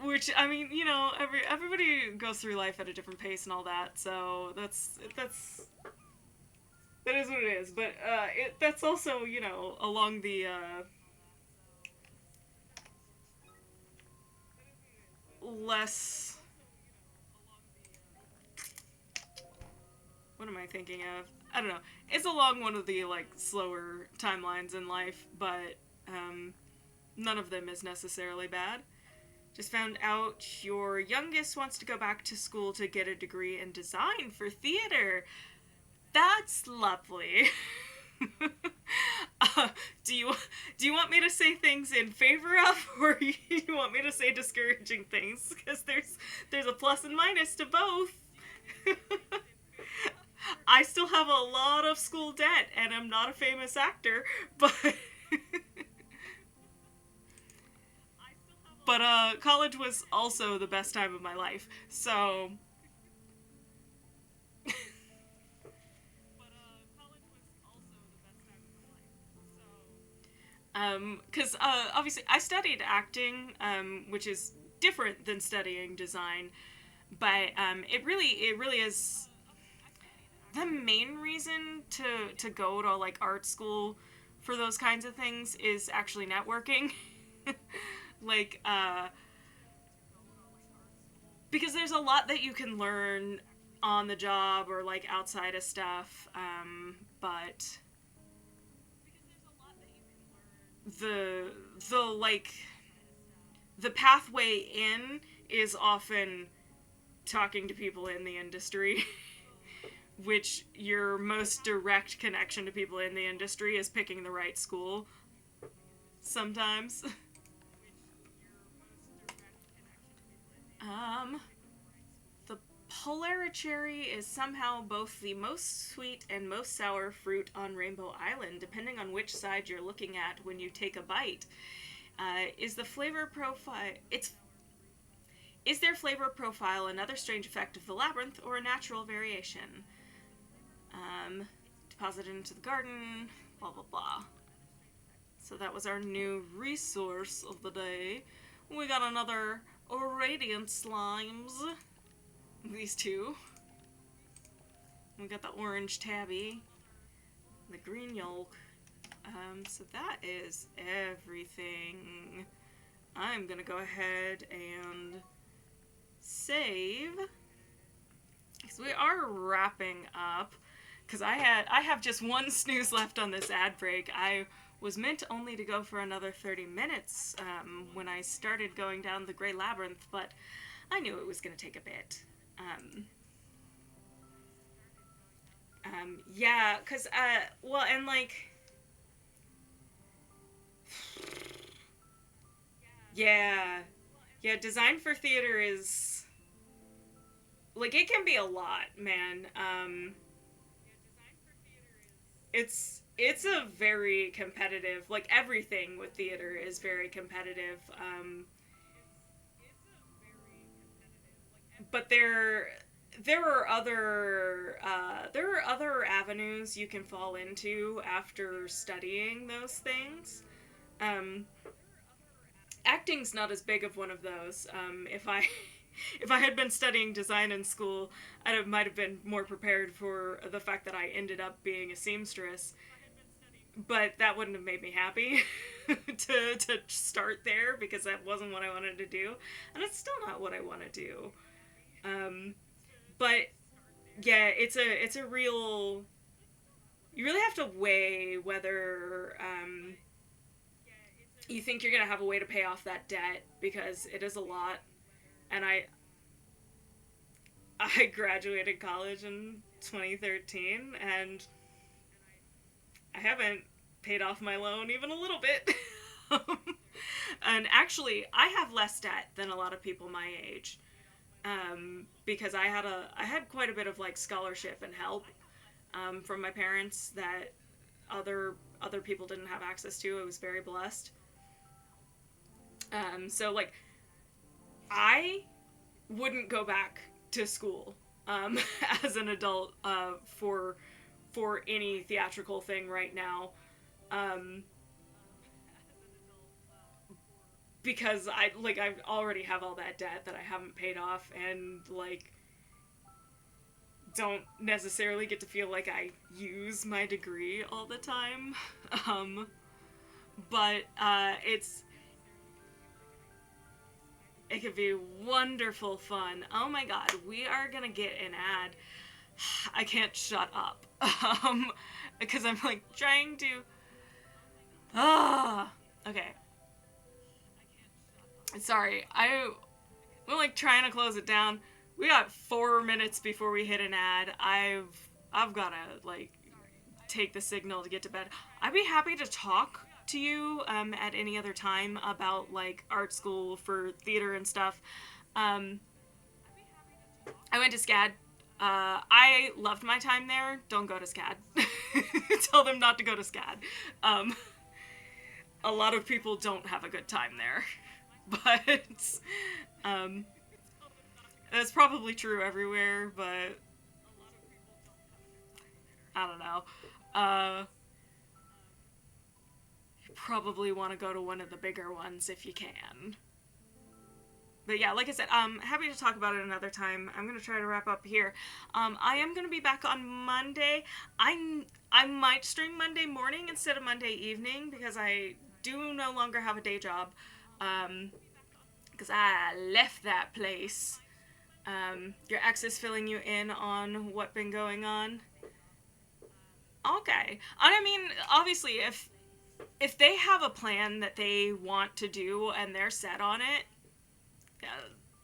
which, I mean, everybody goes through life at a different pace and all that, so that is what it is. But that's also, along the less. What am I thinking of? I don't know. It's along one of the like slower timelines in life, but none of them is necessarily bad. Just found out your youngest wants to go back to school to get a degree in design for theater. That's lovely. uh, do you do you want me to say things in favor of, or you want me to say discouraging things? Because there's a plus and minus to both. I still have a lot of school debt, and I'm not a famous actor, but college was also the best time of my life. So because obviously I studied acting, which is different than studying design, but it really is the main reason to go to like art school for those kinds of things is actually networking. like because there's a lot that you can learn on the job or like outside of stuff, but the the like the pathway in is often talking to people in the industry. Which your most direct connection to people in the industry is picking the right school sometimes. um the Polaricherry is somehow both the most sweet and most sour fruit on Rainbow Island, depending on which side you're looking at when you take a bite. Is the flavor profile it's Is their flavor profile another strange effect of the labyrinth or a natural variation? Deposited into the garden, blah blah blah. So that was our new resource of the day. We got another Radiant Slimes. These two. We got the orange tabby, the green yolk. So that is everything. I'm gonna go ahead and save because we are wrapping up. Because I have just one snooze left on this ad break. I was meant only to go for another 30 minutes when I started going down the Grey Labyrinth, but I knew it was going to take a bit. Yeah, because, well, and like, yeah. Yeah, design for theater is like it can be a lot, man. It's a very competitive, like everything with theater is very competitive. But there are other avenues you can fall into after studying those things. Um, Acting's not as big of one of those. If I if I had been studying design in school, I might have been more prepared for the fact that I ended up being a seamstress. But that wouldn't have made me happy to start there because that wasn't what I wanted to do, and it's still not what I want to do. Um, but yeah, it's a real. You really have to weigh whether you think you're gonna have a way to pay off that debt because it is a lot. And I graduated college in 2013, and I haven't paid off my loan even a little bit. And actually, I have less debt than a lot of people my age, because I had quite a bit of like scholarship and help from my parents that other people didn't have access to. I was very blessed. So like I wouldn't go back to school as an adult for any theatrical thing right now. Um, because I already have all that debt that I haven't paid off, and like don't necessarily get to feel like I use my degree all the time. Um, but it could be wonderful fun. Oh my god, we are gonna get an ad. I can't shut up. Because I'm like trying to. Ah, okay. Sorry, we're like trying to close it down. We got 4 minutes before we hit an ad. I've gotta like take the signal to get to bed. I'd be happy to talk to you at any other time about like art school for theater and stuff. Um, I went to SCAD. I loved my time there. Don't go to SCAD. Tell them not to go to SCAD. Um, a lot of people don't have a good time there. But um, that's probably true everywhere, but I don't know. You probably want to go to one of the bigger ones if you can. But yeah, like I said, happy to talk about it another time. I'm gonna try to wrap up here. I am gonna be back on Monday. I might stream Monday morning instead of Monday evening because I do no longer have a day job. Because I left that place. Your ex is filling you in on what been going on. Okay. I mean, obviously, if they have a plan that they want to do and they're set on it,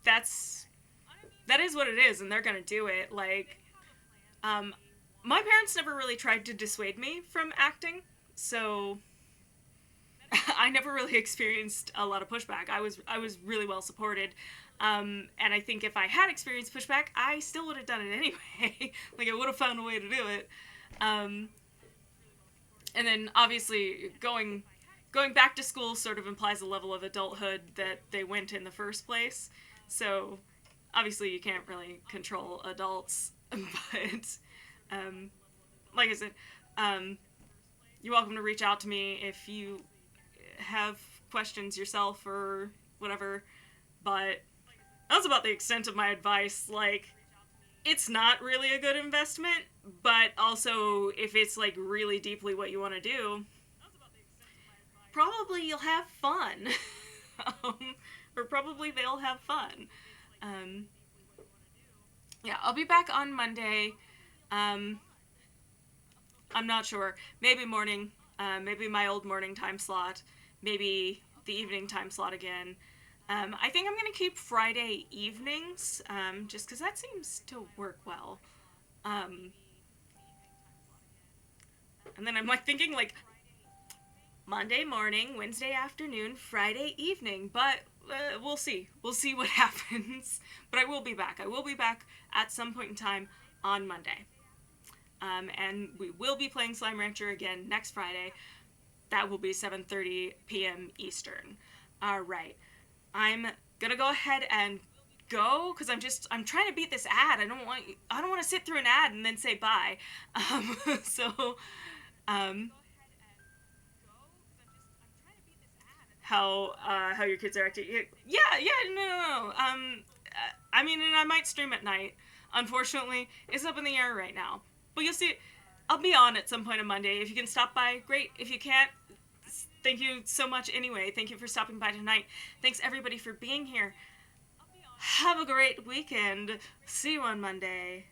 that's that is what it is, and they're gonna do it. Like, um, my parents never really tried to dissuade me from acting, so I never really experienced a lot of pushback. I was really well supported, and I think if I had experienced pushback, I still would have done it anyway. Like I would have found a way to do it. Um, and then obviously going back to school sort of implies a level of adulthood that they went in the first place. So obviously you can't really control adults, but like I said, um, you're welcome to reach out to me if you have questions yourself or whatever. But that's about the extent of my advice. Like, it's not really a good investment, but also if it's like really deeply what you want to do, probably you'll have fun. um, or probably they'll have fun. Um, yeah, I'll be back on Monday. Um, I'm not sure. Maybe morning. Maybe my old morning time slot. Maybe the evening time slot again. I think I'm going to keep Friday evenings, just because that seems to work well. Um, and then I'm like thinking like Monday morning, Wednesday afternoon, Friday evening. But we'll see. We'll see what happens. But I will be back. I will be back at some point in time on Monday. And we will be playing Slime Rancher again next Friday. That will be 7:30 p.m. Eastern. All right. I'm gonna go ahead and go because I'm trying to beat this ad. I don't want to sit through an ad and then say bye. So how your kids are acting. Yeah, no. I mean, and I might stream at night. Unfortunately, it's up in the air right now. But you'll see. I'll be on at some point on Monday. If you can stop by, great. If you can't, thank you so much anyway. Thank you for stopping by tonight. Thanks everybody for being here. Have a great weekend. See you on Monday.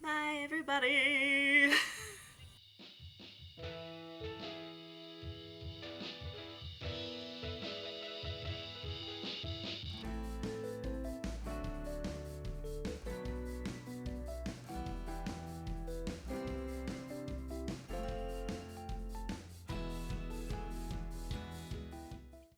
Bye, everybody.